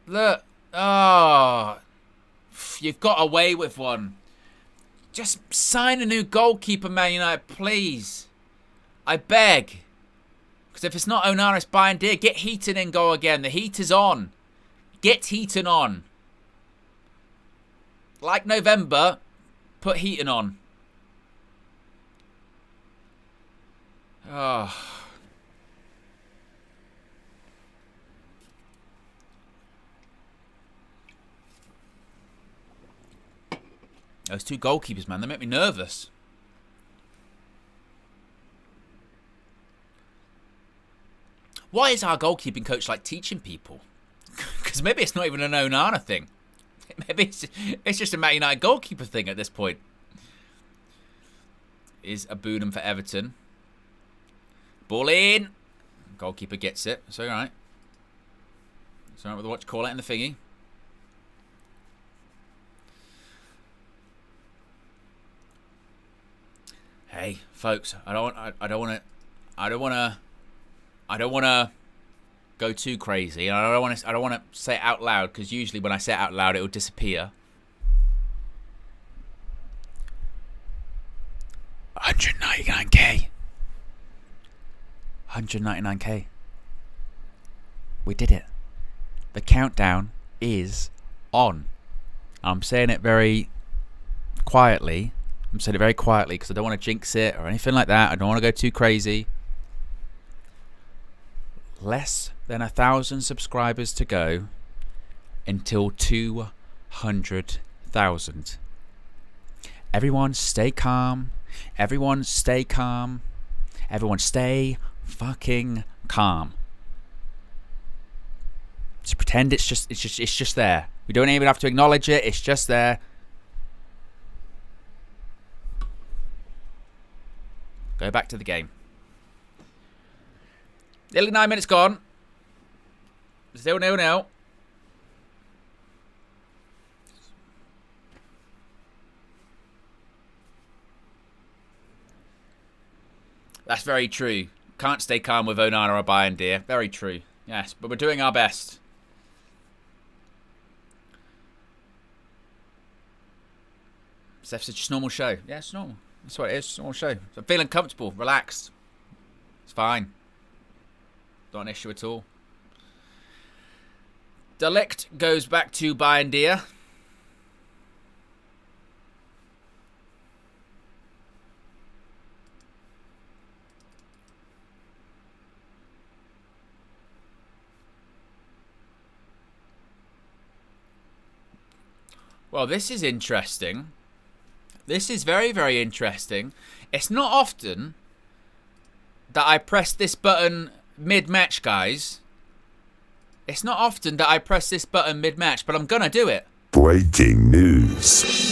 Look. Oh. You've got away with one. Just sign a new goalkeeper, Man United, please. I beg. Because if it's not Onana, it's Bayindir. Get Heaton in goal again. The heat is on. Get Heaton on. Like November, put Heaton on. Oh. Those two goalkeepers, man, they make me nervous. Why is our goalkeeping coach like teaching people? Because maybe it's not even an Onana thing. Maybe it's just a Man United goalkeeper thing at this point. Is a Boonham for Everton. Ball in. Goalkeeper gets it. It's all right. It's all right with the watch call out in the thingy. Hey, folks, I don't want to go too crazy. I don't want to say it out loud because usually when I say it out loud, it will disappear. 199k. 199k. We did it. The countdown is on. I'm saying it very quietly. I'm saying it very quietly because I don't want to jinx it or anything like that. I don't want to go too crazy. Less than 1,000 subscribers to go until 200,000. Everyone stay calm. Everyone stay calm. Everyone stay fucking calm. Just pretend it's just there. We don't even have to acknowledge it. It's just there. Go back to the game. Nearly 9 minutes gone. Still 0-0. That's very true. Can't stay calm with Onana or Bayern, dear. Very true. Yes, but we're doing our best. Steph's just a normal show. Yeah, it's normal. That's what it is. It's a normal show. So I'm feeling comfortable, relaxed. It's fine. Not an issue at all. De Ligt goes back to Bayern, dear. Well, this is interesting. This is very, very interesting. It's not often that I press this button mid-match, guys. It's not often that I press this button mid-match, but I'm gonna do it. Breaking news.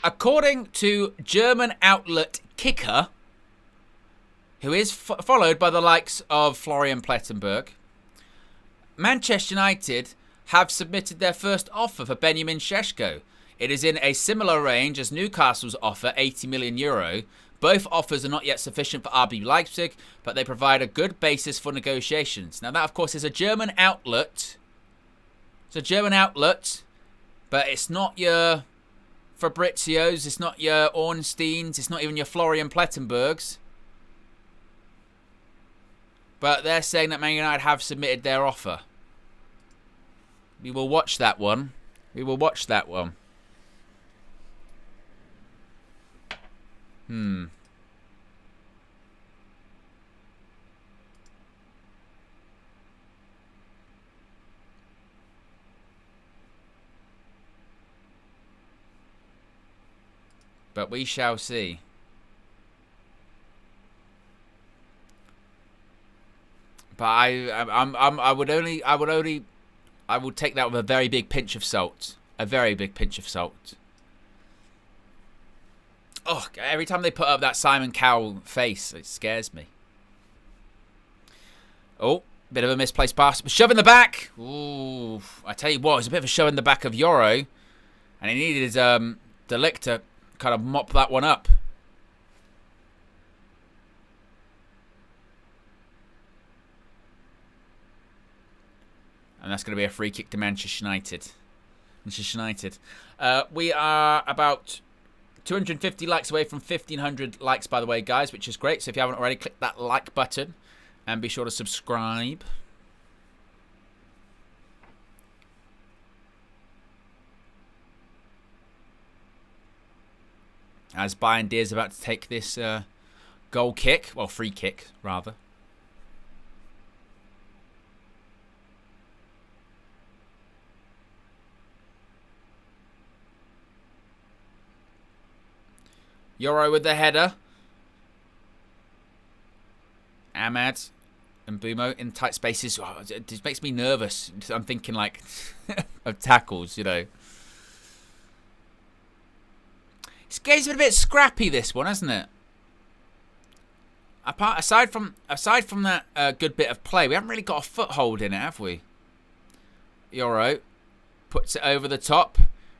According to German outlet Kicker, who is followed by the likes of Florian Plettenberg, Manchester United have submitted their first offer for Benjamin Šeško. It is in a similar range as Newcastle's offer, €80 million. Both offers are not yet sufficient for RB Leipzig, but they provide a good basis for negotiations. Now that, of course, is a German outlet. It's a German outlet, but it's not your Fabrizios, it's not your Ornsteins, it's not even your Florian Plettenbergs. But they're saying that Man United have submitted their offer. We will watch that one. We will watch that one. But we shall see. But I would take that with a very big pinch of salt. A very big pinch of salt. Oh, every time they put up that Simon Cowell face, it scares me. Oh, bit of a misplaced pass. Shove in the back. Ooh, I tell you what, it was a bit of a shove in the back of Euro. And he needed De Ligt to kind of mop that one up. And that's going to be a free kick to Manchester United. Manchester United. We are about 250 likes away from 1,500 likes, by the way, guys, which is great. So if you haven't already, click that like button and be sure to subscribe. As Bayern D is about to take this goal kick, well, free kick, rather. Euro with the header. Ahmad and Bumo in tight spaces. Oh, it just makes me nervous. I'm thinking like of tackles, you know. This game's been a bit scrappy, this one, hasn't it? Aside from that good bit of play, we haven't really got a foothold in it, have we? Euro puts it over the top.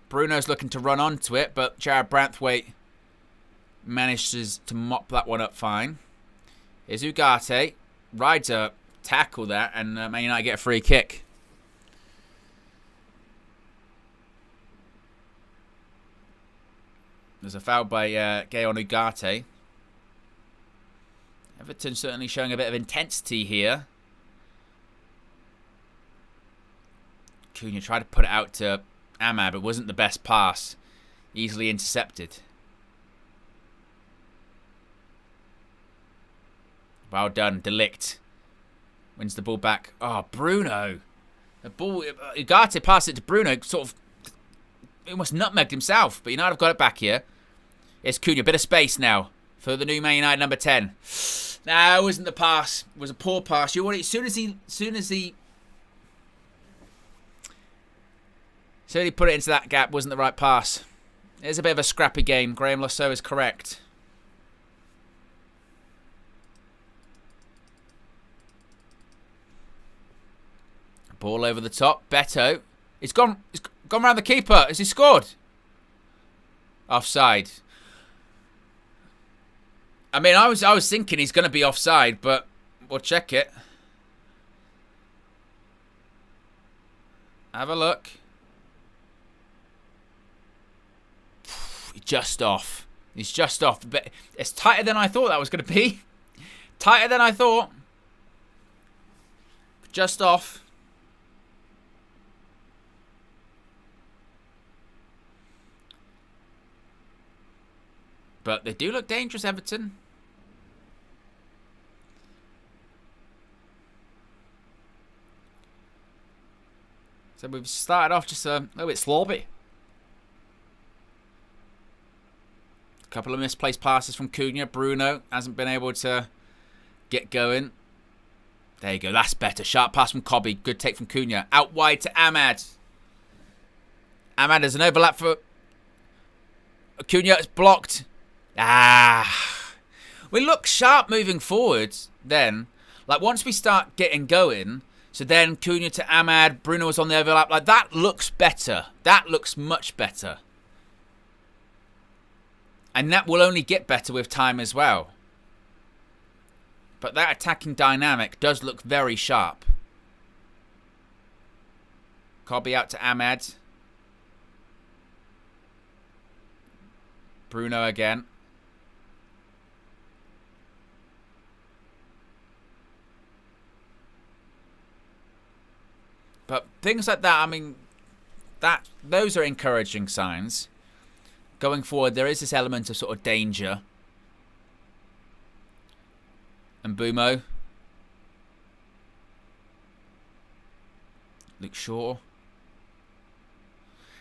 Bruno's looking to run onto it, but Jared Branthwaite manages to mop that one up fine. Here's Ugarte. Rides a tackle that, and Man United get a free kick. There's a foul by Gayon Ugarte. Everton certainly showing a bit of intensity here. Cunha tried to put it out to Ahmad, but wasn't the best pass. Easily intercepted. Well done, Delict. Wins the ball back. Oh, Bruno. The ball, Ugarte passed it to Bruno, sort of almost nutmegged himself, but United have got it back here. It's Cunha, bit of space now for the new Man United number 10. No, it wasn't the pass. It was a poor pass. You want it, as soon as he put it into that gap, wasn't the right pass. It's a bit of a scrappy game. Graham Lasso is correct. Ball over the top. Beto. It's gone round the keeper. Has he scored? Offside. I mean, I was thinking he's going to be offside, but we'll check it. Have a look. Just off. He's just off. But it's tighter than I thought that was going to be. Tighter than I thought. Just off. But they do look dangerous, Everton. So we've started off just a little bit sloppy. A couple of misplaced passes from Cunha. Bruno hasn't been able to get going. There you go. That's better. Sharp pass from Cobby. Good take from Cunha. Out wide to Ahmad. Ahmad has an overlap for Cunha. It's blocked. We look sharp moving forward then. Like once we start getting going, so then Cunha to Ahmad, Bruno was on the overlap. Like that looks better. That looks much better. And that will only get better with time as well. But that attacking dynamic does look very sharp. Cobby out to Ahmad. Bruno again. But things like that, I mean, those are encouraging signs. Going forward, there is this element of sort of danger. And Bumo. Luke Shaw.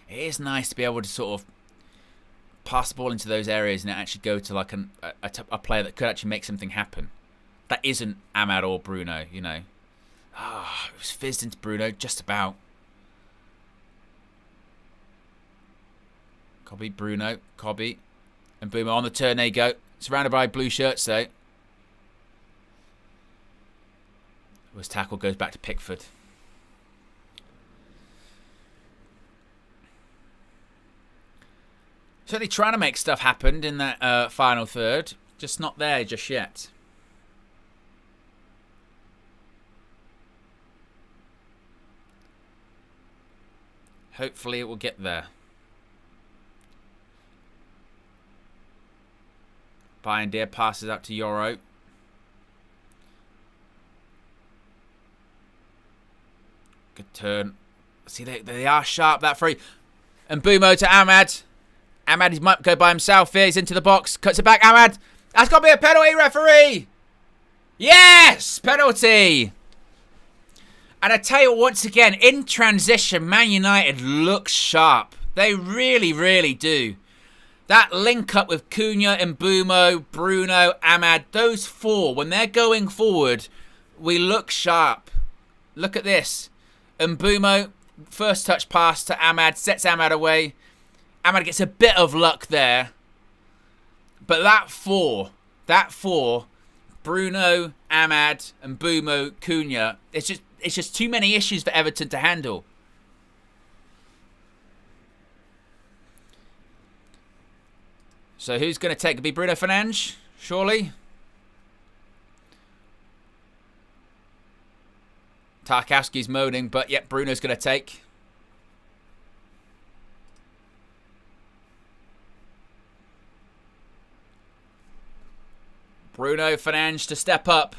It is nice to be able to sort of pass the ball into those areas and actually go to like a player that could actually make something happen. That isn't Ahmad or Bruno, you know. It was fizzed into Bruno, just about. Cobby, Bruno, Cobby. And Boomer on the turn, there you go. Surrounded by blue shirts, though. Was tackle, goes back to Pickford. Certainly trying to make stuff happen in that final third. Just not there just yet. Hopefully it will get there. Deer passes out to Yoro. Good turn. See, they are sharp, that free. And Bumo to Ahmad. Ahmad, he might go by himself here. He's into the box. Cuts it back. Ahmad. That's got to be a penalty, referee. Yes! Penalty. And I tell you, once again, in transition, Man United looks sharp. They really, really do. That link up with Cunha, Mbumo, Bruno, Ahmad, those four, when they're going forward, we look sharp. Look at this. Mbumo, first touch pass to Ahmad, sets Ahmad away. Ahmad gets a bit of luck there. But that four, Bruno, Ahmad, and Mbumo, Cunha, it's just too many issues for Everton to handle. So who's going to take? It'll be Bruno Fernandes, surely. Tarkowski's moaning, but yep, Bruno's going to take. Bruno Fernandes to step up.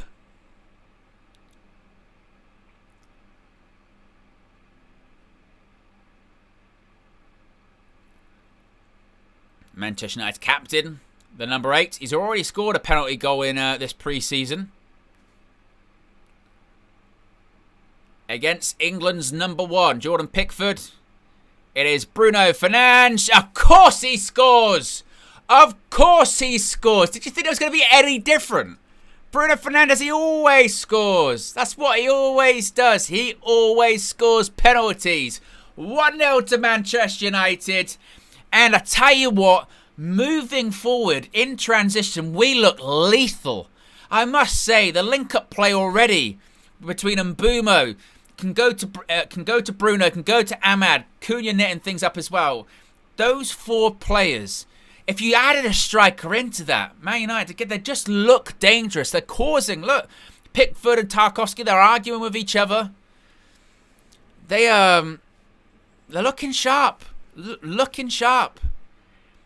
Manchester United's captain, the number 8. He's already scored a penalty goal in this pre-season. against England's number 1, Jordan Pickford. It is Bruno Fernandes. Of course he scores. Of course he scores. Did you think it was going to be any different? Bruno Fernandes, he always scores. That's what he always does. He always scores penalties. 1-0 to Manchester United. And I tell you what, moving forward in transition, we look lethal. I must say, the link-up play already between Mbeumo can go to Bruno, can go to Ahmad, Cunha netting things up as well. Those 4 players, if you added a striker into that, Man United, they just look dangerous. They're causing, look, Pickford and Tarkowski, they're arguing with each other. They're looking sharp. Looking sharp.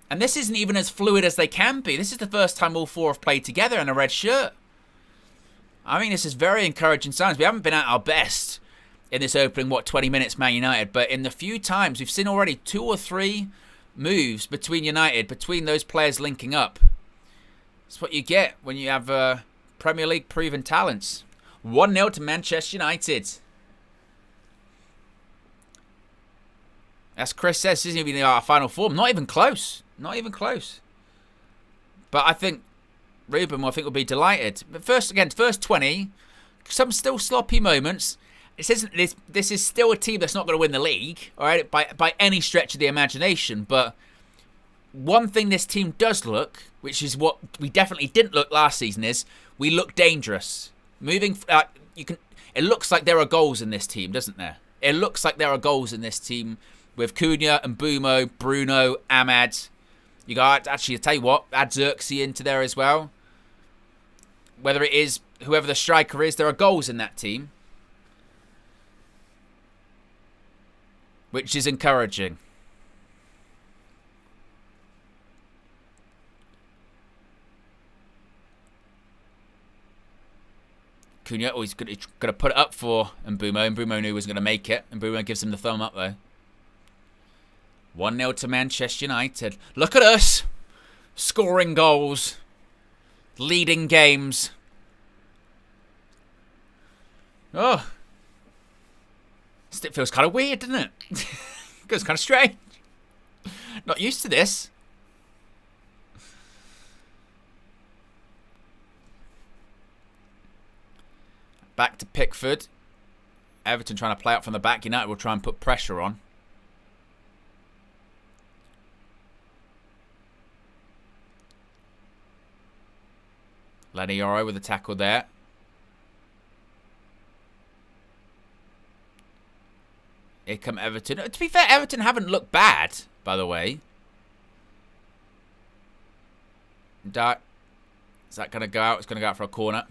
And this isn't even as fluid as they can be. This is the first time all 4 have played together in a red shirt. I mean, this is very encouraging signs. We haven't been at our best in this opening, 20 minutes, Man United. But in the few times, we've seen already 2 or 3 moves between United, between those players linking up. That's what you get when you have Premier League proven talents. 1-0 to Manchester United. As Chris says, this isn't even our final form. Not even close. Not even close. But I think Ruben, will be delighted. But first 20, some still sloppy moments. This is still a team that's not going to win the league, all right, by any stretch of the imagination. But one thing this team does look, which is what we definitely didn't look last season, is we look dangerous. It looks like there are goals in this team, doesn't there? It looks like there are goals in this team with Cunha and Mbeumo, Bruno, Ahmad. You got, actually, I'll tell you what, add Xerxes into there as well. Whether it is whoever the striker is, there are goals in that team. Which is encouraging. Cunha, he's going to put it up for Mbeumo. Mbeumo knew he was going to make it. Mbeumo gives him the thumb up, though. 1-0 to Manchester United. Look at us. Scoring goals. Leading games. Oh. It feels kind of weird, doesn't it? It feels kind of strange. Not used to this. Back to Pickford. Everton trying to play out from the back. United will try and put pressure on. Lanioro with a tackle there. Here come Everton. To be fair, Everton haven't looked bad, by the way. Is that going to go out? It's going to go out for a corner.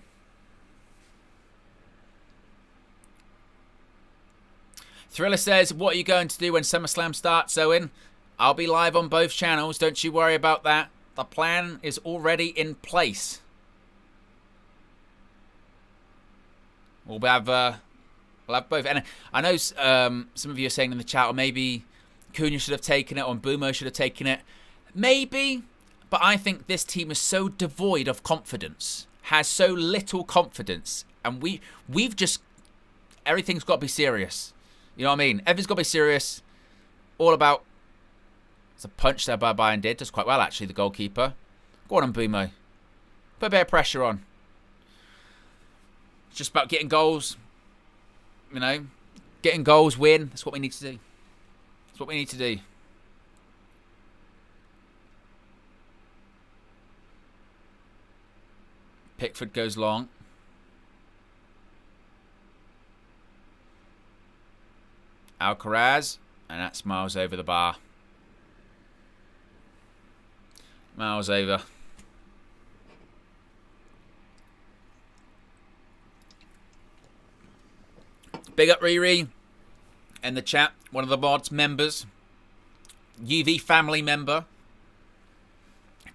Thriller says, what are you going to do when SummerSlam starts, Owen? I'll be live on both channels. Don't you worry about that. The plan is already in place. We'll have both. And I know some of you are saying in the chat, or maybe Cunha should have taken it, or Mbeumo should have taken it. Maybe, but I think this team is so devoid of confidence, has so little confidence, and we've just, everything's got to be serious. You know what I mean? Everything's got to be serious. All about, it's a punch there by Bayern did. Does quite well, actually, the goalkeeper. Go on, Mbeumo. Put a bit of pressure on. It's just about getting goals. You know, getting goals, win. That's what we need to do. That's what we need to do. Pickford goes long. Alcaraz, and that's miles over the bar. Miles over. Big up Riri in the chat, one of the mods members, UV family member,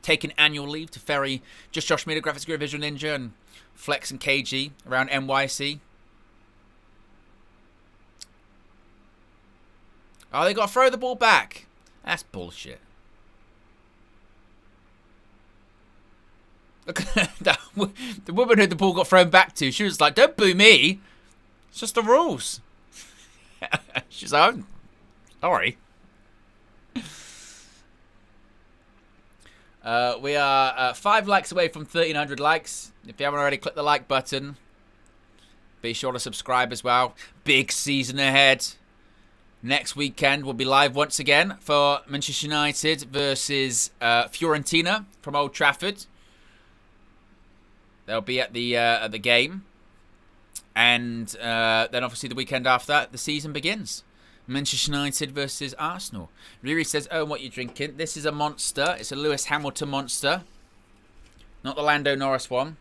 taking annual leave to ferry just Josh Media, Graphics Guru, Visual Ninja, and Flex and KG around NYC. Oh, they got to throw the ball back. That's bullshit. Look at that. The woman who the ball got thrown back to, she was like, don't boo me. It's just the rules. She's like, oh, sorry. We are 5 likes away from 1,300 likes. If you haven't already, click the like button. Be sure to subscribe as well. Big season ahead. Next weekend we'll be live once again for Manchester United versus Fiorentina from Old Trafford. They'll be at the game. And then obviously the weekend after that, the season begins. Manchester United versus Arsenal. Riri says, oh, what are you drinking? This is a Monster. It's a Lewis Hamilton Monster. Not the Lando Norris one.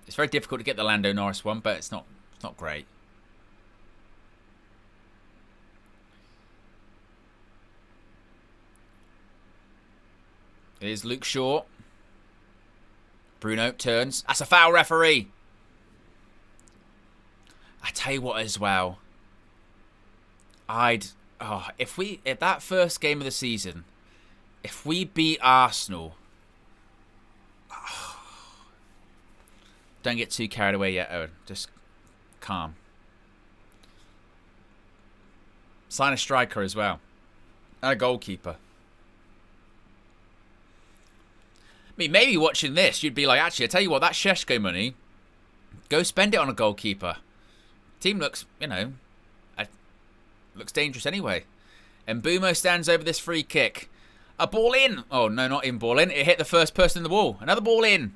It's very difficult to get the Lando Norris one, but it's not great. It is Luke Shaw. Bruno turns. That's a foul, referee. I tell you what as well. If that first game of the season, if we beat Arsenal, don't get too carried away yet, Owen. Just calm. Sign a striker as well. And a goalkeeper. I mean, maybe watching this, you'd be like, actually, I tell you what, that Šeško money, go spend it on a goalkeeper. Team looks, looks dangerous anyway. And Mbumo stands over this free kick. A ball in. Oh, no, not in, ball in. It hit the first person in the wall. Another ball in.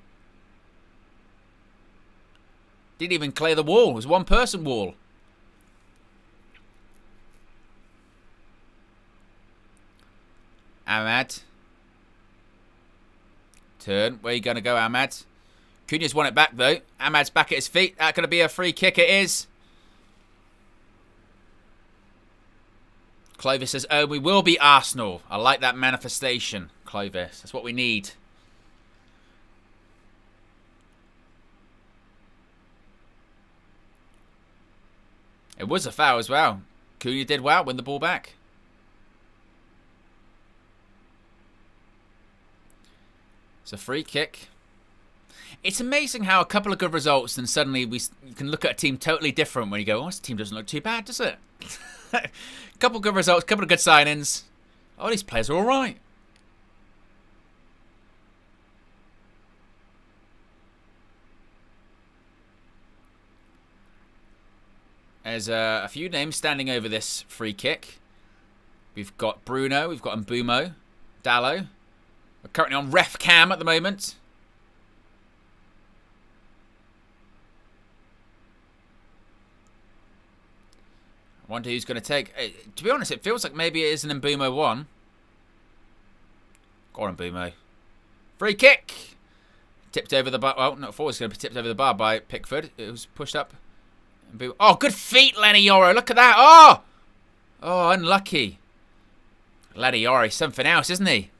Didn't even clear the wall. It was a one-person wall. Ahmad. Turn. Where are you going to go, Ahmad? Cunha's won it back, though. Ahmad's back at his feet. That going to be a free kick. It is. Clovis says, oh, we will beat Arsenal. I like that manifestation, Clovis. That's what we need. It was a foul as well. Cunha did well, win the ball back. It's a free kick. It's amazing how a couple of good results and suddenly you can look at a team totally different when you go, oh, this team doesn't look too bad, does it? A couple of good results, a couple of good signings. Oh, these players are all right. There's a few names standing over this free kick. We've got Bruno, we've got Mbumo, Dallo. We're currently on ref cam at the moment. I wonder who's going to take... to be honest, it feels like maybe it is an Mbumo one. Go on, Mbumo. Free kick! Tipped over the bar. Well, not forward. It's going to be tipped over the bar by Pickford. It was pushed up. Oh, good feet, Lenny Yoro. Look at that. Oh! Oh, unlucky. Lenny Yoro, something else, isn't he?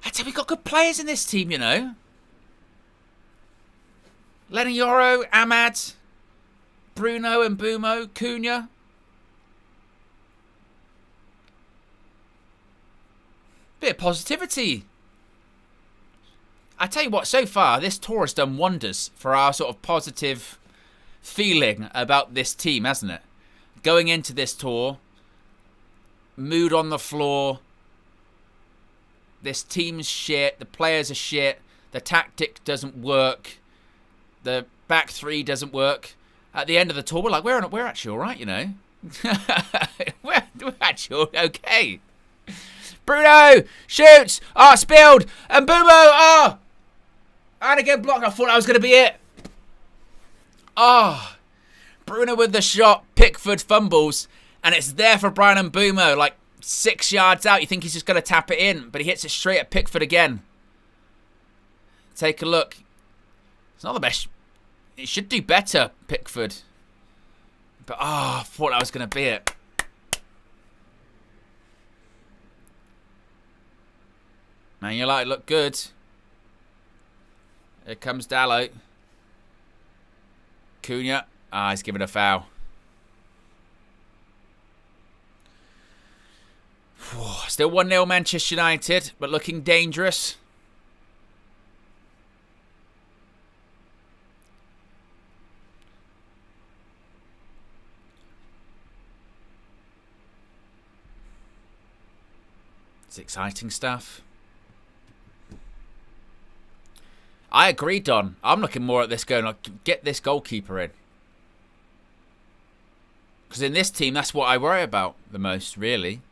I tell you, we've got good players in this team, you know. Lenny Yoro, Ahmad, Bruno, Mbumo, Cunha. Bit of positivity. I tell you what, so far, this tour has done wonders for our sort of positive feeling about this team, hasn't it? Going into this tour, mood on the floor. This team's shit. The players are shit. The tactic doesn't work. The back three doesn't work. At the end of the tour, we're like, we're actually all right, you know. we're actually okay. Bruno shoots. Oh, spilled. And Mbumo. Oh, and again blocked. I thought that was going to be it. Oh, Bruno with the shot. Pickford fumbles, and it's there for Brian Mbumo, like 6 yards out. You think he's just going to tap it in, but he hits it straight at Pickford again. Take a look. It's not the best. It should do better, Pickford. But, I thought that was going to be it. Man United look good. Here comes Dallo. Cunha. He's given a foul. Still 1-0 Manchester United, but looking dangerous. It's exciting stuff. I agree, Don. I'm looking more at this going, like, get this goalkeeper in. Because in this team, that's what I worry about the most, really.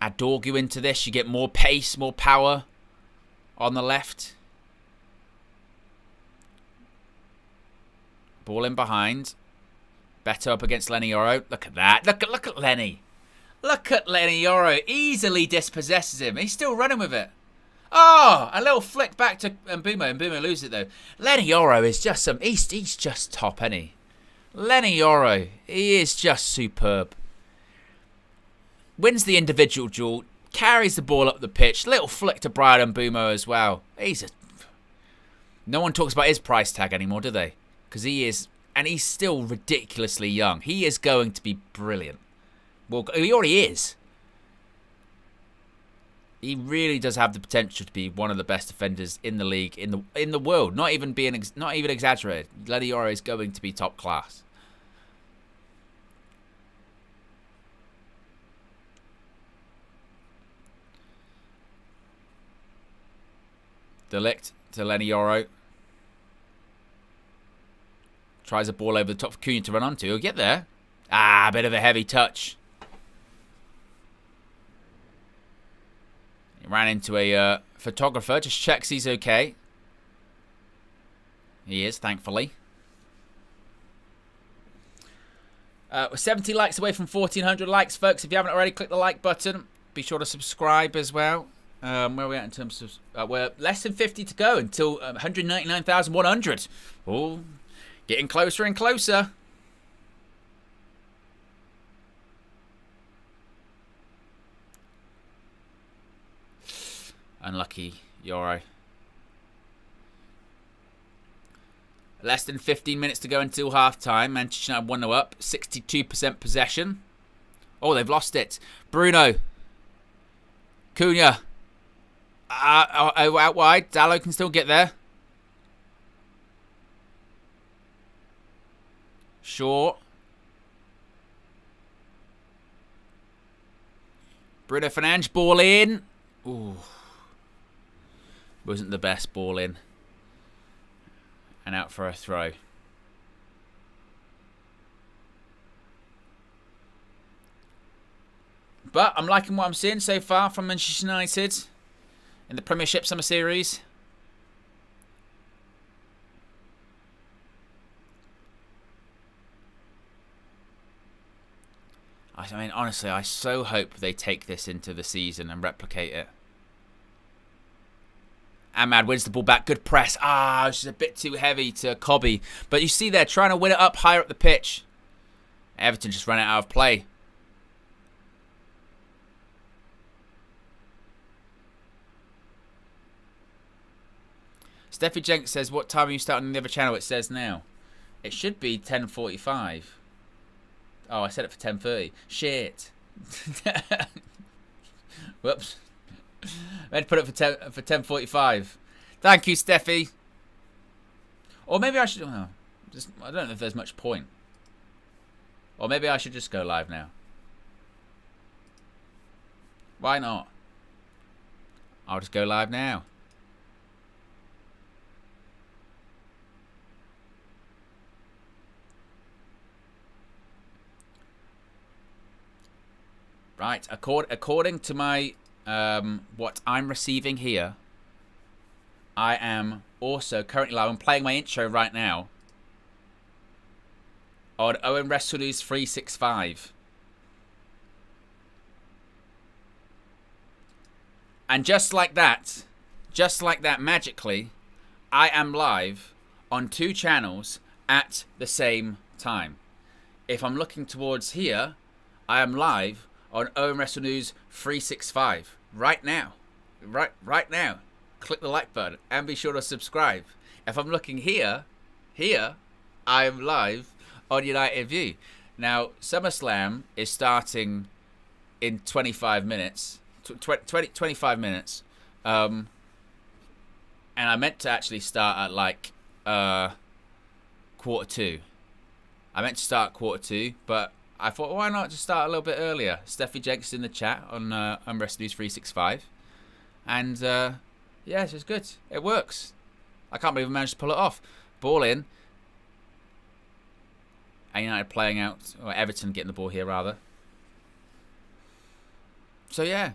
Add Dorgu into this, you get more pace, more power on the left. Ball in behind. Better up against Lenny Yoro. Look at that. Look at Lenny. Look at Lenny Yoro. Easily dispossesses him. He's still running with it. Oh, a little flick back to Mbumo. Mbumo loses it, though. Lenny Yoro is just some... He's just top, isn't he? Lenny Yoro. He is just superb. Wins the individual duel. Carries the ball up the pitch. Little flick to Brian Mbumo as well. He's a... No one talks about his price tag anymore, do they? Because he is... And he's still ridiculously young. He is going to be brilliant. Well, he already is. He really does have the potential to be one of the best defenders in the league, in the world. Not even exaggerated. Lenny Yoro is going to be top class. Delict to Lenny Yoro. Tries a ball over the top for Cunha to run onto. He'll get there. Ah, a bit of a heavy touch. He ran into a photographer. Just checks he's okay. He is, thankfully. We're 70 likes away from 1,400 likes, folks. If you haven't already, click the like button. Be sure to subscribe as well. Where are we at in terms of... we're less than 50 to go until 199,100. Oh, getting closer and closer. Unlucky, Yoro. Less than 15 minutes to go until half-time. Manchester United 1-0 up. 62% possession. Oh, they've lost it. Bruno. Cunha. Out wide. Dallo can still get there. Shaw. Bruno Fernandes, ball in. Ooh. Wasn't the best ball in. And out for a throw. But I'm liking what I'm seeing so far from Manchester United in the Premiership Summer Series. I mean, honestly, I so hope they take this into the season and replicate it. Ahmad wins the ball back. Good press. Ah, it's just a bit too heavy to Cobby. But you see they're trying to win it up higher up the pitch. Everton just ran it out of play. Steffi Jenks says, what time are you starting on the other channel? It says now. It should be 10:45. Oh, I set it for 10:30. Shit. Whoops. I had to put it for 10:45. Thank you, Steffi. Or maybe I should... I don't know if there's much point. Or maybe I should just go live now. Why not? I'll just go live now. Right, according to my what I'm receiving here, I am also currently live. I'm playing my intro right now on OWEN Wrestlenews 365. And just like that, magically, I am live on 2 channels at the same time. If I'm looking towards here, I am live on OWEN Wrestlenews 365 right now. Right now. Click the like button and be sure to subscribe. If I'm looking here, I am live on United View. Now, SummerSlam is starting in 25 minutes. 25 minutes. And I meant to actually start at like 1:45. I meant to start at 1:45, but I thought, why not just start a little bit earlier? Steffi Jenks in the chat on Wrestling News 365. And, yeah, it's just good. It works. I can't believe I managed to pull it off. Ball in. And United playing out, or Everton getting the ball here, rather. So, yeah.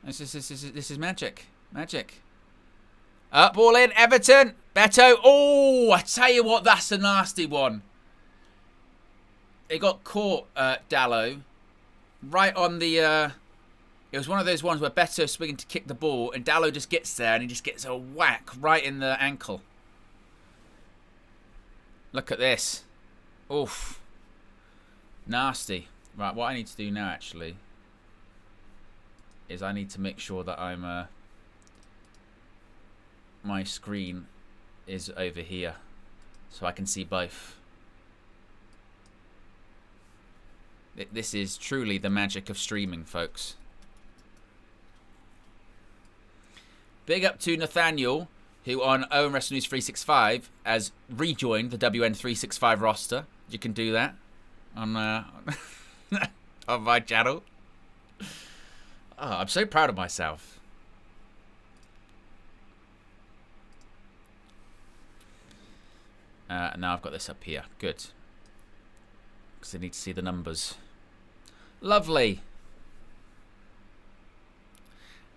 This is magic. Magic. Ball in, Everton. Beto. Oh, I tell you what, that's a nasty one. It got caught, Dallo, right on the... it was one of those ones where Beto's swinging to kick the ball, and Dallo just gets there, and he just gets a whack right in the ankle. Look at this. Oof. Nasty. Right, what I need to do now, actually, is I need to make sure that I'm... my screen is over here, so I can see both. This is truly the magic of streaming, folks. Big up to Nathaniel, who on OWEN Wrestling News 365 has rejoined the WN 365 roster. You can do that on on my channel. Oh, I'm so proud of myself. Now I've got this up here. Good. Because I need to see the numbers. Lovely.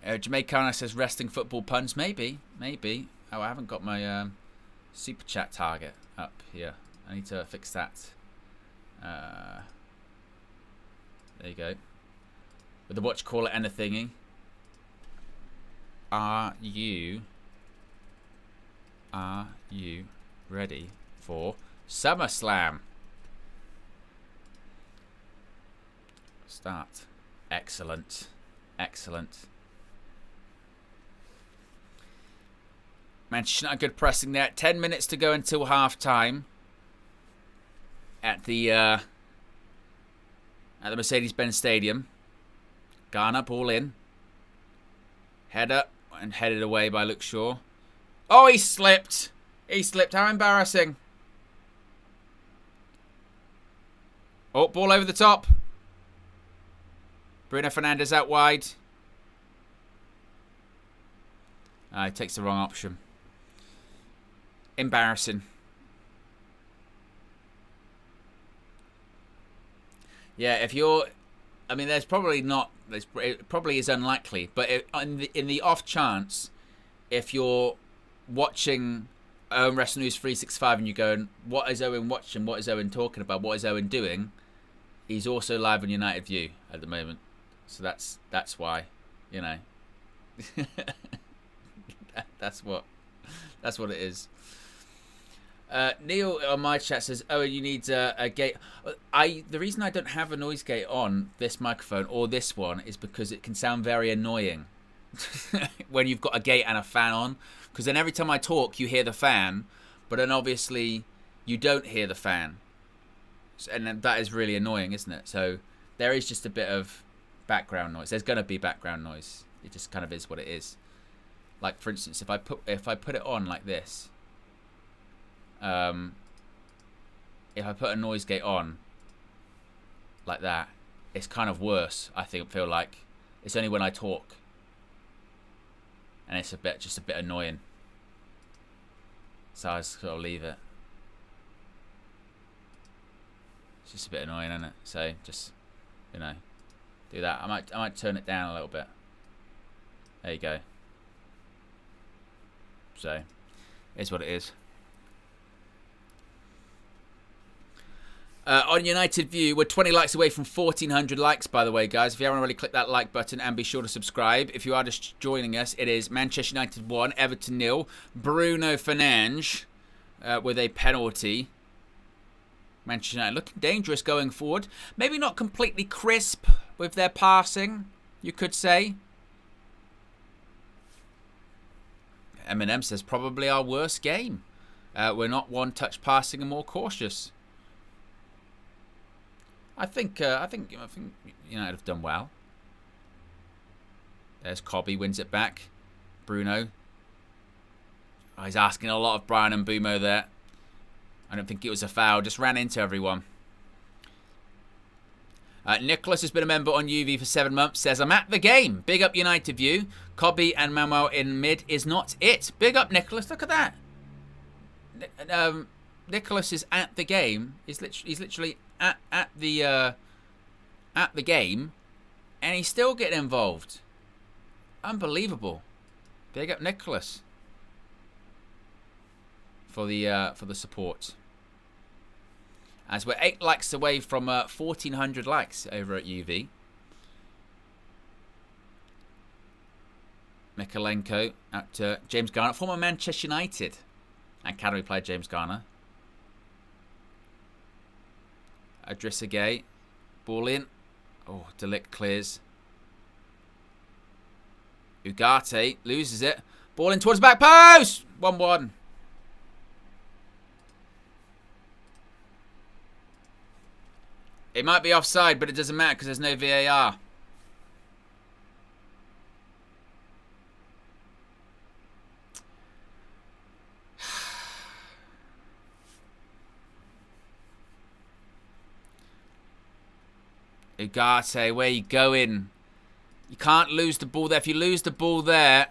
Jamaicana says resting football puns. Maybe. Maybe. Oh, I haven't got my super chat target up here. I need to fix that. There you go. With the watch caller and the thingy. Are you ready for SummerSlam? Start. Excellent. Excellent. Manchester United good pressing there. 10 minutes to go until half time. At the Mercedes-Benz Stadium. Garner, ball in. Header and headed away by Luke Shaw. Oh, he slipped. He slipped. How embarrassing. Oh, ball over the top. Bruno Fernandes out wide. He takes the wrong option. Embarrassing. Yeah, if you're... I mean, there's probably not... It probably is unlikely. But in the off chance, if you're watching Wrestling News 365 and you're going, what is Owen watching? What is Owen talking about? What is Owen doing? He's also live on United View at the moment. So that's why, you know. that's what it is. Neil on my chat says, "Oh, you need a gate." The reason I don't have a noise gate on this microphone or this one is because it can sound very annoying when you've got a gate and a fan on. Because then every time I talk, you hear the fan, but then obviously you don't hear the fan, and then that is really annoying, isn't it? So there is just a bit of background noise. There's going to be background noise. It just kind of is what it is. Like for instance, if I put it on like this. If I put a noise gate on like that, it's kind of worse. I feel like it's only when I talk, and it's just a bit annoying. So I just sort of leave it. It's just a bit annoying, isn't it? So just, you know, do that. I might turn it down a little bit. There you go. So, it's what it is. On United View, we're 20 likes away from 1,400 likes, by the way, guys. If you haven't already, click that like button and be sure to subscribe. If you are just joining us, it is Manchester United 1, Everton 0. Bruno Fernandes with a penalty. Manchester United looking dangerous going forward. Maybe not completely crisp with their passing, you could say. Eminem says probably our worst game. We're not one-touch passing and more cautious. I think United have done well. There's Cobby, wins it back. Bruno. Oh, he's asking a lot of Brian and Bumo there. I don't think it was a foul. Just ran into everyone. Nicholas has been a member on UV for 7 months. Says, I'm at the game. Big up United View. Cobby and Manuel in mid is not it. Big up Nicholas. Look at that. Nicholas is at the game. He's literally at the game, and he's still getting involved. Unbelievable. Big up Nicholas for the support. As we're 8 likes away from 1,400 likes over at UV. Mikalenko out to James Garner, former Manchester United academy player James Garner. Adrissa Gay, ball in. Oh, Delict clears. Ugarte loses it. Ball in towards the back post. 1-1. It might be offside, but it doesn't matter because there's no VAR. Ugarte, where you going? You can't lose the ball there. If you lose the ball there...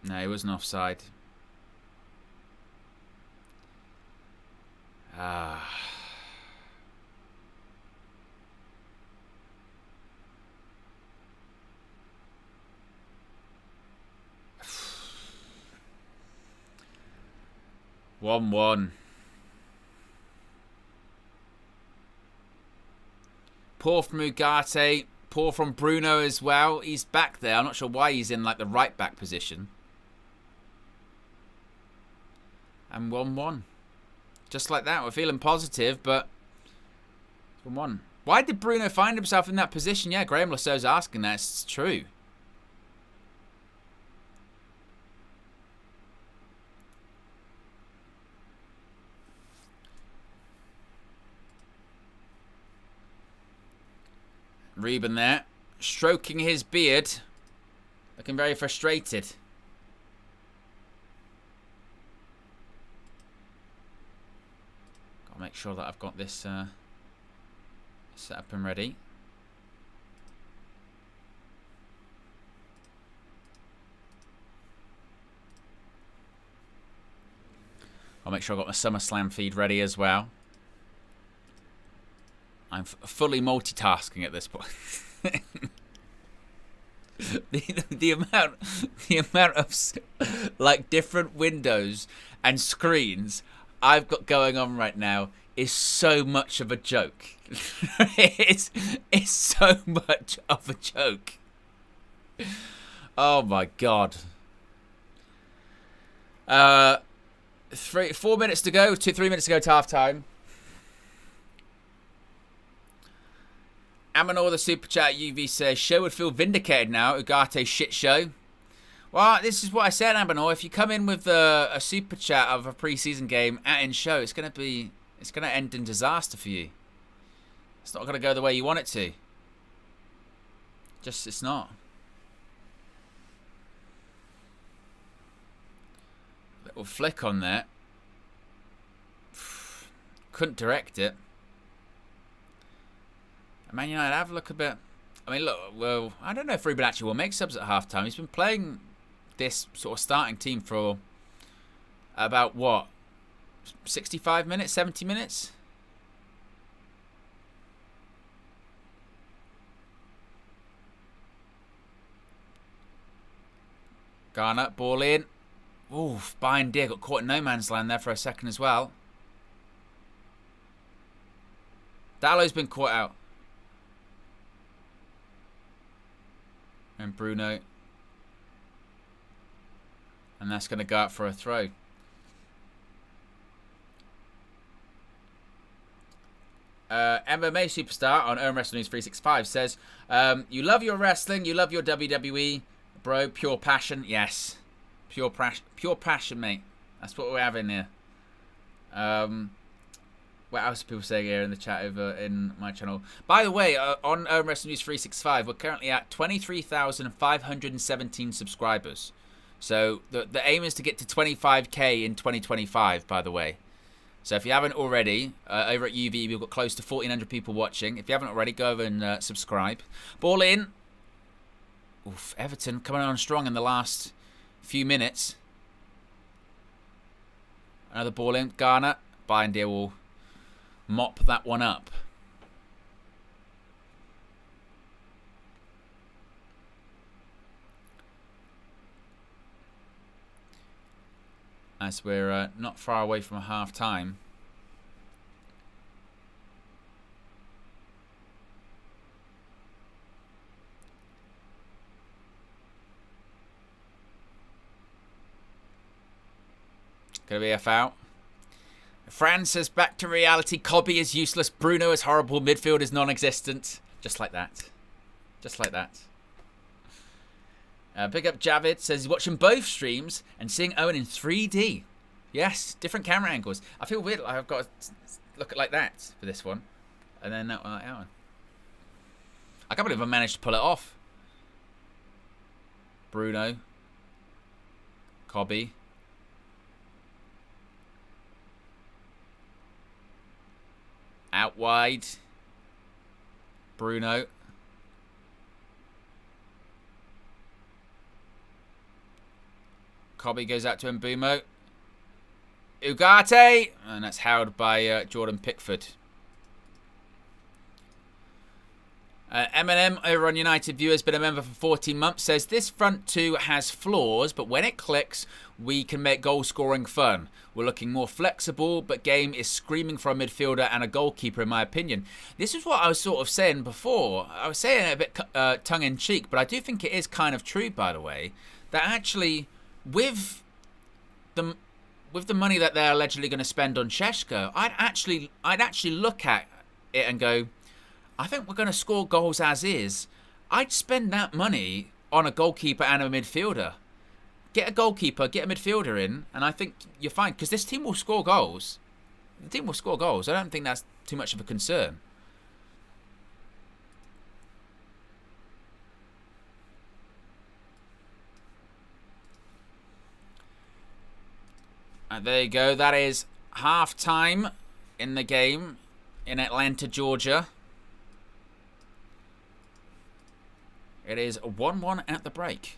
No, he wasn't offside. Ah. One. Poor from Ugarte. Poor from Bruno as well. He's back there. I'm not sure why he's in like the right back position. And 1-1. Just like that. We're feeling positive, but 1-1. Why did Bruno find himself in that position? Yeah, Graham Lassau's asking that. It's true. Reuben there, stroking his beard, looking very frustrated. Gotta make sure that I've got this set up and ready. I'll make sure I've got my SummerSlam feed ready as well. I'm fully multitasking at this point. the amount of like different windows and screens I've got going on right now is so much of a joke. it's so much of a joke. Oh my god. 4 minutes to go. 3 minutes to go to half time. Amanor the super chat UV says show would feel vindicated now. Ugarte shit show. Well, this is what I said, Amanor. If you come in with a super chat of a pre-season game at in show, it's gonna end in disaster for you. It's not gonna go the way you want it to. Just it's not. Little flick on there. Couldn't direct it. Man United have a look a bit. I mean, look, well, I don't know if Ruben actually will make subs at halftime. He's been playing this sort of starting team for about, what, 65 minutes, 70 minutes? Garner, ball in. Oof, Bayern Deer got caught in no man's land there for a second as well. Dallow's been caught out. And Bruno. And that's going to go out for a throw. MMA Superstar on OWEN Wrestling News 365 says, you love your wrestling, you love your WWE, bro, pure passion. Yes. Pure passion, mate. That's what we're having here. What else are people saying here in the chat over in my channel? By the way, on OWEN Wrestling News 365, we're currently at 23,517 subscribers. So the aim is to get to 25k in 2025, by the way. So if you haven't already, over at UV, we've got close to 1,400 people watching. If you haven't already, go over and subscribe. Ball in. Oof, Everton coming on strong in the last few minutes. Another ball in. Garner. Bayern deal will mop that one up. As we're not far away from half time. Gonna be a foul. Fran says back to reality. Cobby is useless. Bruno is horrible. Midfield is non-existent. Just like that. Just like that. Big up Javid says he's watching both streams and seeing Owen in 3D. Yes, different camera angles. I feel weird. I've got to look at like that for this one, and then that one like that one. I can't believe I managed to pull it off. Bruno, Cobby. Out wide. Bruno. Cobby goes out to Mbumo. Ugarte! And that's held by Jordan Pickford. Eminem over on United Viewers, been a member for 14 months, says this front two has flaws, but when it clicks, we can make goal scoring fun. We're looking more flexible, but game is screaming for a midfielder and a goalkeeper, in my opinion. This is what I was sort of saying before. I was saying it a bit tongue-in-cheek, but I do think it is kind of true, by the way, that actually with the money that they're allegedly going to spend on Šeško, I'd actually look at it and go, I think we're going to score goals as is. I'd spend that money on a goalkeeper and a midfielder. Get a goalkeeper, get a midfielder in, and I think you're fine, because this team will score goals. The team will score goals. I don't think that's too much of a concern. And there you go. That is half-time in the game in Atlanta, Georgia. It is 1-1 at the break.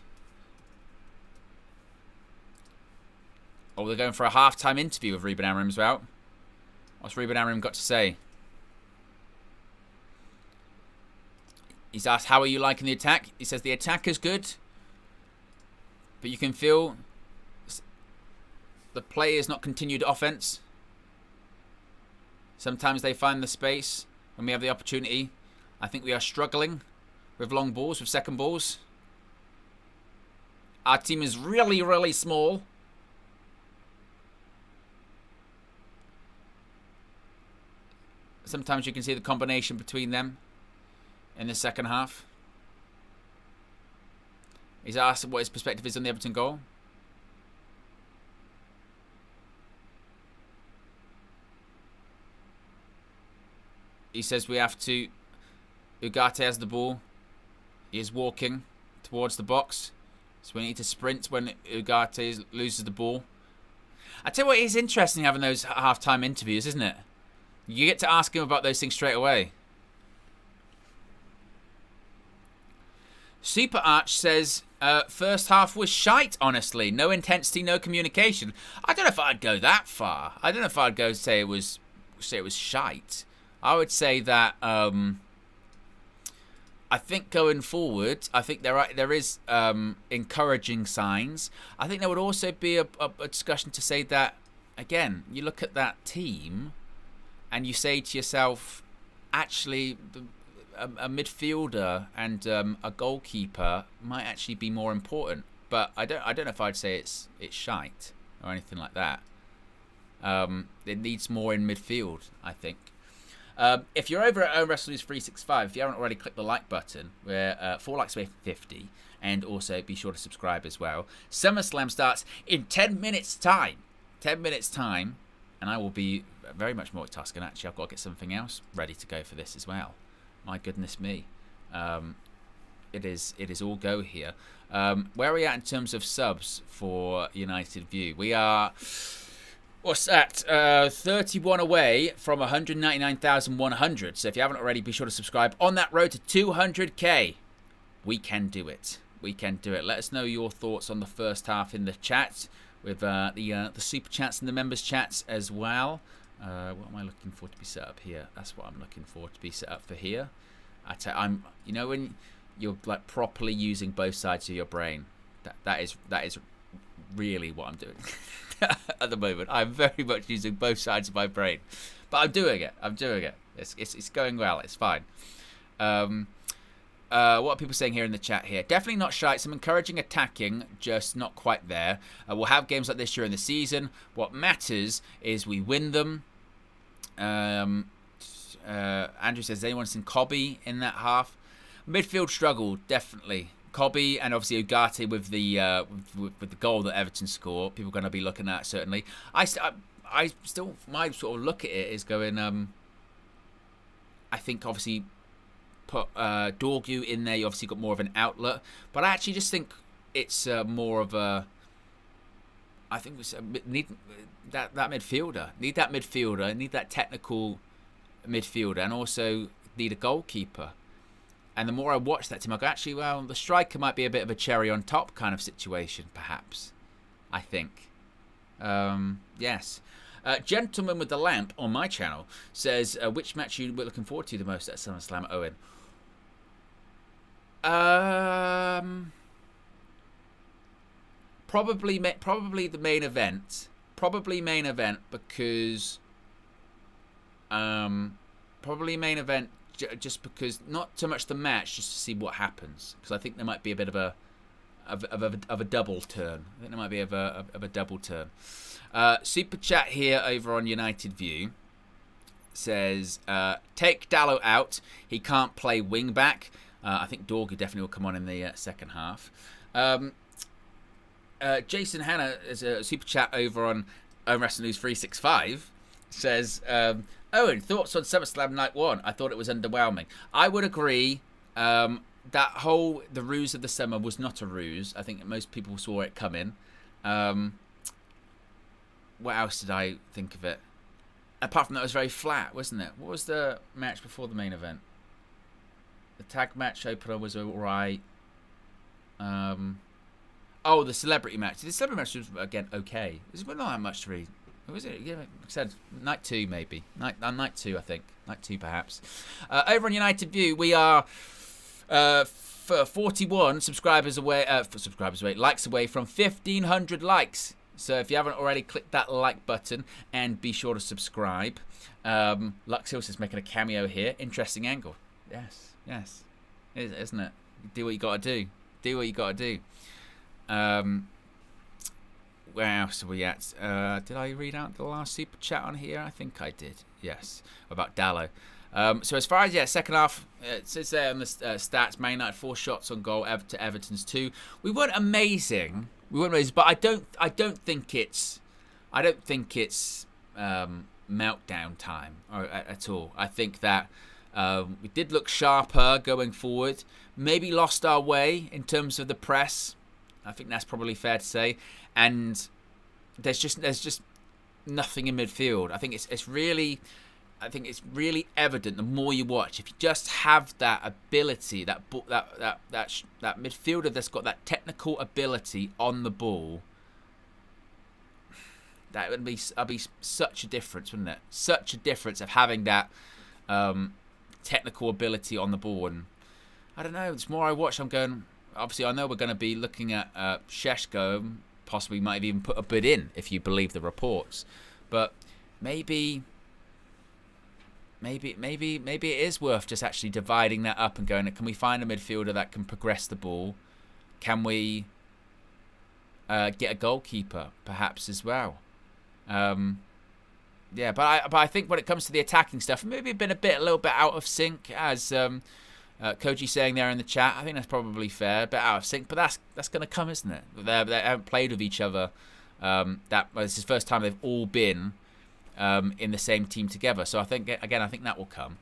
Oh, they're going for a half-time interview with Ruben Amorim as well. What's Ruben Amorim got to say? He's asked, how are you liking the attack? He says the attack is good, but you can feel the players not continued offense. Sometimes they find the space when we have the opportunity. I think we are struggling with long balls, with second balls. Our team is really, really small. Sometimes you can see the combination between them in the second half. He's asked what his perspective is on the Everton goal. He says we have to... Ugarte has the ball. He is walking towards the box. So we need to sprint when Ugarte loses the ball. I tell you what, it is interesting having those half-time interviews, isn't it? You get to ask him about those things straight away. Super Arch says, first half was shite, honestly. No intensity, no communication. I don't know if I'd go that far. I don't know if I'd go say it was shite. I would say that I think going forward, I think there is encouraging signs. I think there would also be a discussion to say that, again, you look at that team and you say to yourself, actually, a midfielder and a goalkeeper might actually be more important. But I don't know if I'd say it's shite or anything like that. It needs more in midfield, I think. If you're over at OWRestlenews365, if you haven't already, click the like button. We're 4 likes away from 50. And also be sure to subscribe as well. SummerSlam starts in 10 minutes time. 10 minutes time. And I will be very much multitasking. Actually, I've got to get something else ready to go for this as well. My goodness me. it is all go here. Where are we at in terms of subs for United View? We are, what's that? 31 away from 199,100. So if you haven't already, be sure to subscribe. On that road to 200k, we can do it. We can do it. Let us know your thoughts on the first half in the chat, with the super chats and the members chats as well. What am I looking for to be set up here? That's what I'm looking for to be set up for here. I'm, you know, when you're like properly using both sides of your brain, that is really what I'm doing at the moment. I'm very much using both sides of my brain, but I'm doing it. It's going well. It's fine. What are people saying here in the chat here? Definitely not shy. Some encouraging attacking, just not quite there. We'll have games like this during the season. What matters is we win them. Andrew says, has anyone seen Cobby in that half? Midfield struggle, definitely. Cobby and obviously Ugarte with the goal that Everton score. People are going to be looking at, certainly. I still, my sort of look at it is going, I think obviously put Dorgu in there. You obviously got more of an outlet, but I actually just think it's more of a. I think we need that midfielder. Need that midfielder. Need that technical midfielder, and also need a goalkeeper. And the more I watch that team, I go, actually, well, the striker might be a bit of a cherry on top kind of situation, perhaps. I think. Yes. Gentleman with the Lamp on my channel says, which match you were looking forward to the most at SummerSlam, Owen? Probably the main event. Probably main event because just because not so much the match, just to see what happens, because I think there might be a bit of a double turn. I think there might be of a double turn. Super chat here over on United View says, take Dallo out. He can't play wing back. I think Dorgu definitely will come on in the second half. Jason Hanna is a super chat over on Wrestling News 365. Says, Owen, thoughts on SummerSlam Night 1? I thought it was underwhelming. I would agree. The ruse of the summer was not a ruse. I think most people saw it coming. What else did I think of it? Apart from that, it was very flat, wasn't it? What was the match before the main event? The tag match opener was alright. Oh, the celebrity match. The celebrity match was, again, okay. It was not that much to read. What was it? Yeah, like I said, night 2 maybe. Night 2, I think. Night 2 perhaps. Over on United View, we are 41 subscribers away. Likes away from 1,500 likes. So if you haven't already, click that like button and be sure to subscribe. Lux Hills is making a cameo here. Interesting angle. Yes. Isn't it? Do what you got to do. Where else are we at? Did I read out the last super chat on here? I think I did. Yes, about Dallo. So as far as second half, it says there on the stats, Man United 4 shots on goal to Everton's 2. We weren't amazing, but I don't think it's meltdown time at all. I think that we did look sharper going forward. Maybe lost our way in terms of the press. I think that's probably fair to say. And there's just nothing in midfield. I think it's really evident the more you watch. If you just have that ability, that midfielder that's got that technical ability on the ball, that would be such a difference, wouldn't it? Such a difference of having that technical ability on the ball. And I don't know. The more I watch, I'm going. Obviously, I know we're going to be looking at Šeško. Possibly might have even put a bid in if you believe the reports. But maybe it is worth just actually dividing that up and going, can we find a midfielder that can progress the ball? Can we get a goalkeeper perhaps as well? But I think when it comes to the attacking stuff, maybe been a little bit out of sync, as Koji saying there in the chat. I think that's probably fair, a bit out of sync, but that's going to come, isn't it? They haven't played with each other. This is the first time they've all been in the same team together. So I think that will come.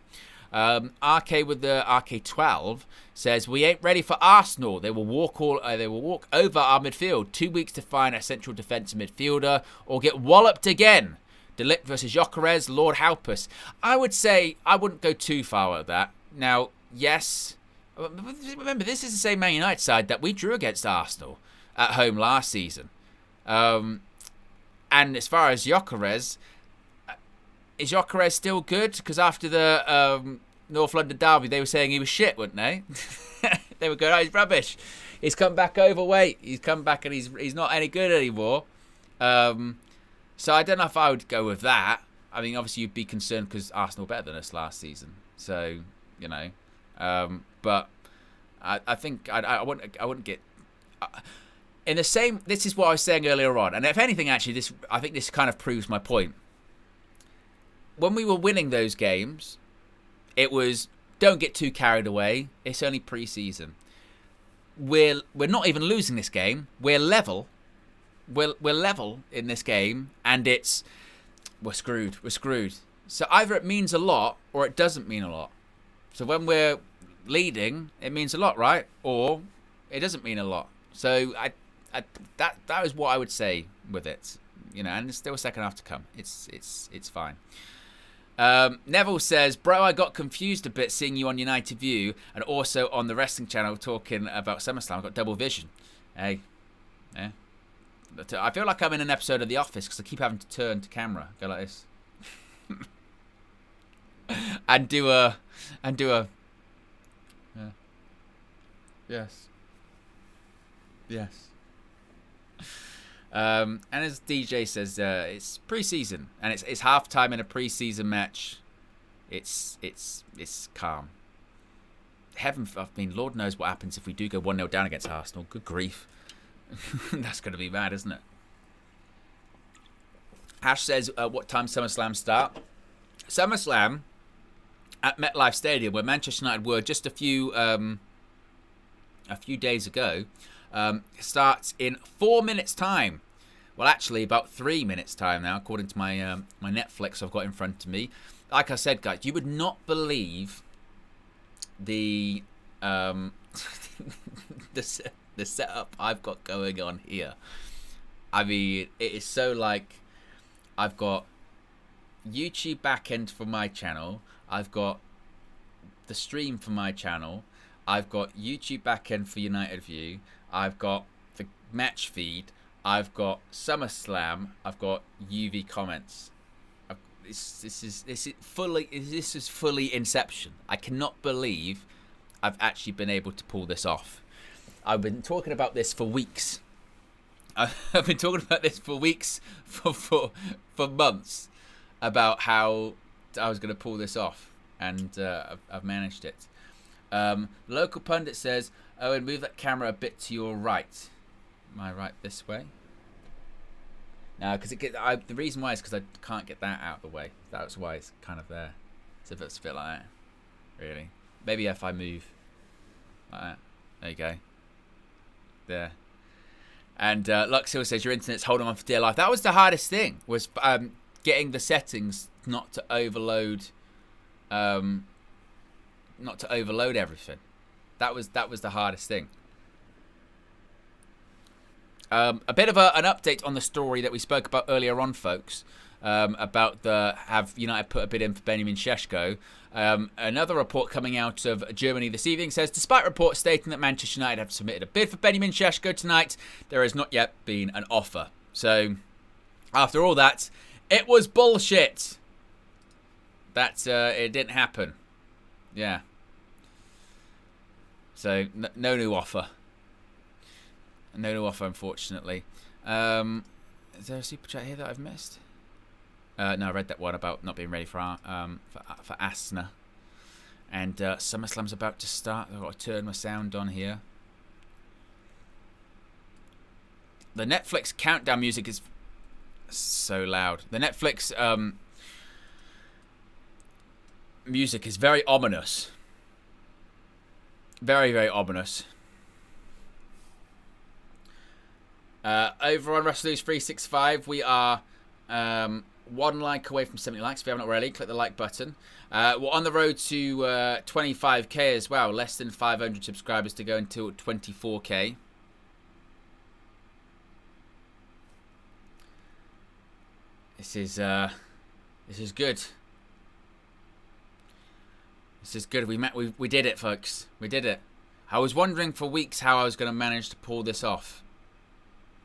RK with the RK12 says, we ain't ready for Arsenal. They will walk over our midfield. 2 weeks to find a central defensive midfielder or get walloped again. Delict versus Gyökeres, Lord help us. I would say I wouldn't go too far with that. Now, yes, remember, this is the same Man United side that we drew against Arsenal at home last season. And as far as Gyökeres, is Gyökeres still good? Because after the North London derby, they were saying he was shit, weren't they? They were going, oh, he's rubbish. He's come back overweight. He's come back and he's not any good anymore. So I don't know if I would go with that. I mean, obviously you'd be concerned because Arsenal were better than us last season. So, you know, but I think I wouldn't get in the same. This is what I was saying earlier on, and if anything, actually, I think this kind of proves my point. When we were winning those games, it was don't get too carried away. It's only pre-season. We're not even losing this game. We're level. We're level in this game, and we're screwed. We're screwed. So either it means a lot or it doesn't mean a lot. So when we're leading, it means a lot, right? Or it doesn't mean a lot. So that is what I would say with it. You know, and there's still a second half to come. It's fine. Neville says, bro, I got confused a bit seeing you on United View and also on the wrestling channel talking about SummerSlam. I got double vision. Hey, yeah. I feel like I'm in an episode of The Office because I keep having to turn to camera, go like this, and do a, yeah. Yes. And as DJ says, it's pre-season and it's half-time in a pre-season match. It's calm. Lord knows what happens if we do go 1-0 down against Arsenal. Good grief. That's going to be mad, isn't it? Ash says, what time SummerSlam start? SummerSlam at MetLife Stadium, where Manchester United were just a few days ago, starts in 4 minutes' time. Well, actually, about 3 minutes' time now, according to my my Netflix I've got in front of me. Like I said, guys, you would not believe the the setup I've got going on here. I mean, it is so like I've got YouTube backend for my channel. I've got the stream for my channel. I've got YouTube backend for United View. I've got the match feed. I've got SummerSlam. I've got UV comments. This is fully Inception. I cannot believe I've actually been able to pull this off. I've been talking about this for weeks. I've been talking about this for weeks, for months, about how I was going to pull this off, and I've managed it. Local pundit says, "Owen, move that camera a bit to your right." Am I right this way? No, because the reason why is because I can't get that out of the way. That's why it's kind of there. So it's a bit like that, really. Maybe if I move like that. There you go. There. And Luxil says your internet's holding on for dear life. That was the hardest thing, was getting the settings not to overload everything. That was the hardest thing. A bit of an update on the story that we spoke about earlier on, folks, about have United put a bid in for Benjamin Šeško. Another report coming out of Germany this evening says, despite reports stating that Manchester United have submitted a bid for Benjamin Šeško tonight, there has not yet been an offer. So, after all that, it was bullshit. That it didn't happen. Yeah. So, no new offer. No new offer, unfortunately. Is there a super chat here that I've missed? No, I read that one about not being ready for Asna. And SummerSlam's about to start. I've got to turn my sound on here. The Netflix countdown music is so loud. The Netflix music is very ominous. Very, very ominous. Over on WrestleNews 365, we are 1 like away from 70 likes. If you haven't already, click the like button. We're on the road to 25k as well. Less than 500 subscribers to go until 24k. This is good. This is good. We did it, folks. We did it. I was wondering for weeks how I was going to manage to pull this off.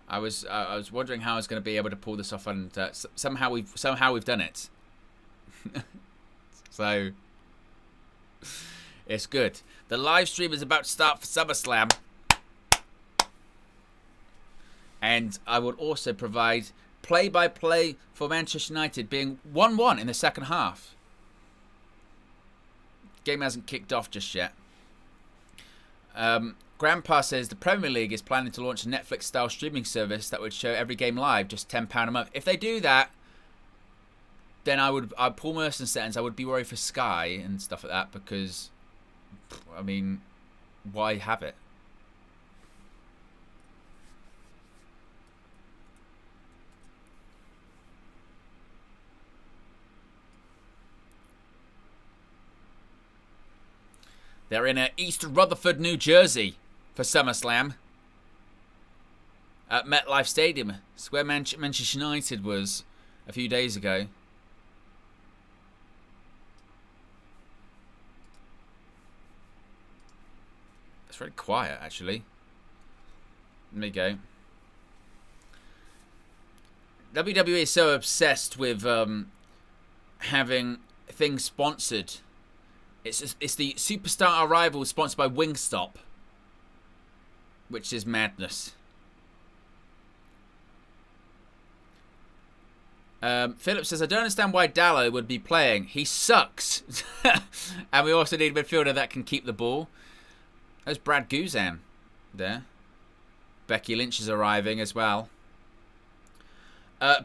I was wondering how I was going to be able to pull this off, and somehow we've done it. So it's good. The live stream is about to start for SummerSlam, and I will also provide play-by-play for Manchester United being 1-1 in the second half. Game hasn't kicked off just yet. Grandpa says the Premier League is planning to launch a Netflix-style streaming service that would show every game live, just £10 a month. If they do that, then Paul Merson says I would be worried for Sky and stuff like that, because, I mean, why have it? They're in East Rutherford, New Jersey for SummerSlam at MetLife Stadium. It's where Manchester United was a few days ago. It's very quiet, actually. There you go. WWE is so obsessed with having things sponsored. It's the Superstar Arrival sponsored by Wingstop, which is madness. Philip says, I don't understand why Dallo would be playing. He sucks. And we also need a midfielder that can keep the ball. There's Brad Guzan there. Becky Lynch is arriving as well.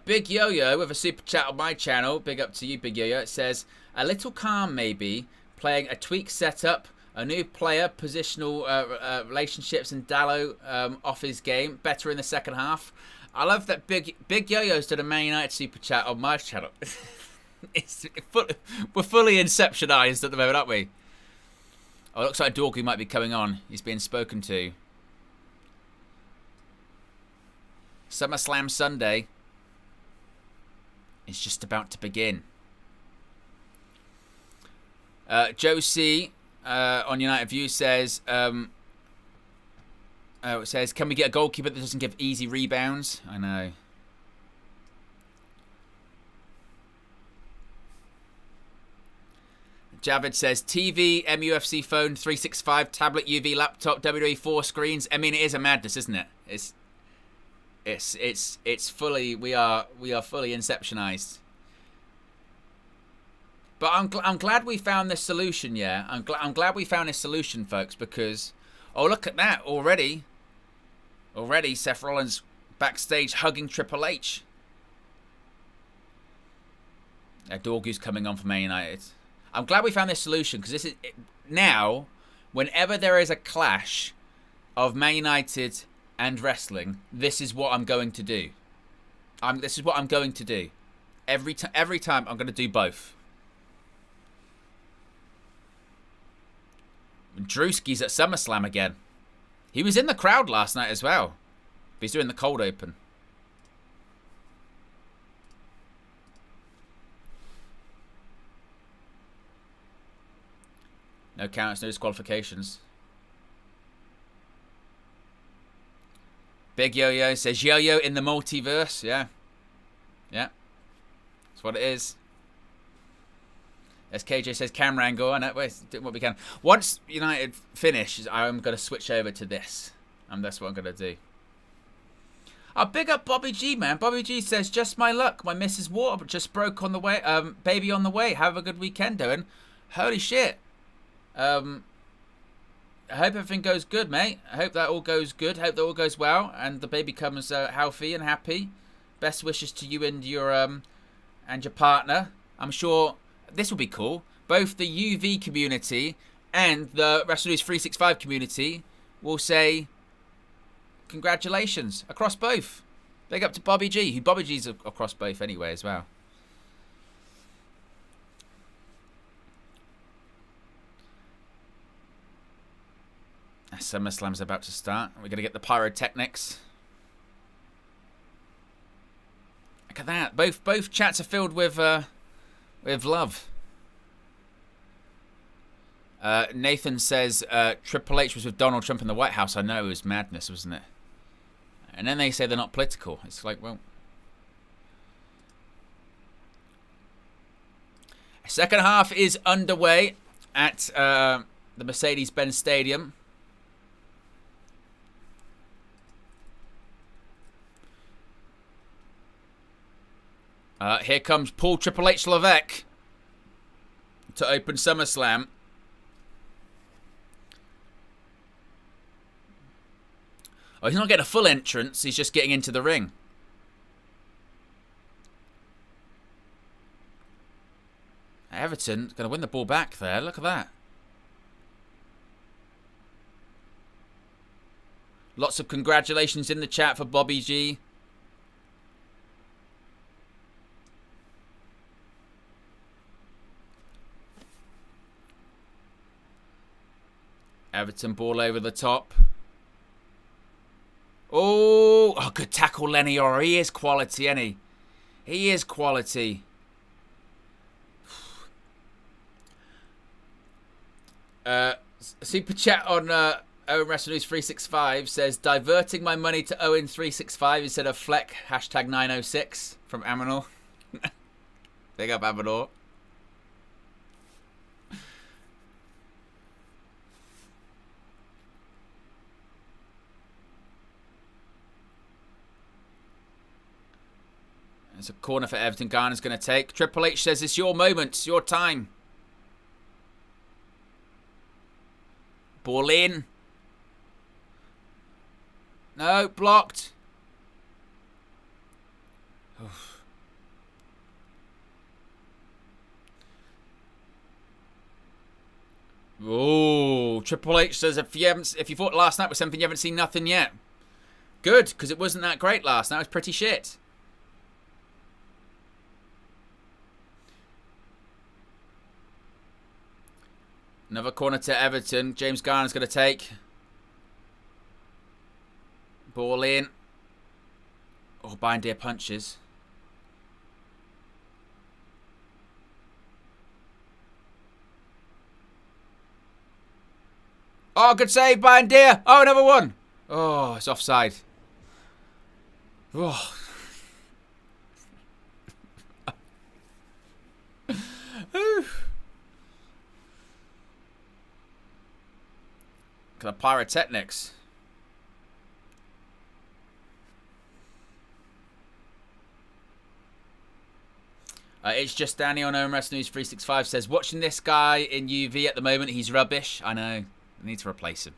Big Yo-Yo with a super chat on my channel. Big up to you, Big Yo-Yo. It says, a little calm maybe. Playing a tweak setup, a new player, positional relationships, and Dallo off his game. Better in the second half. I love that Big Yo-Yo's did a Man United super chat on my channel. We're fully inceptionized at the moment, aren't we? Oh, it looks like Dorky might be coming on. He's being spoken to. SummerSlam Sunday is just about to begin. Joe C on United View says, can we get a goalkeeper that doesn't give easy rebounds? I know. Javid says, TV, MUFC phone, 365, tablet, UV, laptop, WWE 4 screens. I mean, it is a madness, isn't it? It's fully, we are fully inceptionized. But I'm glad we found this solution, yeah. I'm glad we found this solution, folks, because, oh, look at that already. Already, Seth Rollins backstage hugging Triple H. Dorgu's coming on for Man United. I'm glad we found this solution, because this is now, whenever there is a clash of Man United and wrestling, this is what I'm going to do. This is what I'm going to do. Every time I'm going to do both. Drewski's at SummerSlam again. He was in the crowd last night as well. But he's doing the cold open. No counts, no disqualifications. Big Yo-Yo says, Yo-Yo in the multiverse. Yeah. Yeah. That's what it is. As KJ says, camera angle, and we're doing what we can. Once United finish, I'm going to switch over to this. And that's what I'm going to do. Oh, big up Bobby G, man. Bobby G says, just my luck. My Mrs. Water just broke on the way. Baby on the way. Have a good weekend, Owen. Holy shit. I hope everything goes good, mate. I hope that all goes good. Hope that all goes well. And the baby comes healthy and happy. Best wishes to you and your partner. I'm sure... This will be cool. Both the UV community and the WrestleNews 365 community will say congratulations across both. Big up to Bobby G. Bobby G's across both anyway as well. SummerSlam's about to start. We're going to get the pyrotechnics. Look at that. Both chats are filled with love. Nathan says Triple H was with Donald Trump in the White House. I know, it was madness, wasn't it? And then they say they're not political. It's like, well... Second half is underway at the Mercedes-Benz Stadium. Here comes Paul Triple H Levesque to open SummerSlam. Oh, he's not getting a full entrance. He's just getting into the ring. Everton going to win the ball back there. Look at that. Lots of congratulations in the chat for Bobby G. Everton ball over the top. Oh, good tackle, Lenny Orr. He is quality, isn't he? He is quality. Super chat on Owen Wrestling News 365 says, diverting my money to Owen 365 instead of Fleck, hashtag 906 from Amanor. Big up, Amanor. There's a corner for Everton. Garner's going to take. Triple H says it's your moment. It's your time. Ball in. No, blocked. Oof. Oh, Triple H says if you thought last night was something, you haven't seen nothing yet. Good, because it wasn't that great last night. It was pretty shit. Another corner to Everton. James Garner's going to take. Ball in. Oh, Bindeer punches. Oh, good save, Bindeer. Oh, another one. Oh, it's offside. Oh. The pyrotechnics. It's just Danny on Owen Wrestling News 365 says, watching this guy in UV at the moment, he's rubbish. I know. I need to replace him.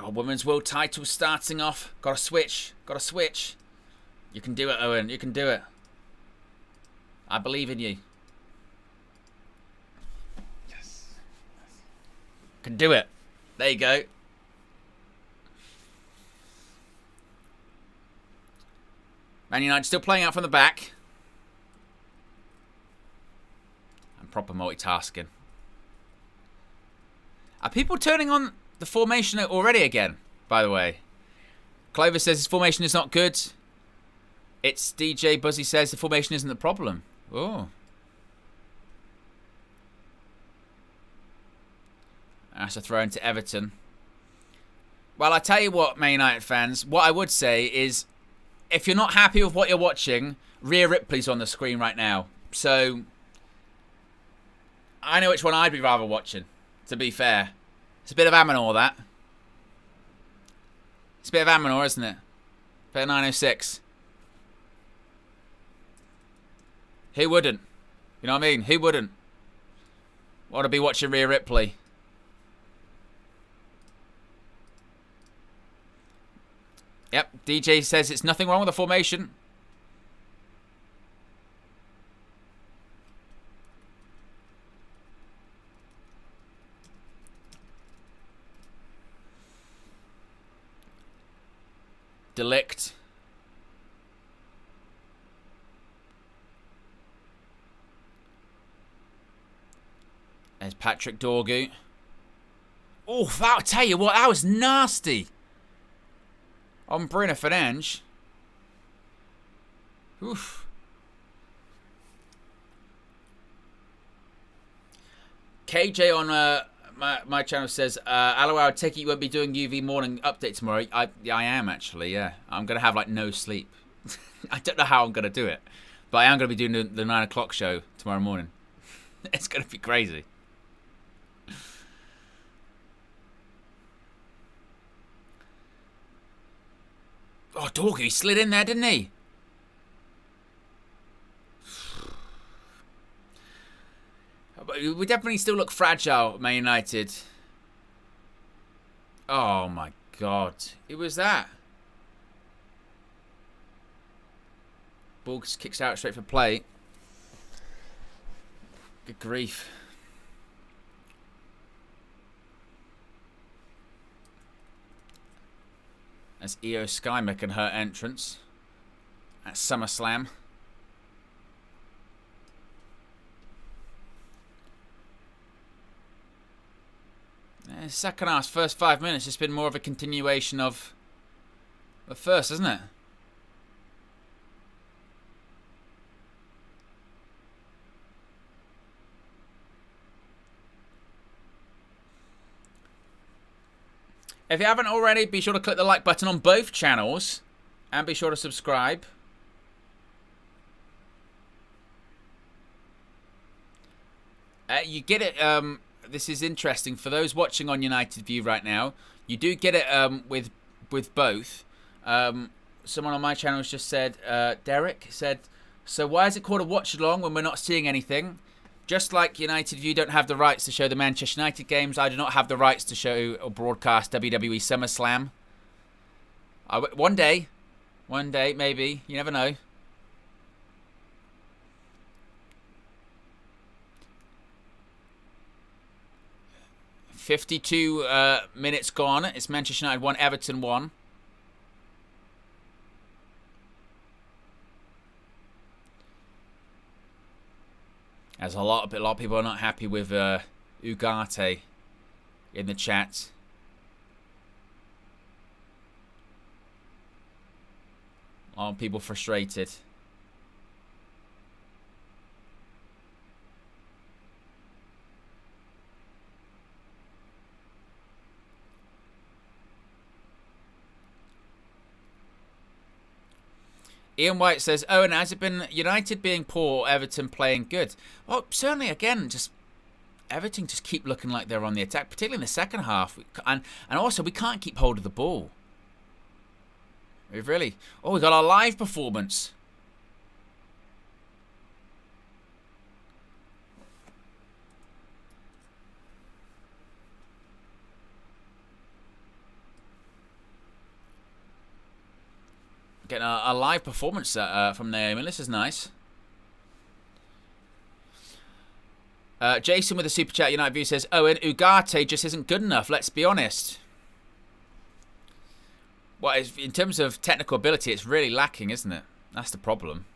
Oh, Women's World title starting off. Got to switch. Got to switch. You can do it, Owen. You can do it. I believe in you. Yes. Can do it. There you go. Man United still playing out from the back. And proper multitasking. Are people turning on the formation already again, by the way? Clover says his formation is not good. It's DJ Buzzy says the formation isn't the problem. Oh. That's a throw into Everton. Well, I tell you what, Man United fans, what I would say is, if you're not happy with what you're watching, Rhea Ripley's on the screen right now. So, I know which one I'd be rather watching, to be fair. It's a bit of Amanor, that. It's a bit of Amanor, isn't it? Bit of 906. Who wouldn't? You know what I mean? Who wouldn't want to be watching Rhea Ripley? Yep, DJ says it's nothing wrong with the formation. Delict. There's Patrick Dorgu. Oh, I'll tell you what, that was nasty. On Bruno Fernandes. Oof. KJ on my channel says, Aloha, I take it you won't be doing UV morning update tomorrow. I am actually, yeah. I'm going to have like no sleep. I don't know how I'm going to do it. But I am going to be doing the 9 o'clock show tomorrow morning. It's going to be crazy. Oh, Dorgu, he slid in there, didn't he? We definitely still look fragile, Man United. Oh, my God. It was that. Ball kicks out straight for play. Good grief. As Io Sky making her entrance at SummerSlam. Second half, first 5 minutes, it's been more of a continuation of the first, isn't it? If you haven't already, be sure to click the like button on both channels and be sure to subscribe. You get it. This is interesting for those watching on United View right now. You do get it with both. Someone on my channel has just said, Derek said, so why is it called a watch along when we're not seeing anything? Just like United View don't have the rights to show the Manchester United games, I do not have the rights to show or broadcast WWE SummerSlam. One day, maybe. You never know. "52 minutes gone. It's Manchester United 1, Everton 1. As a lot of people are not happy with Ugarte in the chat. A lot of people frustrated. Ian White says, Owen, has it been United being poor or Everton playing good? Well, certainly, again, just Everton just keep looking like they're on the attack, particularly in the second half. And also, we can't keep hold of the ball. We've really... Oh, we got our live performance. Getting a live performance from Naomi. This is nice. Jason with a super chat United View says, Owen, Ugarte just isn't good enough. Let's be honest. Well, in terms of technical ability, it's really lacking, isn't it? That's the problem.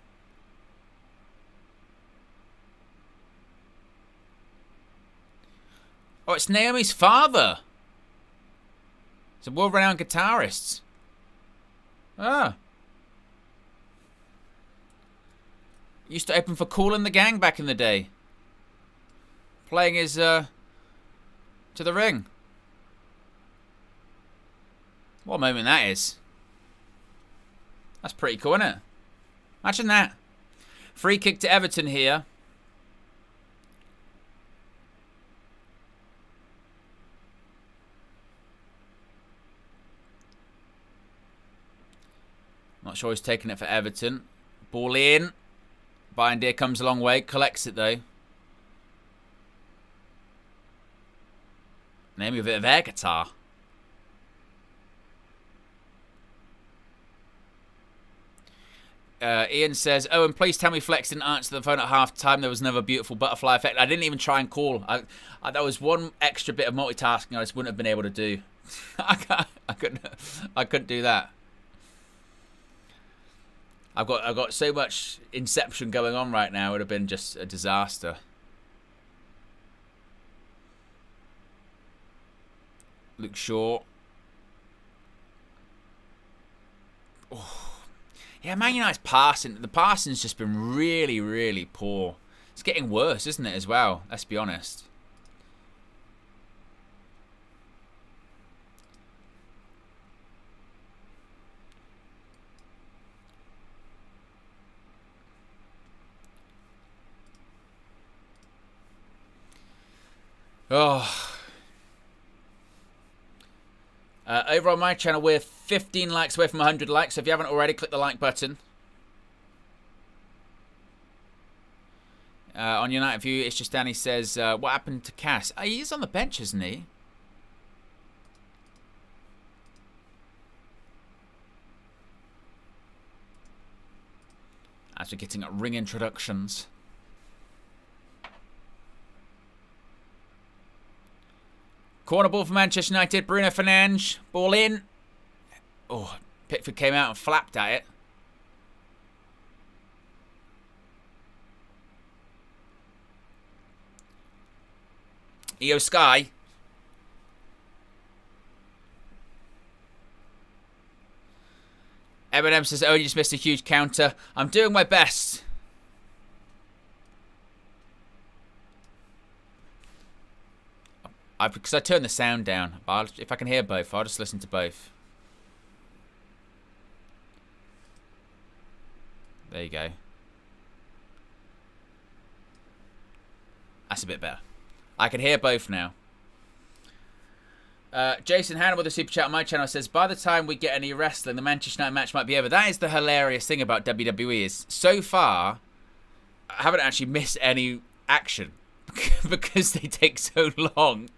Oh, it's Naomi's father. He's a world-renowned guitarist. Ah. Used to open for Kool and the Gang back in the day. Playing his, To the Ring. What a moment that is. That's pretty cool, isn't it? Imagine that. Free kick to Everton here. Not sure he's taking it for Everton. Ball in. Bindeer comes a long way. Collects it, though. Name of it of air guitar. Ian says, Owen, please tell me Flex didn't answer the phone at half time. There was another beautiful butterfly effect. I didn't even try and call. That was one extra bit of multitasking I just wouldn't have been able to do. I couldn't do that. I've got so much Inception going on right now. It would have been just a disaster. Luke Shaw. Oh. Yeah, Man United's passing. The passing's just been really, really poor. It's getting worse, isn't it, as well? Let's be honest. Oh. Over on my channel, we're 15 likes away from 100 likes. So if you haven't already, click the like button. On United View, it's just Danny says, what happened to Cass? Oh, he's on the bench, isn't he? As we're getting ring introductions. Corner ball for Manchester United. Bruno Fernandes. Ball in. Oh, Pickford came out and flapped at it. EO Sky. Eminem says, oh, you just missed a huge counter. I'm doing my best. Because I turned the sound down. If I can hear both, I'll just listen to both. There you go. That's a bit better. I can hear both now. Jason Hannah with a super chat on my channel says, by the time we get any wrestling, the Manchester United match might be over. That is the hilarious thing about WWE is, so far, I haven't actually missed any action because they take so long.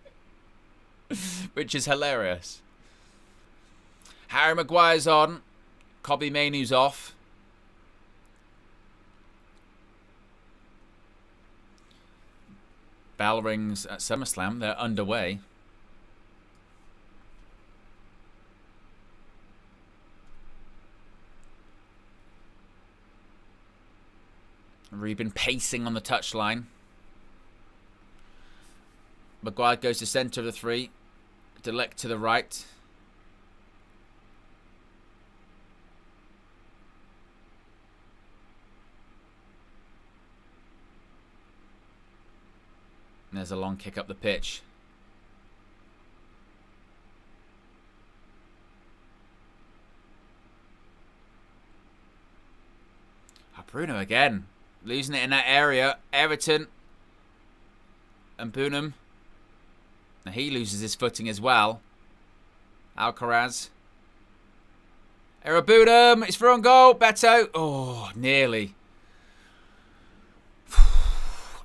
Which is hilarious. Harry Maguire's on. Kobbie Mainoo's off. Bell rings at SummerSlam. They're underway. Reuben pacing on the touchline. Maguire goes to centre of the three. Delect to the right. And there's a long kick up the pitch. Bruno again. Losing it in that area. Everton. And Boonham. Now he loses his footing as well. Alcaraz. Boonham. It's for on goal. Beto. Oh, nearly.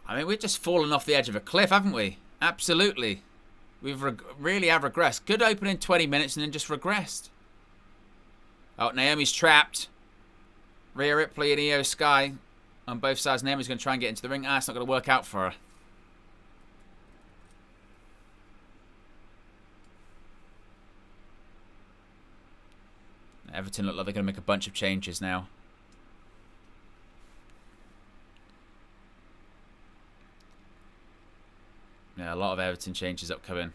I mean, we've just fallen off the edge of a cliff, haven't we? Absolutely. We've really have regressed. Good opening 20 minutes and then just regressed. Oh, Naomi's trapped. Rhea Ripley and Io Sky on both sides. Naomi's going to try and get into the ring. It's not going to work out for her. Everton look like they're going to make a bunch of changes now. Yeah, a lot of Everton changes upcoming.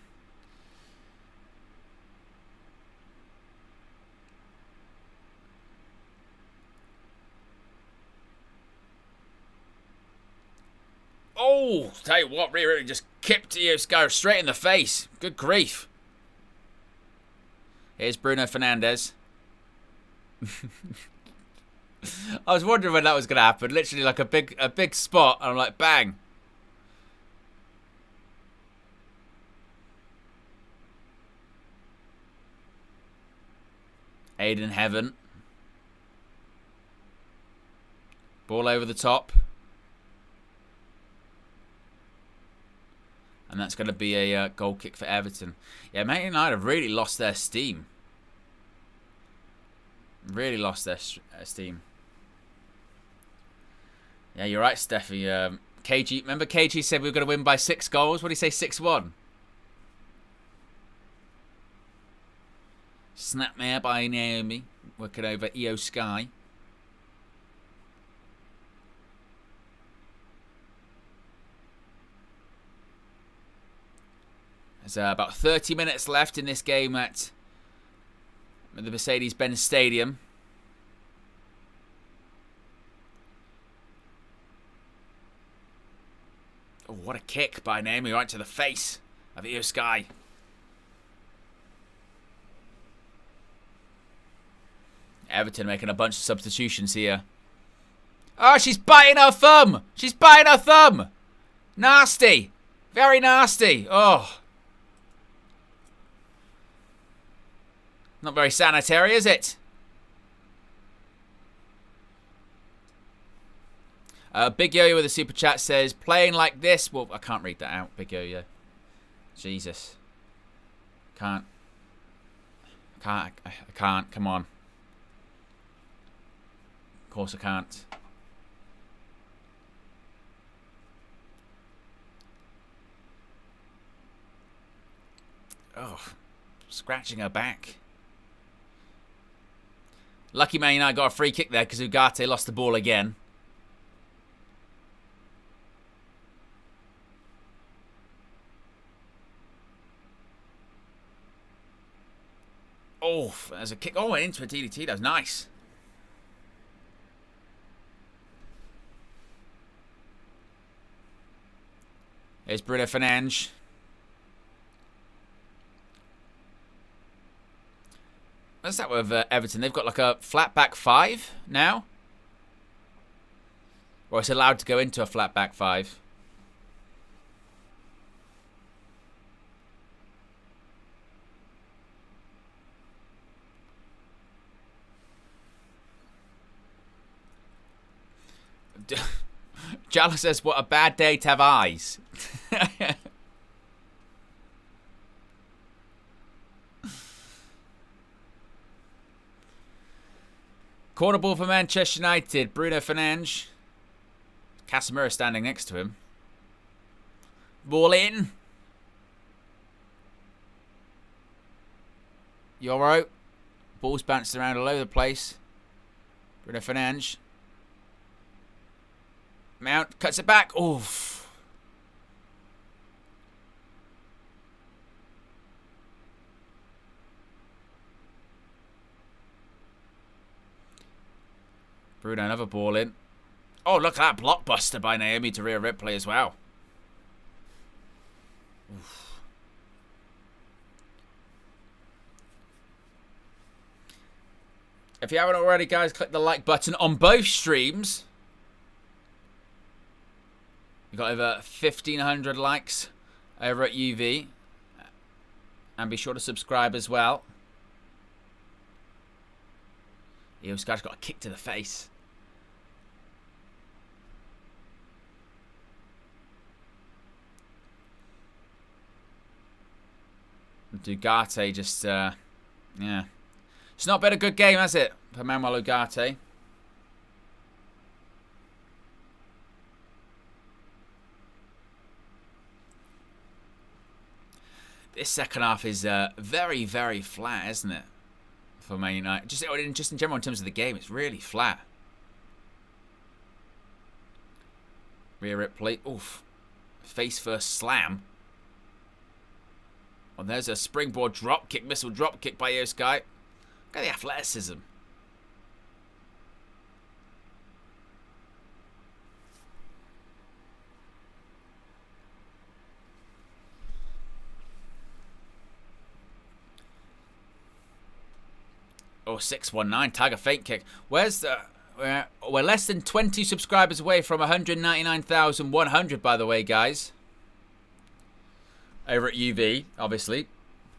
Oh, tell you what, really just kicked Io Sky straight in the face. Good grief. Here's Bruno Fernandes. I was wondering when that was going to happen. Literally like a big spot, and I'm like, bang. Aiden Heaven. Ball over the top. And that's going to be a goal kick for Everton. Yeah, Man United have really lost their steam. Really lost their steam. Yeah, you're right, Steffi. KG, remember KG said we were going to win by 6 goals? What did he say, 6-1? Snapmare by Naomi. Working over Io Sky. There's about 30 minutes left in this game at the Mercedes-Benz Stadium. Oh, what a kick by Naomi right to the face of Io Sky. Everton making a bunch of substitutions here. Oh, she's biting her thumb. She's biting her thumb. Nasty. Very nasty. Oh. Not very sanitary, is it? Big Yo-Yo with a super chat says, playing like this. Well, I can't read that out, Big Yo-Yo. Jesus. I can't. Come on. Of course I can't. Oh, scratching her back. Lucky Man United got a free kick there because Ugarte lost the ball again. Oh, there's a kick. Oh, and into a DDT. That was nice. Here's Bruno Fernandes. What's that with Everton? They've got like a flat back 5 now. Or it's allowed to go into a flat back 5. Jala says, what a bad day to have eyes. Corner ball for Manchester United. Bruno Fernandes. Casemiro standing next to him. Ball in. Euro. Ball's bounced around all over the place. Bruno Fernandes. Mount cuts it back. Oof. Bruno, another ball in. Oh, look at that blockbuster by Naomi to Rhea Ripley as well. Oof. If you haven't already, guys, click the like button on both streams. We've got over 1,500 likes over at UV. And be sure to subscribe as well. This guy's got a kick to the face. Ugarte just, yeah. It's not been a good game, has it, for Manuel Ugarte? This second half is very, very flat, isn't it? For Man United. Just in general, in terms of the game, it's really flat. Rhea Ripley. Oof. Face first slam. Oh, there's a springboard drop kick, missile drop kick by Io Sky. Look at the athleticism. Oh, 619, Tiger fake kick. Where's the... We're less than 20 subscribers away from 199,100, by the way, guys. Over at UV, obviously.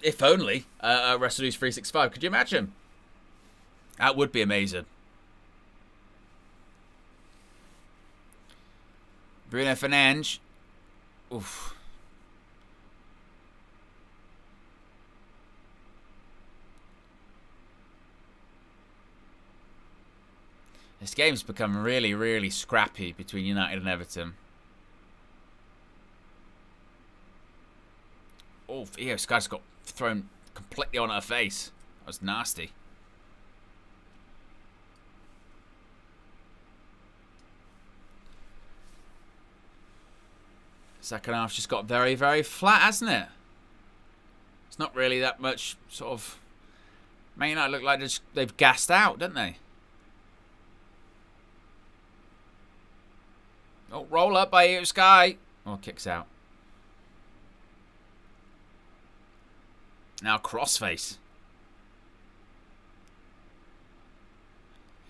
If only. WrestleNews 365. Could you imagine? That would be amazing. Bruno Fernandes. Oof. This game's become really, really scrappy between United and Everton. Oh, Io Sky's got thrown completely on her face. That was nasty. Second half just got very, very flat, hasn't it? not really that much sort of... Man United look like they've gassed out, don't they? Oh, roll up by you, Sky. Oh, kicks out. Now crossface.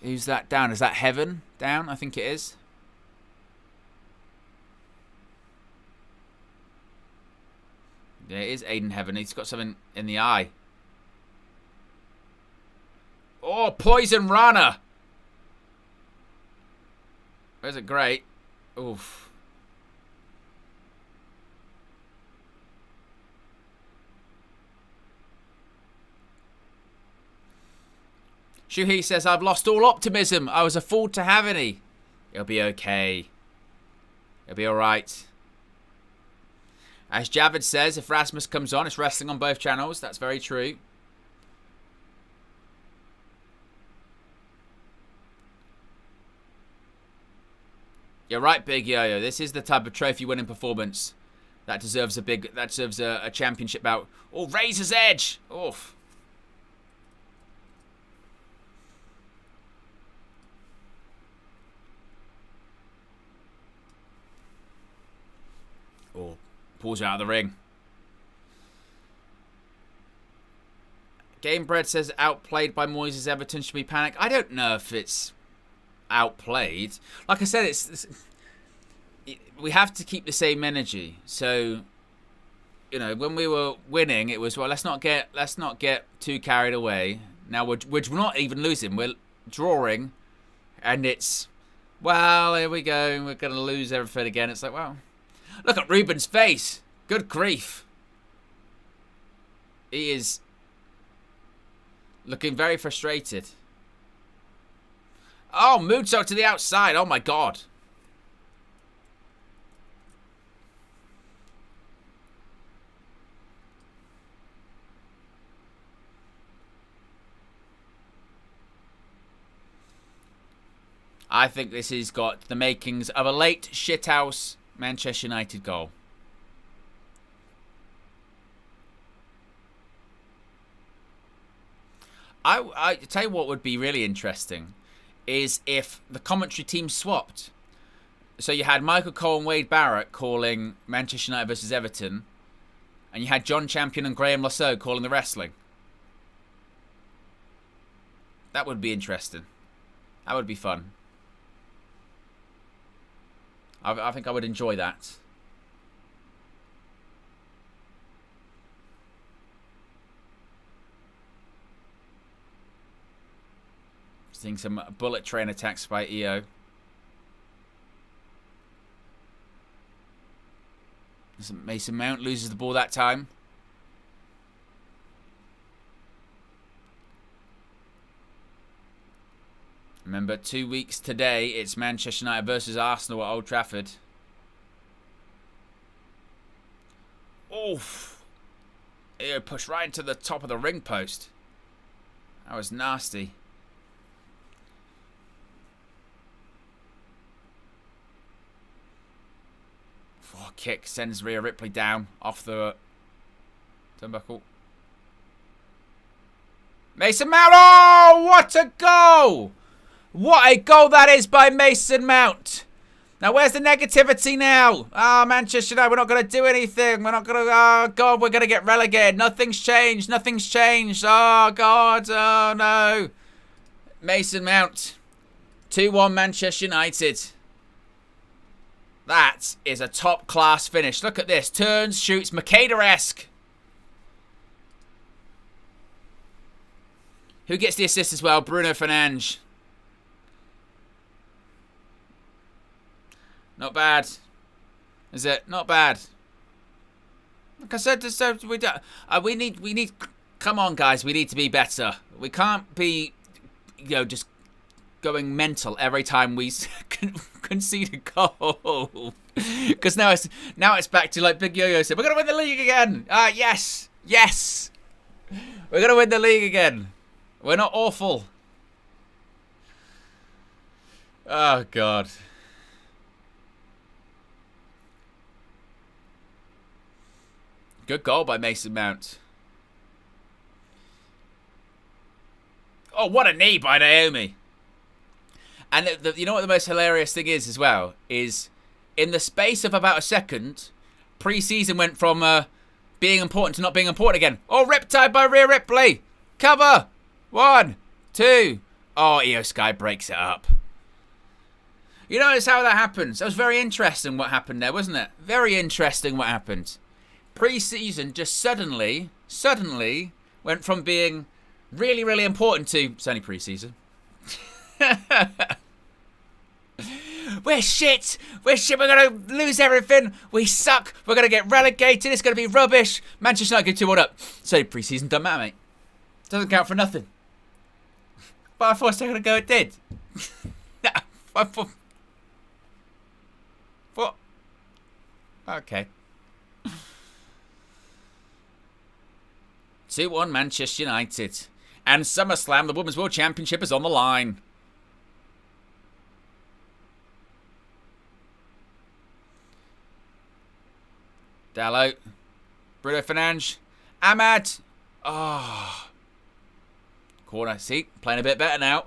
Who's that down? Is that Heaven down? I think it is. Yeah, it is Aiden Heaven. He's got something in the eye. Oh, Poison Rana. Where's it great? Oof. Shuhei says, I've lost all optimism. I was a fool to have any. It'll be okay. It'll be alright. As Javid says, if Rasmus comes on, it's wrestling on both channels. That's very true. You're right, Big Yo-Yo. This is the type of trophy-winning performance that deserves a championship bout. Oh, Razor's Edge. Oof. Oh, pulls her out of the ring. Gamebred says outplayed by Moyes' Everton should be panic. I don't know if it's outplayed. Like I said, we have to keep the same energy. So, you know, when we were winning, it was, well, let's not get too carried away. Now we're not even losing. We're drawing, and it's, well, here we go. We're gonna lose everything again. It's like, well, look at Ruben's face. Good grief. He is looking very frustrated. Oh, moonsault to the outside. Oh, my God. I think this has got the makings of a late shithouse Manchester United goal. I tell you what would be really interesting is if the commentary team swapped. So you had Michael Cole and Wade Barrett calling Manchester United versus Everton, and you had John Champion and Graham Lasso calling the wrestling. That would be interesting. That would be fun. I think I would enjoy that. Seeing some bullet train attacks by EO. Mason Mount loses the ball that time. Remember, 2 weeks today, it's Manchester United versus Arsenal at Old Trafford. Oof. EO pushed right into the top of the ring post. That was nasty. Oh, kick sends Rhea Ripley down off the turnbuckle. Mason Mount. Oh, what a goal! What a goal that is by Mason Mount. Now, where's the negativity now? Oh, Manchester United, we're not going to do anything. We're not going to, oh, God, we're going to get relegated. Nothing's changed. Nothing's changed. Oh, God. Oh, no. Mason Mount. 2-1 Manchester United. That is a top-class finish. Look at this. Turns, shoots, Makeda-esque. Who gets the assist as well? Bruno Fernandes. Not bad. Is it? Not bad. Like I said, we need. Come on, guys. We need to be better. We can't be, just going mental every time we concede a goal. Because now it's back to, like Big Yo-Yo said, we're gonna win the league again. Yes, we're gonna win the league again. We're not awful. Oh God. Good goal by Mason Mount. Oh, what a knee by Naomi. And you know what the most hilarious thing is as well? Is in the space of about a second, pre-season went from being important to not being important again. Oh, Riptide by Rhea Ripley. Cover. 1, 2. Oh, Io Sky breaks it up. You notice how that happens? That was very interesting what happened there, wasn't it? Very interesting what happened. Pre-season just suddenly went from being really, really important to it's only pre-season. We're shit. We're shit. We're going to lose everything. We suck. We're going to get relegated. It's going to be rubbish. Manchester United go 2-1 up. So pre-season doesn't matter, mate. Doesn't count for nothing. But I thought a second ago it did. I thought... What? Okay. 2-1 Manchester United. And SummerSlam, the Women's World Championship, is on the line. Dallo. Bruno Fernandes. Ahmad. Oh. Corner. See, playing a bit better now.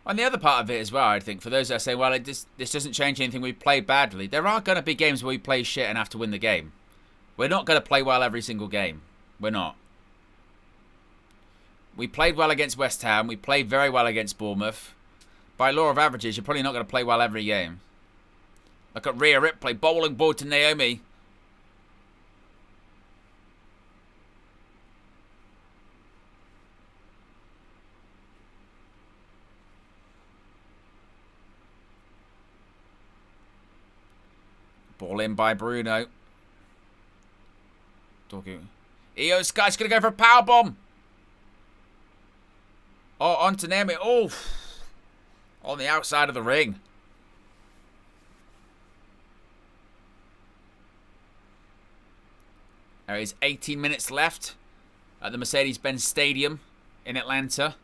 And the other part of it as well, I think, for those that say, well, this doesn't change anything, we play badly. There are going to be games where we play shit and have to win the game. We're not going to play well every single game. We're not. We played well against West Ham. We played very well against Bournemouth. By law of averages, you're probably not going to play well every game. Look at Rhea Ripley, bowling ball to Naomi. Ball in by Bruno. Talking. Io Sky's going to go for a powerbomb. Oh, onto Naomi. Oh. On the outside of the ring. There is 18 minutes left at the Mercedes-Benz Stadium in Atlanta.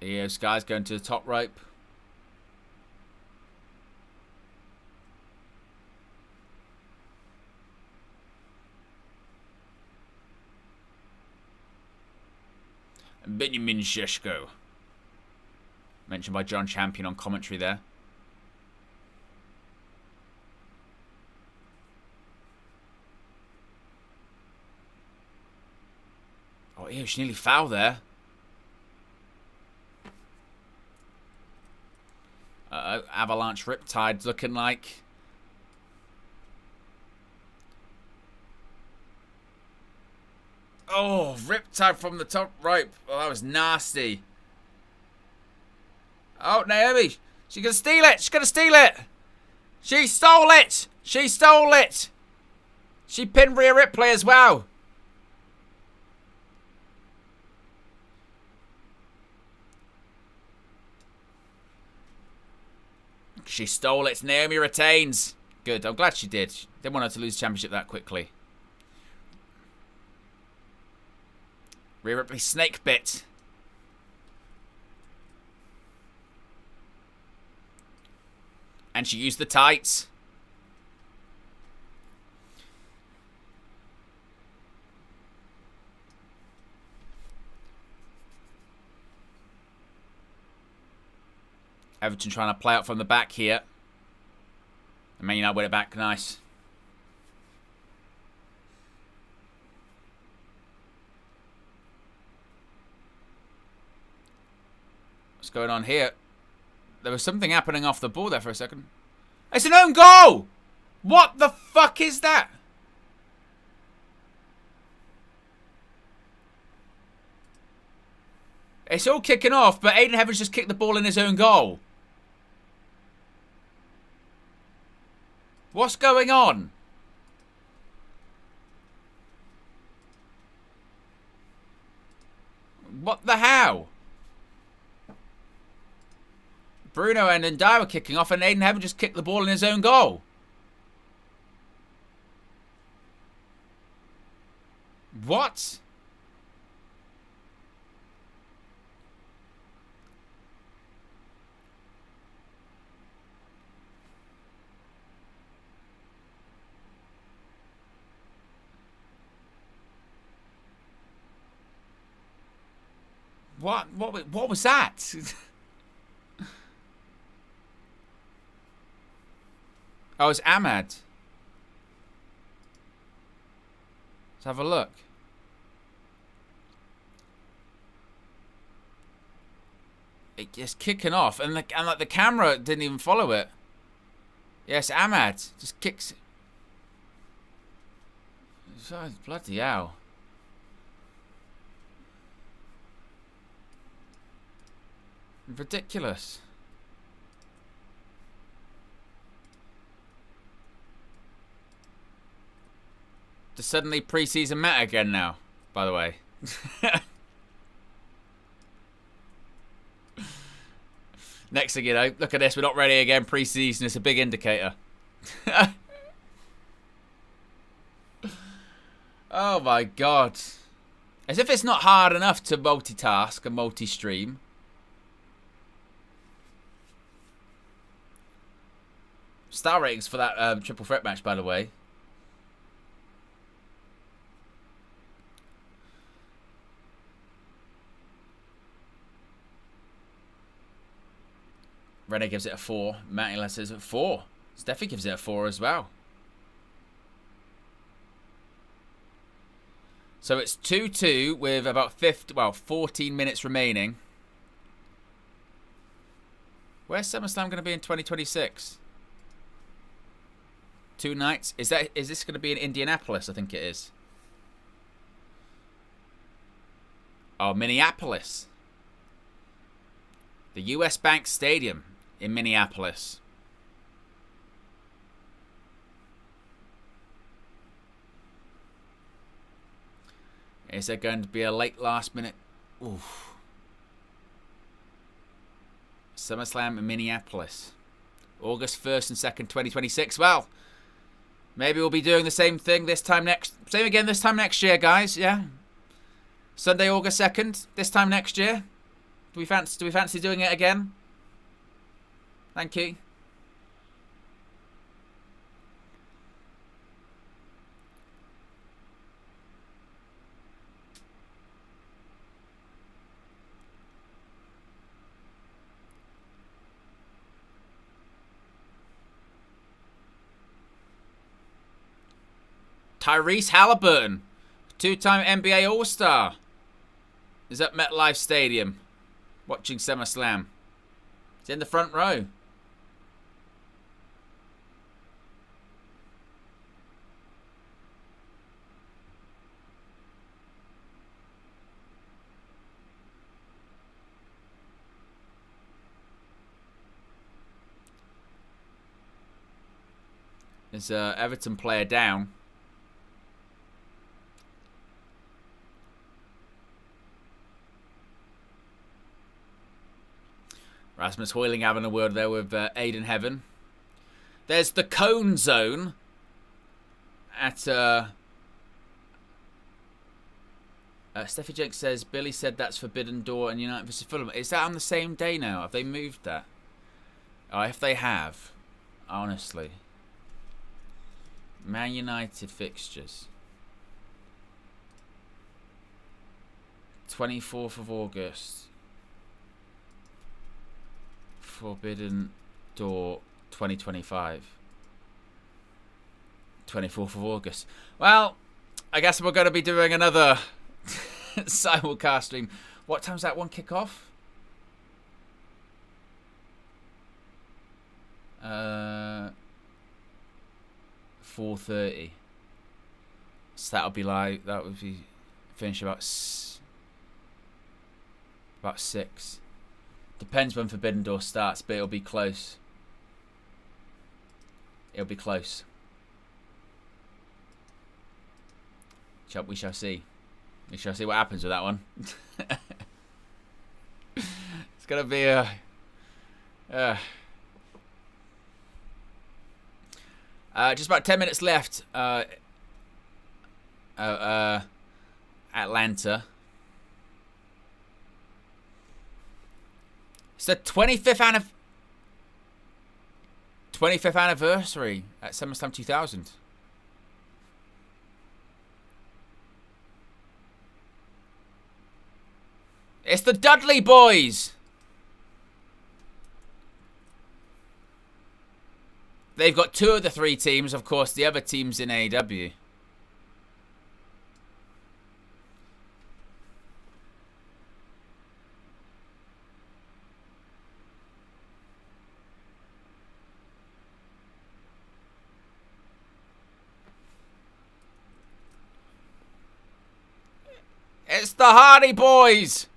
Io Sky's going to the top rope. And Benjamin Sheshko. Mentioned by John Champion on commentary there. Oh, ew, she nearly fouled there. Uh-oh, Avalanche Riptide looking like... Oh, Riptide from the top rope. Oh, that was nasty. Oh, Naomi. She's going to steal it. She's going to steal it. She stole it. She stole it. She pinned Rhea Ripley as well. She stole it. Naomi retains. Good. I'm glad she did. Didn't want her to lose the championship that quickly. Rhea Ripley snake bit. And she used the tights. Everton trying to play out from the back here. And Man United win it back. Nice. What's going on here? There was something happening off the ball there for a second. It's an own goal! What the fuck is that? It's all kicking off, but Aiden Heavens just kicked the ball in his own goal. What's going on? What the hell? Bruno and Ndai were kicking off, and Aiden Heaven just kicked the ball in his own goal. What? What was that? Oh, it's Ahmad. Let's have a look. It's kicking off, and like the camera didn't even follow it. Yes, Ahmad just kicks. Oh, bloody hell. Ridiculous. There's suddenly pre-season meta again now, by the way. Next thing you know, look at this, we're not ready again, pre-season, it's a big indicator. Oh my god. As if it's not hard enough to multitask and multi-stream. Star ratings for that triple threat match, by the way. Rene gives it a 4. Matty says a 4. Steffi gives it a 4 as well. So it's 2-2 with about 14 minutes remaining. Where's SummerSlam going to be in 2026? 2 nights. Is this going to be in Indianapolis? I think it is. Oh, Minneapolis. The US Bank Stadium in Minneapolis. Is there going to be a late last minute? Oof. SummerSlam in Minneapolis. August 1st and 2nd, 2026. Well, maybe we'll be doing the same thing this time same again this time next year, guys. Yeah. Sunday, August 2nd, this time next year. Do we fancy doing it again? Thank you. Tyrese Halliburton, 2-time NBA All-Star, is at MetLife Stadium watching SummerSlam. He's in the front row. There's an Everton player down. Rasmus Hoyling having a word there with Aiden Heaven. There's the Cone Zone at Steffi Jenks says Billy said that's Forbidden Door and United vs Fulham. Is that on the same day now? Have they moved that? Oh, if they have, honestly. Man United fixtures. 24th of August. Forbidden Door 2025. 24th of August. Well, I guess we're going to be doing another simulcast stream. What time's that one kick off? 4:30. So that'll be like, that would be finish about 6. Depends when Forbidden Door starts, but it'll be close. It'll be close. We shall see. We shall see what happens with that one. It's gonna be a. Just about 10 minutes left. Atlanta. It's the 25th anniversary at SummerSlam 2000. It's the Dudley Boys. They've got 2 of the 3 teams. Of course, the other team's in AEW. It's the Hardy Boys.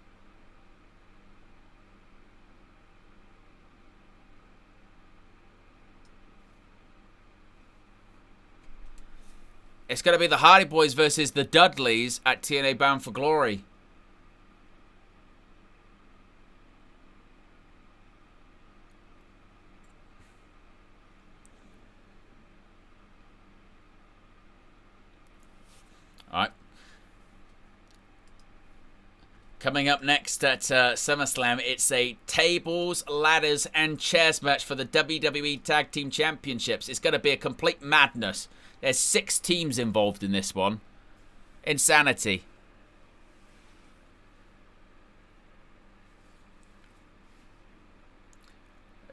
It's going to be the Hardy Boys versus the Dudleys at TNA Bound for Glory. All right. Coming up next at SummerSlam, it's a tables, ladders, and chairs match for the WWE Tag Team Championships. It's going to be a complete madness. There's 6 teams involved in this one. Insanity.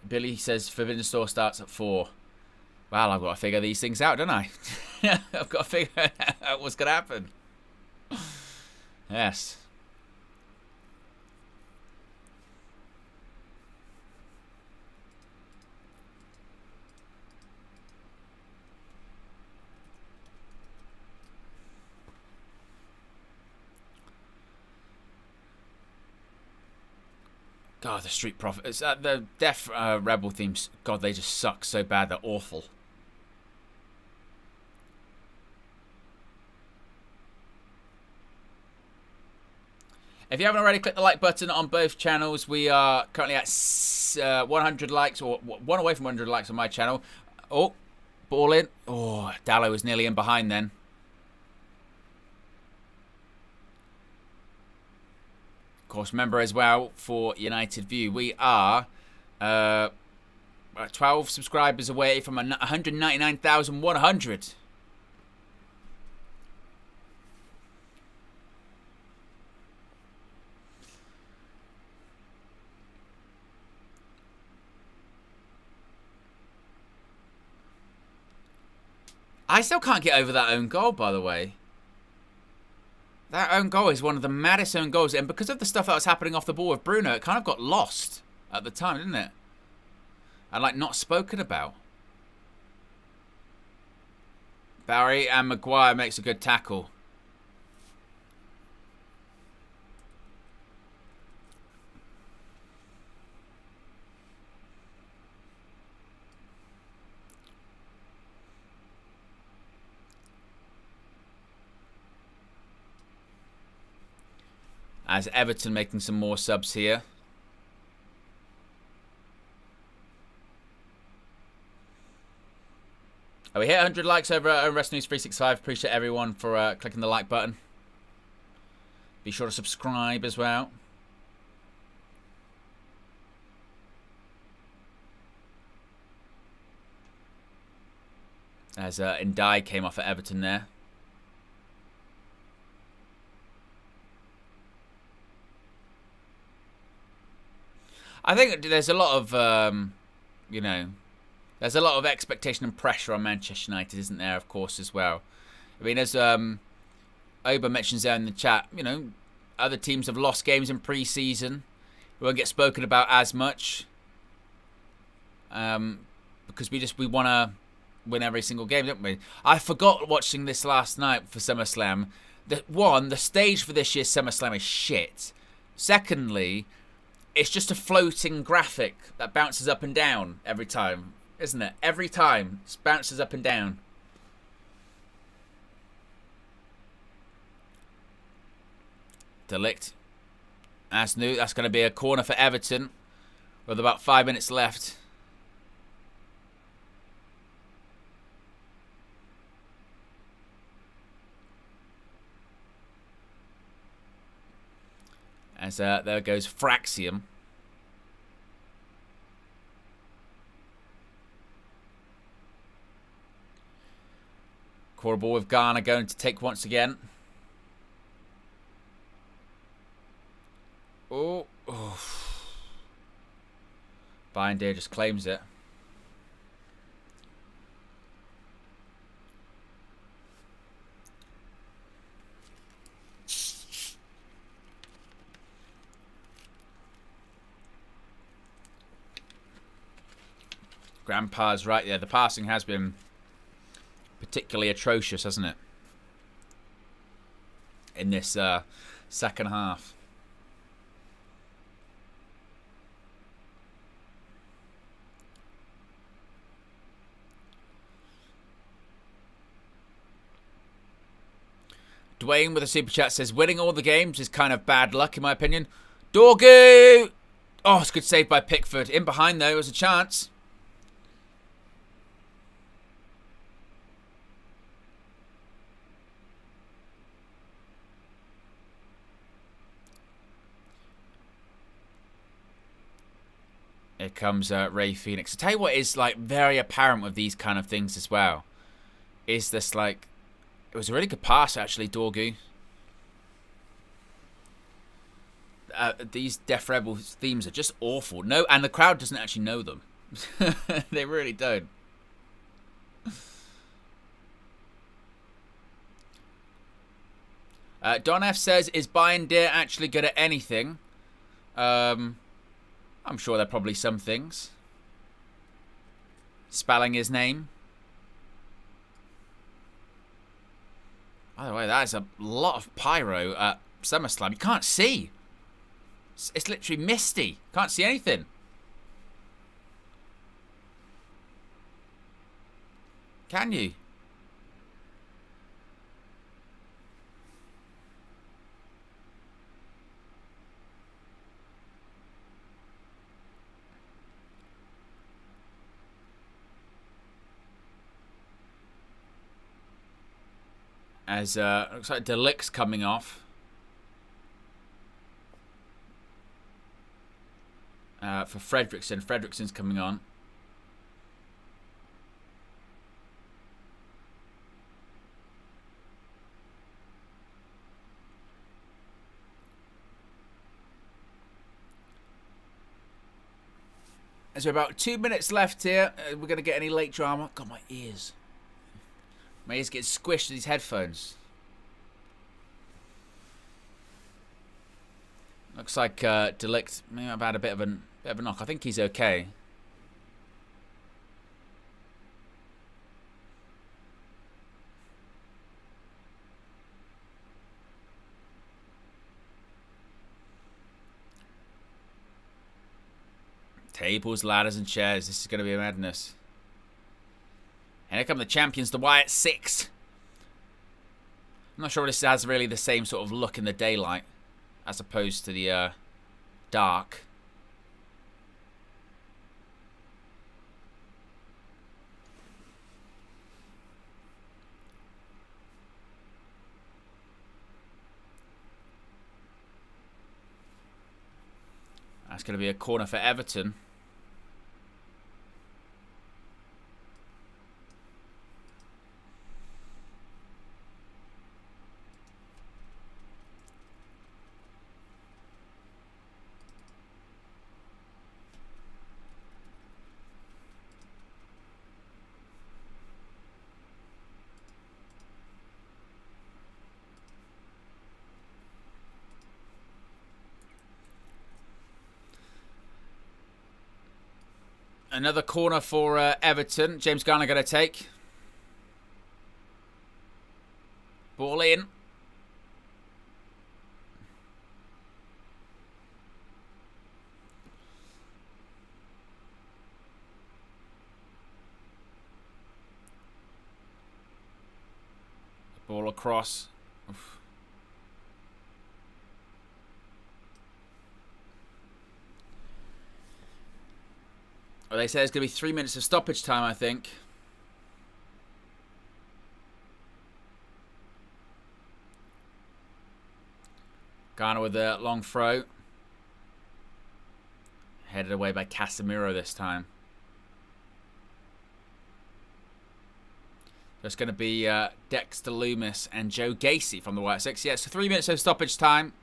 Billy says Forbidden Store starts at 4. Well, I've got to figure these things out, don't I? I've got to figure out what's going to happen. Yes. God, the Street Profits, the Death Rebel themes, God, they just suck so bad. They're awful. If you haven't already, click the like button on both channels. We are currently at 100 likes, or 1 away from 100 likes on my channel. Oh, ball in. Oh, Dallo was nearly in behind then. Of course, remember as well, for United View, we are 12 subscribers away from 199,100. I still can't get over that own goal, by the way. That own goal is one of the maddest own goals. And because of the stuff that was happening off the ball with Bruno, it kind of got lost at the time, didn't it? And, like, not spoken about. Barry and Maguire makes a good tackle. As Everton making some more subs here. Oh, we hit 100 likes over at Wrestling News 365. Appreciate everyone for clicking the like button. Be sure to subscribe as well. As Ndai came off at Everton there. I think there's a lot of, you know, there's a lot of expectation and pressure on Manchester United, isn't there, of course, as well. I mean, as Oba mentions there in the chat, you know, other teams have lost games in pre-season. We won't get spoken about as much because we want to win every single game, don't we? I forgot watching this last night for SummerSlam. The stage for this year's SummerSlam is shit. Secondly, it's just a floating graphic that bounces up and down every time, isn't it? Every time, it bounces up and down. Delict. That's new. That's going to be a corner for Everton with about 5 minutes left. As there goes Fraxium. Quarter ball with Garner going to take once again. Oh. Binder just claims it. Grandpa's right there. The passing has been particularly atrocious, hasn't it? In this second half. Dwayne with a super chat says, winning all the games is kind of bad luck, in my opinion. Dorgu! Oh, it's a good save by Pickford. In behind, though, it was a chance. Here comes Ray Phoenix. I tell you what is like very apparent with these kind of things as well. Is this like... It was a really good pass, actually, Dorgu. These Death Rebel themes are just awful. No, and the crowd doesn't actually know them. They really don't. Don F says, is Binder actually good at anything? I'm sure there are probably some things. Spelling his name. By the way, that is a lot of pyro at SummerSlam. You can't see. It's literally misty. Can't see anything. Can you? As looks like Delict's coming off. For Fredrickson. Fredrickson's coming on. There's about 2 minutes left here. We're going to get any late drama. God, my ears. My ears get squished with these headphones. Looks like Delict may have had a bit of a knock. I think he's okay. Tables, ladders, and chairs. This is going to be a madness. And here come the champions, the Wyatt 6. I'm not sure if this has really the same sort of look in the daylight as opposed to the dark. That's going to be a corner for Everton. Another corner for Everton. James Garner going to take. Ball in. Ball across. Oof. Well, they say it's going to be 3 minutes of stoppage time, I think. Garner with a long throw. Headed away by Casemiro this time. There's going to be Dexter Loomis and Joe Gacy from the White Six. Yeah, so 3 minutes of stoppage time.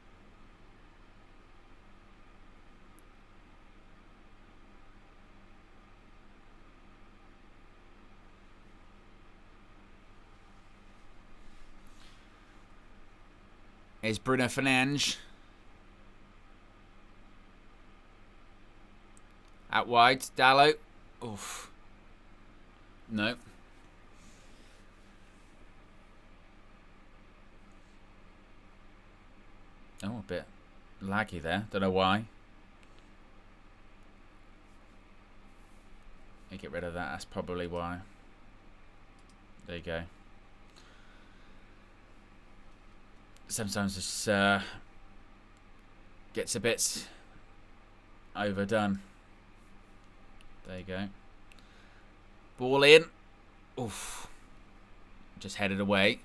Here's Bruno Fernandes. Out wide, Dallo. Oof. No. Oh, a bit laggy there. Don't know why. You get rid of that. That's probably why. There you go. Sometimes this gets a bit overdone. There you go. Ball in. Oof. Just headed away.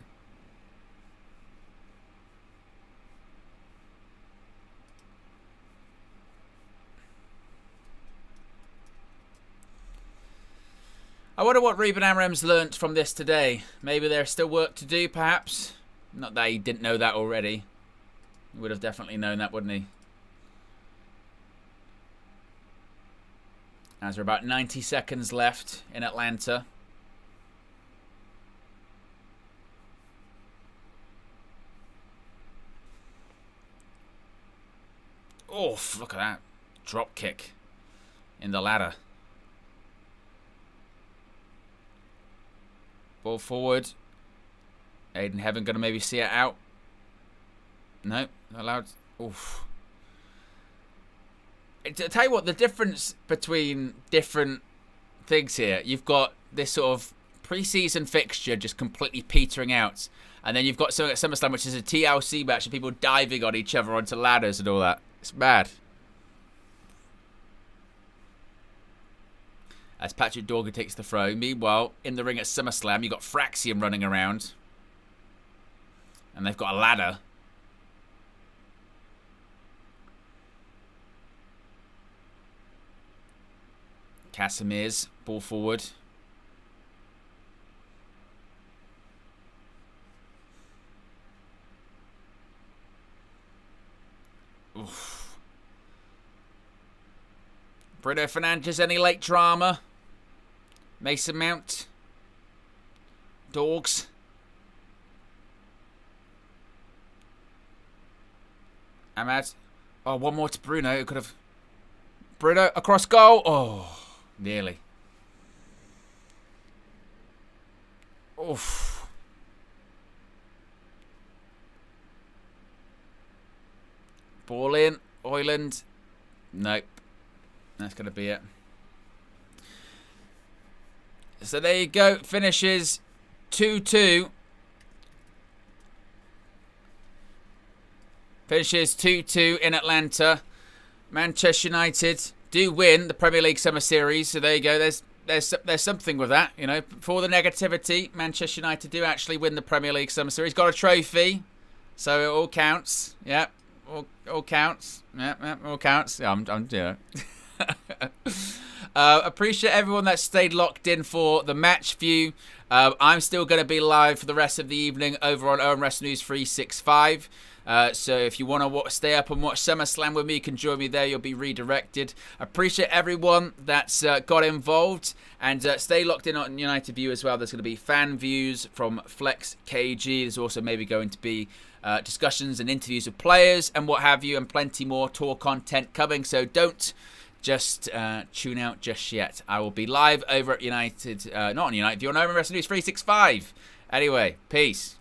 I wonder what Ruben Amorim's learnt from this today. Maybe there's still work to do, perhaps. Not that he didn't know that already. He would have definitely known that, wouldn't he? As there are about 90 seconds left in Atlanta. Oh, look at that. Drop kick in the ladder. Ball forward. Aiden Heaven going to maybe see it out. No, not allowed. Oof. I tell you what, the difference between different things here, you've got this sort of pre-season fixture just completely petering out. And then you've got something at SummerSlam, which is a TLC match and people diving on each other onto ladders and all that. It's mad. As Patrick Dorgan takes the throw. Meanwhile, in the ring at SummerSlam, you've got Fraxium running around. And they've got a ladder. Casimir's ball forward. Oof. Bruno Fernandes, any late drama? Mason Mount. Dogs. Ahmad. Oh, one more to Bruno. It could have... Bruno across goal. Oh, nearly. Oof. Ball in. Oiland. Nope. That's going to be it. So there you go. Finishes 2-2. Finishes 2-2 in Atlanta. Manchester United do win the Premier League Summer Series. So there you go. There's something with that, you know. For the negativity, Manchester United do actually win the Premier League Summer Series. Got a trophy, so it all counts. Yep, all counts. Yep, all counts. Yeah, I'm you know. Appreciate everyone that stayed locked in for the match view. I'm still going to be live for the rest of the evening over on OWEN Wrestling News 365. So if you want to stay up and watch SummerSlam with me, you can join me there. You'll be redirected. Appreciate everyone that's got involved. And stay locked in on United View as well. There's going to be fan views from Flex KG. There's also maybe going to be discussions and interviews with players and what have you, and plenty more tour content coming. So don't just tune out just yet. I will be live over at United, not on United View, on OWEN Wrestling News 365. Anyway, peace.